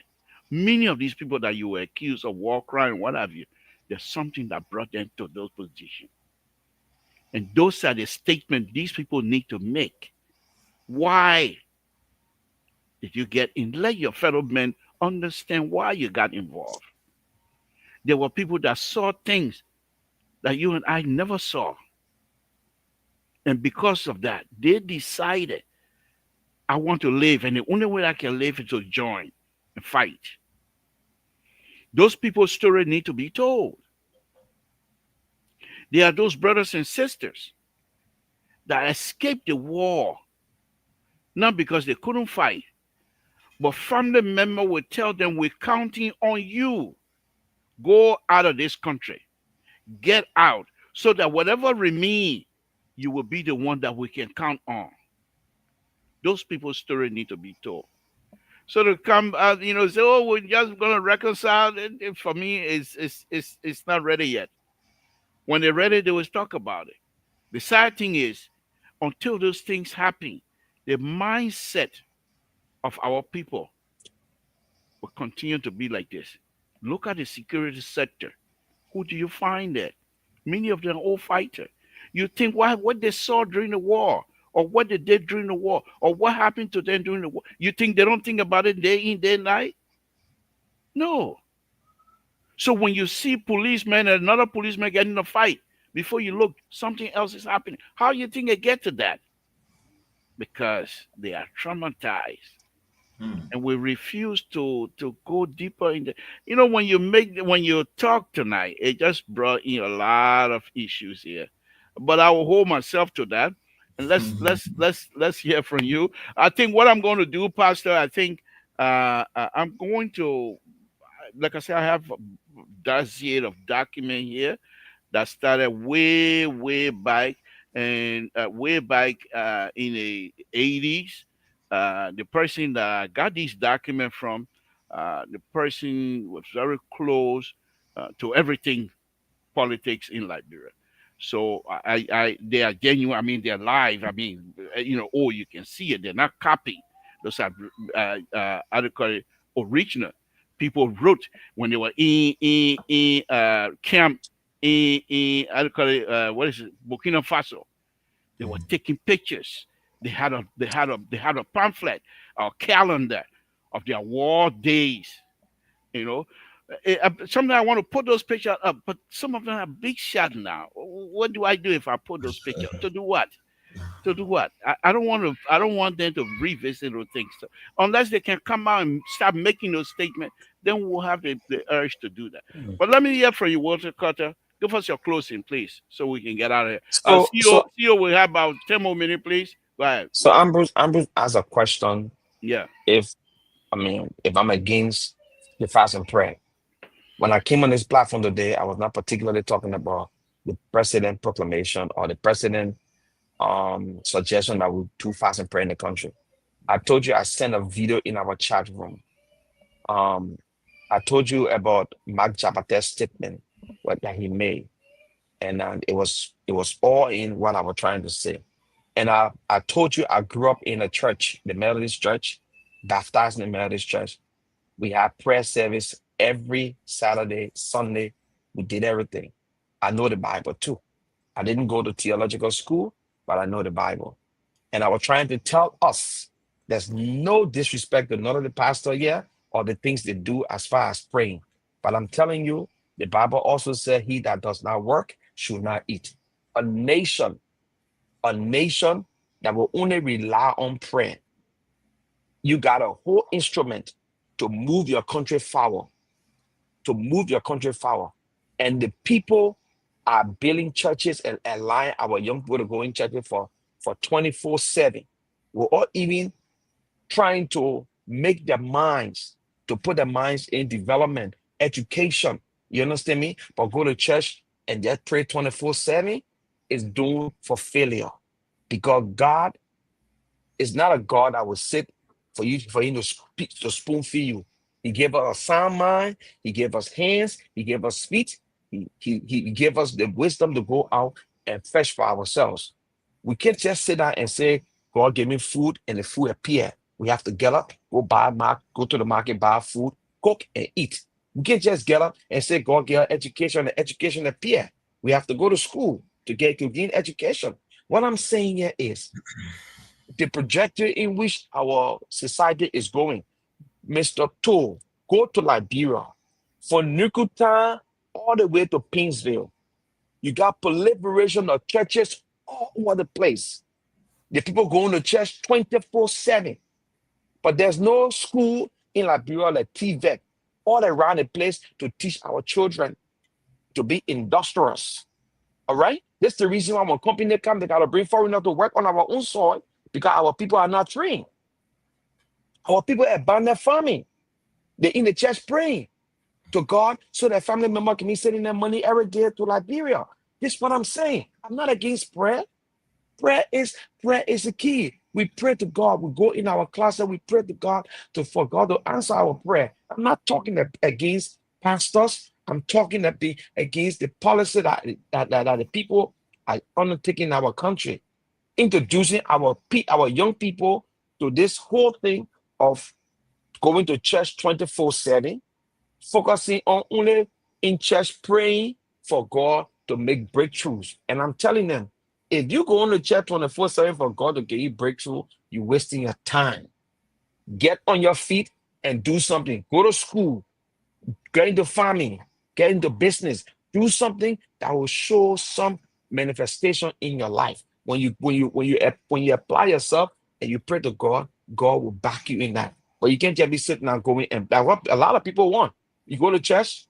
Many of these people that you were accused of war crime, what have you, there's something that brought them to those positions. And those are the statements these people need to make. Why did you get in? Let your fellow men understand why you got involved. There were people that saw things that you and I never saw. And because of that, they decided, I want to live. And the only way I can live is to join and fight. Those people's story need to be told. There are those brothers and sisters that escaped the war, not because they couldn't fight, but family member will tell them, "We're counting on you. Go out of this country. Get out so that whatever remain, you will be the one that we can count on." Those people's story need to be told. So to come, say, "Oh, we're just going to reconcile," for me, it's not ready yet. When they're ready, they will talk about it. The sad thing is, until those things happen, the mindset of our people will continue to be like this. Look at the security sector. Who do you find there? Many of them are all fighters. You think what they saw during the war, or what they did during the war, or what happened to them during the war. You think they don't think about it day in, day night? No. So when you see policemen and another policeman getting in a fight, Before you look, something else is happening. How do you think they get to that? Because they are traumatized, Hmm. and we refuse to go deeper in the. You know, when you talk tonight, it just brought in a lot of issues here, but I will hold myself to that. And let's hear from you. I think what I'm going to do, Pastor, I think I'm going to, like I said, I have a dossier of document here that started way back, and way back in the 80s. The person that I got this document from, the person was very close to everything politics in Liberia. So they are genuine. I mean, they're live. I mean, oh, you can see it. They're not copy. Those are, how do you call it, original. People wrote when they were in camp in how do you call it, what is it, Burkina Faso. They were taking pictures. They had a pamphlet or calendar of their war days. You know, sometimes I want to put those pictures up, but some of them are big shot now. What do I do if I put those pictures? To do what? To do what? I don't want to. I don't want them to revisit those things. So, unless they can come out and start making those statements, then we'll have the urge to do that. But let me hear from you, Walter Carter. Give us your closing, please, so we can get out of here. So so CEO, we have about 10 more minutes, please. Go ahead. so Ambrose asked a question. Yeah. If I mean, if I'm against the fast and prayer. When I came on this platform today, I was not particularly talking about the president proclamation or the president suggestion that we do fast and pray in the country. I told you I sent a video in our chat room. Um, I told you about Mark Jabate's statement that he made, and it was all in what I was trying to say. And I told you I grew up in a church, the Methodist church, baptized in the Methodist church. We had prayer service every Saturday, Sunday. We did everything. I know the Bible too. I didn't go to theological school, but I know the Bible. And I was trying to tell us there's no disrespect to none of the pastor here or the things they do as far as praying. But I'm telling you, the Bible also said, he that does not work should not eat. A nation, a nation that will only rely on prayer, you got a whole instrument to move your country forward, to move your country forward. And the people are building churches and allowing our young people to go in churches for 24/7. We're all even trying to make their minds, to put their minds in development, education. You understand me? But go to church and just pray 24/7 is doomed for failure. Because God is not a God that will sit for him to speak to spoon feed you. He gave us a sound mind, he gave us hands, he gave us feet, he gave us the wisdom to go out and fetch for ourselves. We can't just sit down and say, God gave me food and the food appear. We have to get up, go to the market, buy food, cook and eat. We can't just get up and say, God gave us education and education appear. We have to go to school to gain education. What I'm saying here is the trajectory in which our society is going. Mr. Toll, go to Liberia, from Nukuta all the way to Pinsville. You got proliferation of churches all over the place. The people going to church 24/7. But there's no school in Liberia like TVEC all around the place to teach our children to be industrious. All right? That's the reason why when company come, they got to bring foreigners to work on our own soil because our people are not trained. Our people abandon farming. They in the church praying to God so that family member can be sending their money every day to Liberia. This is what I'm saying. I'm not against prayer. Prayer is the key. We pray to God. We go in our class and we pray to God for God to answer our prayer. I'm not talking against pastors. I'm talking against the policy that the people are undertaking in our country, introducing our young people to this whole thing of going to church 24/7, focusing on only in church praying for God to make breakthroughs. And I'm telling them, if you go on to church 24/7 for God to give you breakthrough, you're wasting your time. Get on your feet and do something. Go to school, get into farming, get into business, do something that will show some manifestation in your life. When you apply yourself and you pray to God, God will back you in that. But you can't just be sitting there going and what a lot of people want. You go to church,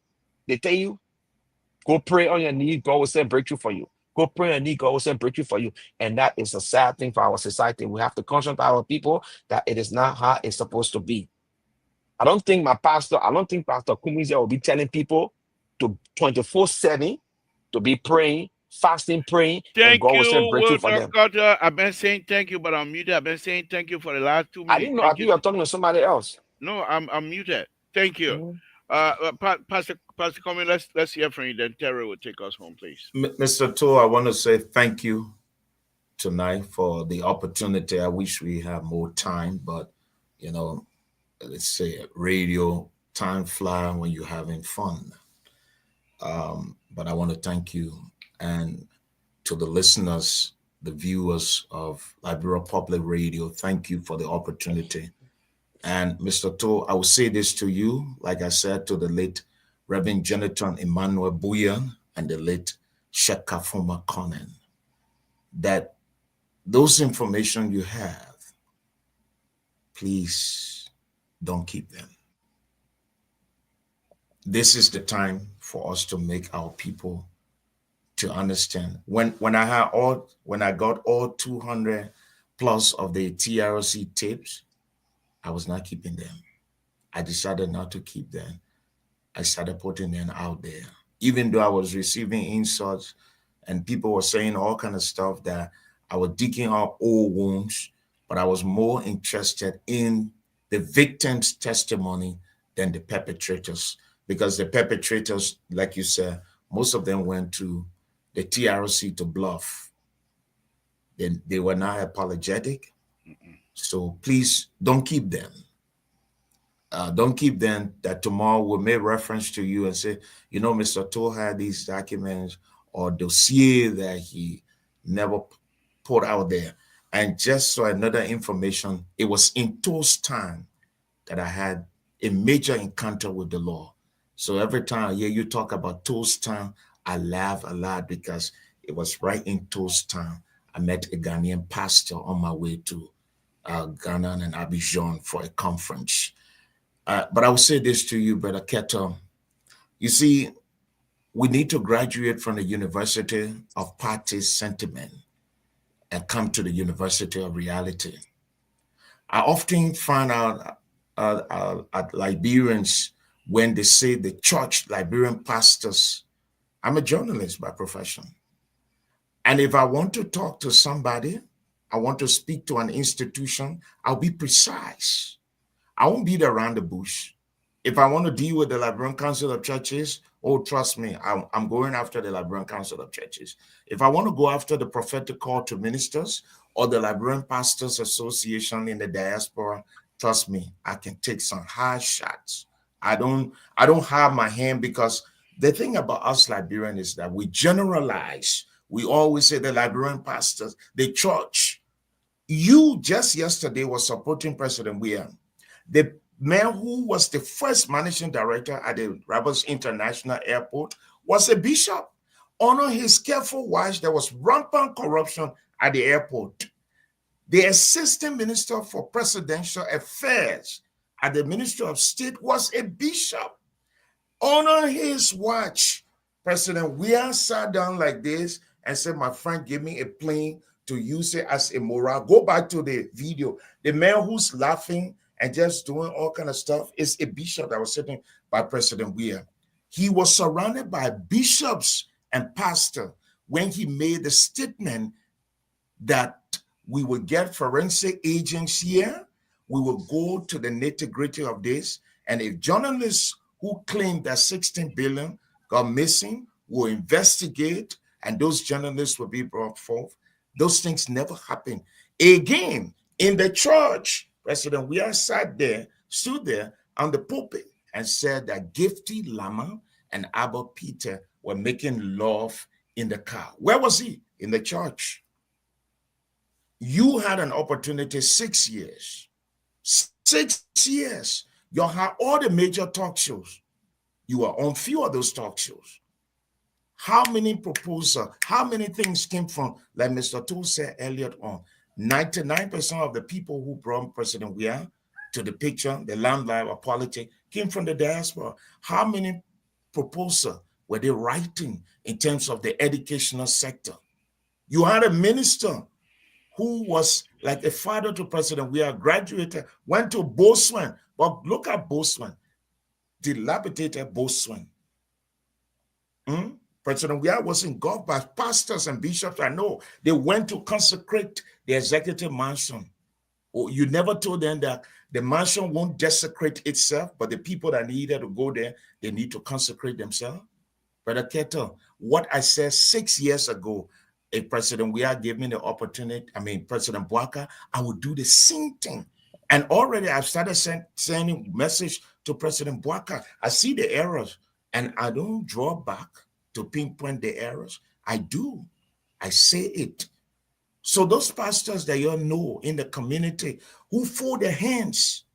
they tell you, go pray on your knees, God will send breakthrough for you. Go pray on your knee, God will send breakthrough for you. And that is a sad thing for our society. We have to concentrate our people that it is not how it's supposed to be. I don't think Pastor Kumize will be telling people to 24/7 to be praying, fasting, praying, and Thank God will send you, breakthrough for Wilder them. Carter. I've been saying thank you, but I'm muted. I've been saying thank you for the last two I minutes. didn't know. I Thank think you. you're talking to somebody else. No, I'm muted. Thank you. Mhm. Pastor Coming, let's hear from you. Then Terry will take us home, please. Mr. Tour, I want to say thank you tonight for the opportunity. I wish we had more time, but you know, let's say radio time fly when you're having fun. But I want to thank you and to the listeners, the viewers of Liberia Public Radio. Thank you for the opportunity. And Mr. To, I will say this to you, like I said to the late Reverend Jonathan Emmanuel Buyan and the late Shekafuma Conan, that those information you have, please don't keep them. This is the time for us to make our people to understand. When I got all 200 plus of the TRC tapes, I was not keeping them. I decided not to keep them. I started putting them out there. Even though I was receiving insults and people were saying all kind of stuff that I was digging up old wounds, but I was more interested in the victim's testimony than the perpetrators. Because the perpetrators, like you said, most of them went to the TRC to bluff. Then they were not apologetic. So please don't keep them. Don't keep them that tomorrow will make reference to you and say, you know, Mr. Toll had these documents or dossier that he never put out there. And just so another information, it was in Toll's time that I had a major encounter with the law. So every time I hear you talk about Toll's time, I laugh a lot because it was right in Toll's time. I met a Ghanaian pastor on my way to Ghana and Abidjan for a conference. But I will say this to you, Brother Keto. You see, we need to graduate from the University of Party Sentiment and come to the University of Reality. I often find out at Liberians when they say the church, Liberian pastors, I'm a journalist by profession. And if I want to talk to somebody, I want to speak to an institution, I'll be precise. I won't beat around the bush. If I want to deal with the Liberian Council of Churches, oh, trust me, I'm going after the Liberian Council of Churches. If I want to go after the prophetic call to ministers or the Liberian Pastors Association in the diaspora, trust me, I can take some hard shots. I don't have my hand because the thing about us Liberians is that we generalize. We always say the Liberian pastors, the church. You just yesterday was supporting President William. The man who was the first managing director at the Rebels International Airport was a bishop. Under his careful watch, there was rampant corruption at the airport. The assistant minister for presidential affairs at the Ministry of State was a bishop. On his watch, President Weah sat down like this and said, my friend, give me a plane to use it as a morale. Go back to the video. The man who's laughing and just doing all kind of stuff is a bishop that was sitting by President Weah. He was surrounded by bishops and pastors when he made the statement that we will get forensic agents here. We will go to the nitty-gritty of this. And if journalists who claim that 16 billion got missing will investigate, and those journalists will be brought forth, those things never happen. Again, in the church, President Weah stood there on the pulpit and said that Gifty Lama and Abba Peter were making love in the car. Where was he? In the church. You had an opportunity 6 years. 6 years. You had all the major talk shows. You were on few of those talk shows. How many proposal, how many things came from, like Mr. Tool said earlier on, 99% of the people who brought President Weah to the picture, the limelight of politics, came from the diaspora. How many proposal were they writing in terms of the educational sector? You had a minister who was like a father to President Weah, graduated, went to Botswana, but look at Botswana, dilapidated Botswana. President Weah was engulfed by pastors and bishops. I know they went to consecrate the executive mansion. Oh, you never told them that the mansion won't desecrate itself, but the people that needed to go there, they need to consecrate themselves. Brother Keto, what I said 6 years ago, if President Weah gave me the opportunity, President Bwaka, I would do the same thing. And already I've started sending message to President Bwaka. I see the errors, and I don't draw back to pinpoint the errors. I do. I say it. So those pastors that you know in the community who fold their hands,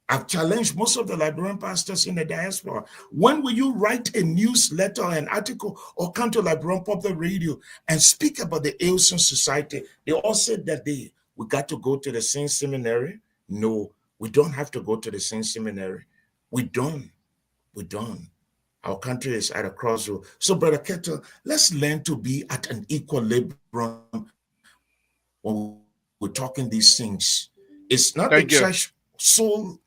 I've challenged most of the Liberian pastors in the diaspora. When will you write a newsletter, an article, or come to Liberian Public Radio and speak about the Ailson Society? They all said that we got to go to the same seminary. No, we don't have to go to the same seminary. We don't. We don't. Our country is at a crossroad. So, Brother Keto, let's learn to be at an equilibrium when we're talking these things. It's not the church Thank you. sole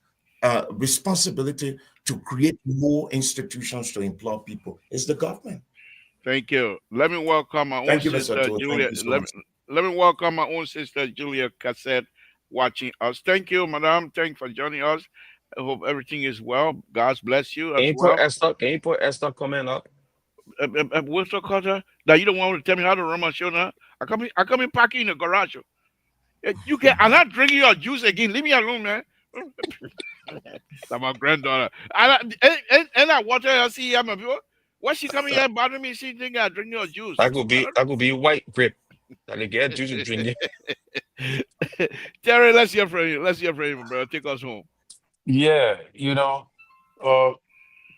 responsibility to create more institutions to employ people. It's the government. Thank you. Let me welcome my own Thank you, Mr. sister Tool. Thank Julia. you so Let much. me, let me welcome my own sister Julia Cassette watching us. Thank you, madam. Thank you for joining us. I hope everything is well. God bless you Can as you put well. Esther? Can you put Esther comment up? What's the culture? That you don't want to tell me how to run my show now? I come in parking in the garage. You can. I'm not drinking your juice again. Leave me alone, man. That's my granddaughter. And I watch her. I see I'm a viewer. Why she coming here bothering me? She think I drink your juice. That could be white grape. That they get you to drink it. Terry, let's hear from you. Let's hear from you, brother. Take us home. Yeah, uh,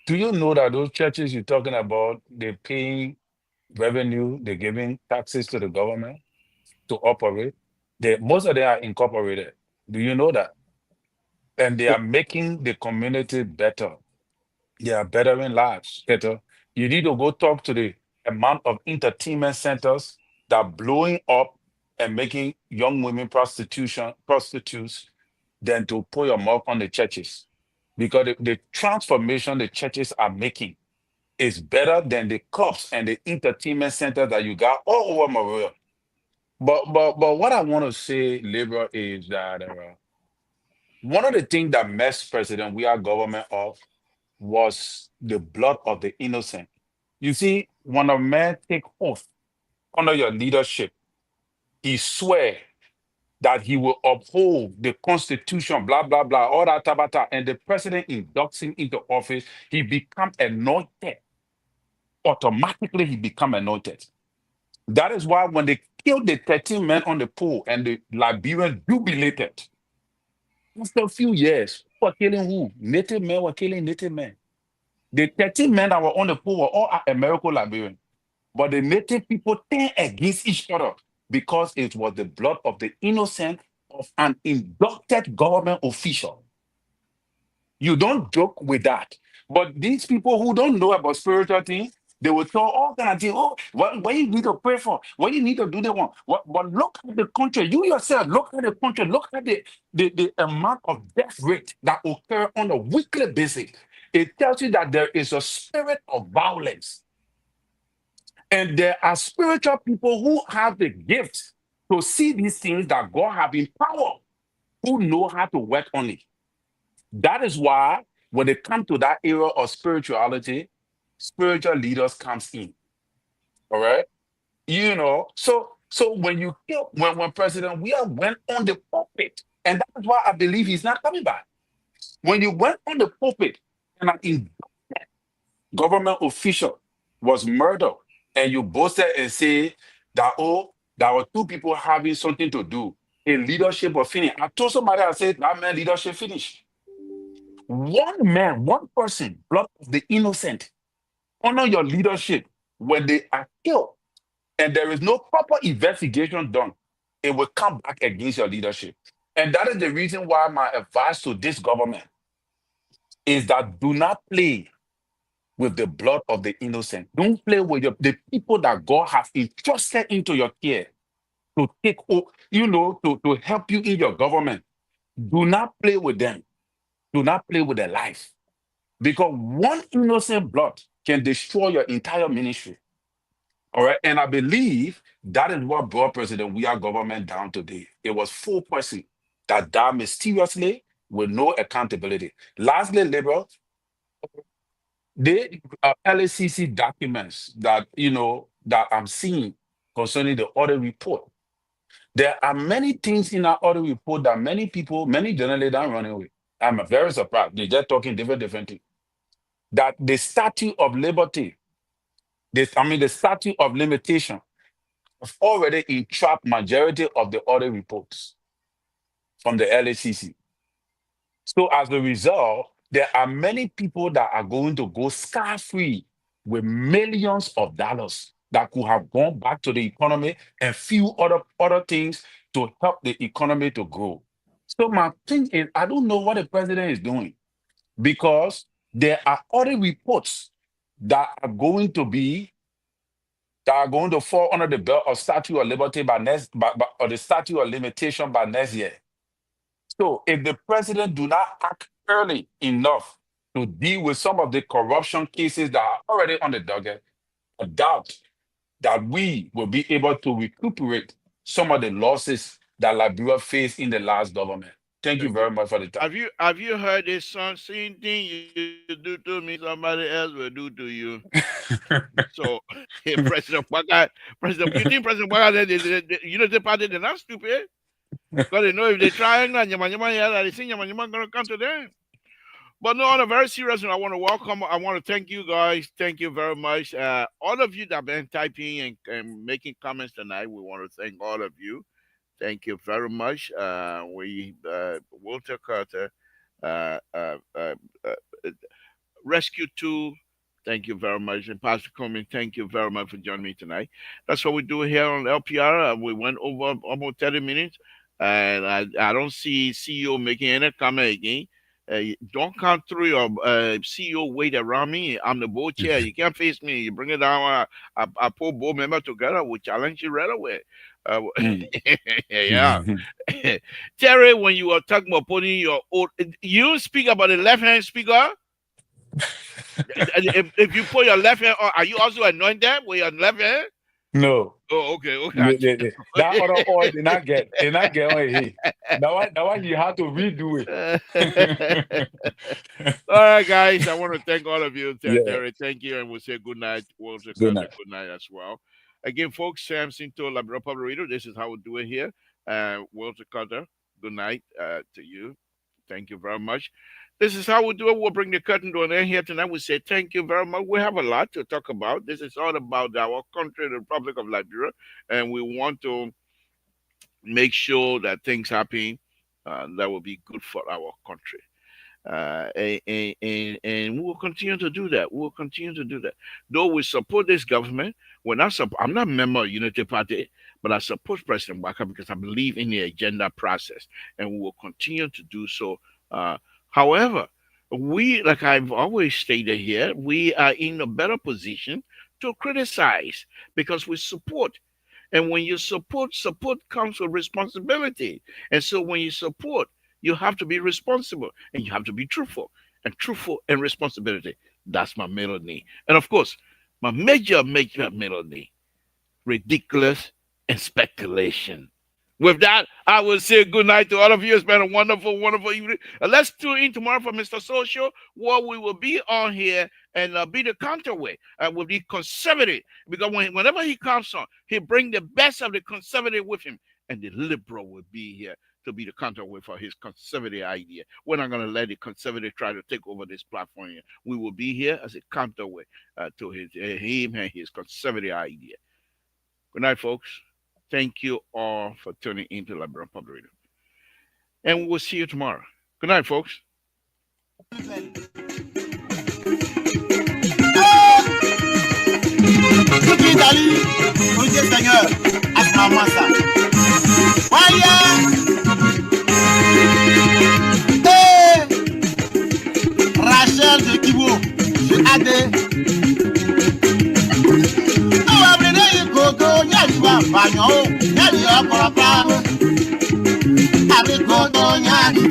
do you know that those churches you're talking about, they're paying revenue, they're giving taxes to the government to operate? Most of them are incorporated. Do you know that? And they are making the community better. They are bettering lives better. You need to go talk to the amount of entertainment centers that are blowing up and making young women prostitutes than to put your mouth on the churches. Because the transformation the churches are making is better than the clubs and the entertainment centers that you got all over Maria. But what I want to say, Libra, is that one of the things that messed President we are government up was the blood of the innocent. You see, when a man take oath under your leadership, he swear that he will uphold the constitution, blah, blah, blah, all that tabata, and the president inducts him into office, he become anointed. Automatically, he become anointed. That is why when they killed the 13 men on the pool and the Liberians jubilated, after a few years, who were killing who? Native men were killing native men. The 13 men that were on the pool were all American Liberians. But the native people turned against each other because it was the blood of the innocent of an inducted government official. You don't joke with that. But these people who don't know about spiritual things, they will tell all kind of things. Oh, what you need to pray for, what you need to do that one. But look at the country. You yourself, look at the country. Look at the amount of death rate that occur on a weekly basis. It tells you that there is a spirit of violence. And there are spiritual people who have the gift to see these things that God have empowered, who know how to work on it. That is why when they come to that era of spirituality, spiritual leaders comes in. All right. So when you kill when President Weah went on the pulpit, and that is why I believe he's not coming back. When you went on the pulpit and an inducted government official was murdered, and you boasted and say that, oh, there were two people having something to do. A leadership was finished. I told somebody, I said, that man leadership finished. One man, one person, blood of the innocent, honor your leadership. when they are killed and there is no proper investigation done, it will come back against your leadership. And that is the reason why my advice to this government is that do not play with the blood of the innocent. Don't play with the people that God has entrusted into your care to take, to help you in your government. Do not play with them. Do not play with their life. Because one innocent blood can destroy your entire ministry. All right. And I believe that is what brought President We Are Government down today. It was 4 persons that died mysteriously with no accountability. Lastly, liberal, the LACC documents that that I'm seeing concerning the audit report. There are many things in our audit report that many people, many journalists are running with. I'm very surprised. They're just talking different things. That the statute of liberty, the statute of limitation, have already entrapped majority of the audit reports from the LACC. So as a result, there are many people that are going to go scot-free with millions of dollars that could have gone back to the economy and few other things to help the economy to grow. So my thing is, I don't know what the president is doing because there are other reports that are going to fall under the belt of statute of liberty or the statute of limitation by next year. So if the president do not act early enough to deal with some of the corruption cases that are already on the docket, I doubt that we will be able to recuperate some of the losses that Liberia faced in the last government. Thank you Thank you. very much for the time. Have you heard this song? Same thing you do to me, somebody else will do to you. So President Waka, you think President Waka, the party, they're not stupid. Because they know if they try, they think Yama gonna come to them. But no, on a very serious note, I want to thank you guys. Thank you very much. All of you that have been typing and making comments tonight, we want to thank all of you. Thank you very much. Walter Carter, uh, uh, uh, uh, Rescue 2. Thank you very much. And Pastor Coleman, thank you very much for joining me tonight. That's what we do here on LPR. We went over almost 30 minutes, and I don't see CEO making any comment again. Don't come through your CEO weight around me. I'm the board chair. You can't face me. You bring it down. I pull board member together. We challenge you right away. Mm. Yeah. Terry, when you were talking about putting your old, you speak about the left hand speaker. If you put your left hand on, are you also anointed with your left hand? No. Oh, okay, okay. That other oil did not get on here. That one you have to redo it. All right, guys. I want to thank all of you. Yeah. Terry, thank you, and we'll say good night. Walter Good Carter, night. good night as well. Again, folks, Samson told Labrador Public Radio. This is how we do it here. Walter Carter, good night to you. Thank you very much. This is how we do it. We'll bring the curtain to an end here tonight. We say thank you very much. We have a lot to talk about. This is all about our country, the Republic of Liberia, and we want to make sure that things happen that will be good for our country. And we will continue to do that. We will continue to do that. Though we support this government, I'm not a member of Unity Party, but I support President Waka because I believe in the agenda process, and we will continue to do so. However, we, like I've always stated here, we are in a better position to criticize because we support. And when you support comes with responsibility. And so when you support, you have to be responsible and you have to be truthful. And truthful and responsibility, that's my middle knee. And of course, my major middle knee, ridiculous and speculation. With that, I will say good night to all of you. It's been a wonderful, wonderful evening. Let's tune in tomorrow for Mr. Social, where we will be on here and be the counterweight with the conservative. Because whenever he comes on, he bring the best of the conservative with him. And the liberal will be here to be the counterweight for his conservative idea. We're not going to let the conservative try to take over this platform here. We will be here as a counterweight to him and his conservative idea. Good night, folks. Thank you all for tuning into Liberal Public Radio. And we'll see you tomorrow. Good night, folks. salut, mon Dieu Seigneur, à ce moment-là. Voyez, Rachel de Kibo, je adé. Oh, après Gogo, Yaliwa, Bagno, Yalia, Corapam, avec Gogo, Yali.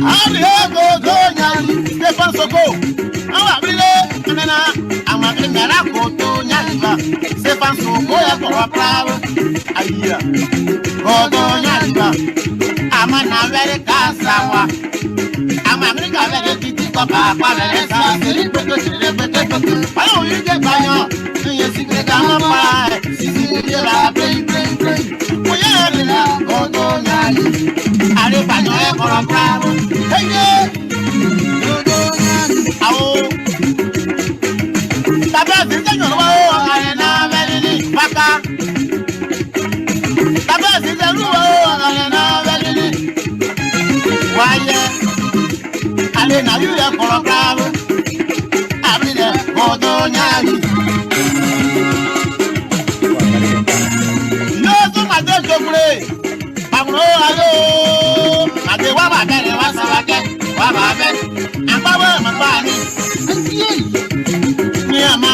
Allez, Gogo, Yali, Stéphane Soko. Oh, après Nana, Amabri Mera, Gogo, Yaliwa, Stéphane Soko, Corapam, Aïe, Gogo, Yaliwa. Amana very kasawa. America very titi papa very sa celebrate. Ayo you get bayo. You secret amapa. Sisi de la play. Oya la gogo nyali. Are bayo e koro bravo. Hey gogo nyali. Awo. Baba tete yo wa o are na very paka. Baba tete yo wa o are na very. Why allez na you there for a bravo. I'm there for Donyali. No so my day to play. Pablo allo. Ade wa ba bere wa sa wa ke. Wa ba be. Amba wa ma ba ni. Ni ama.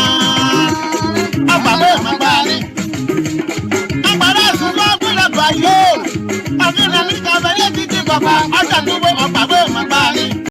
Amba wa ma ba ni. Amba ra su wa bu la ba yo. Abi na mi ka ba le ti ti baba. Ata tu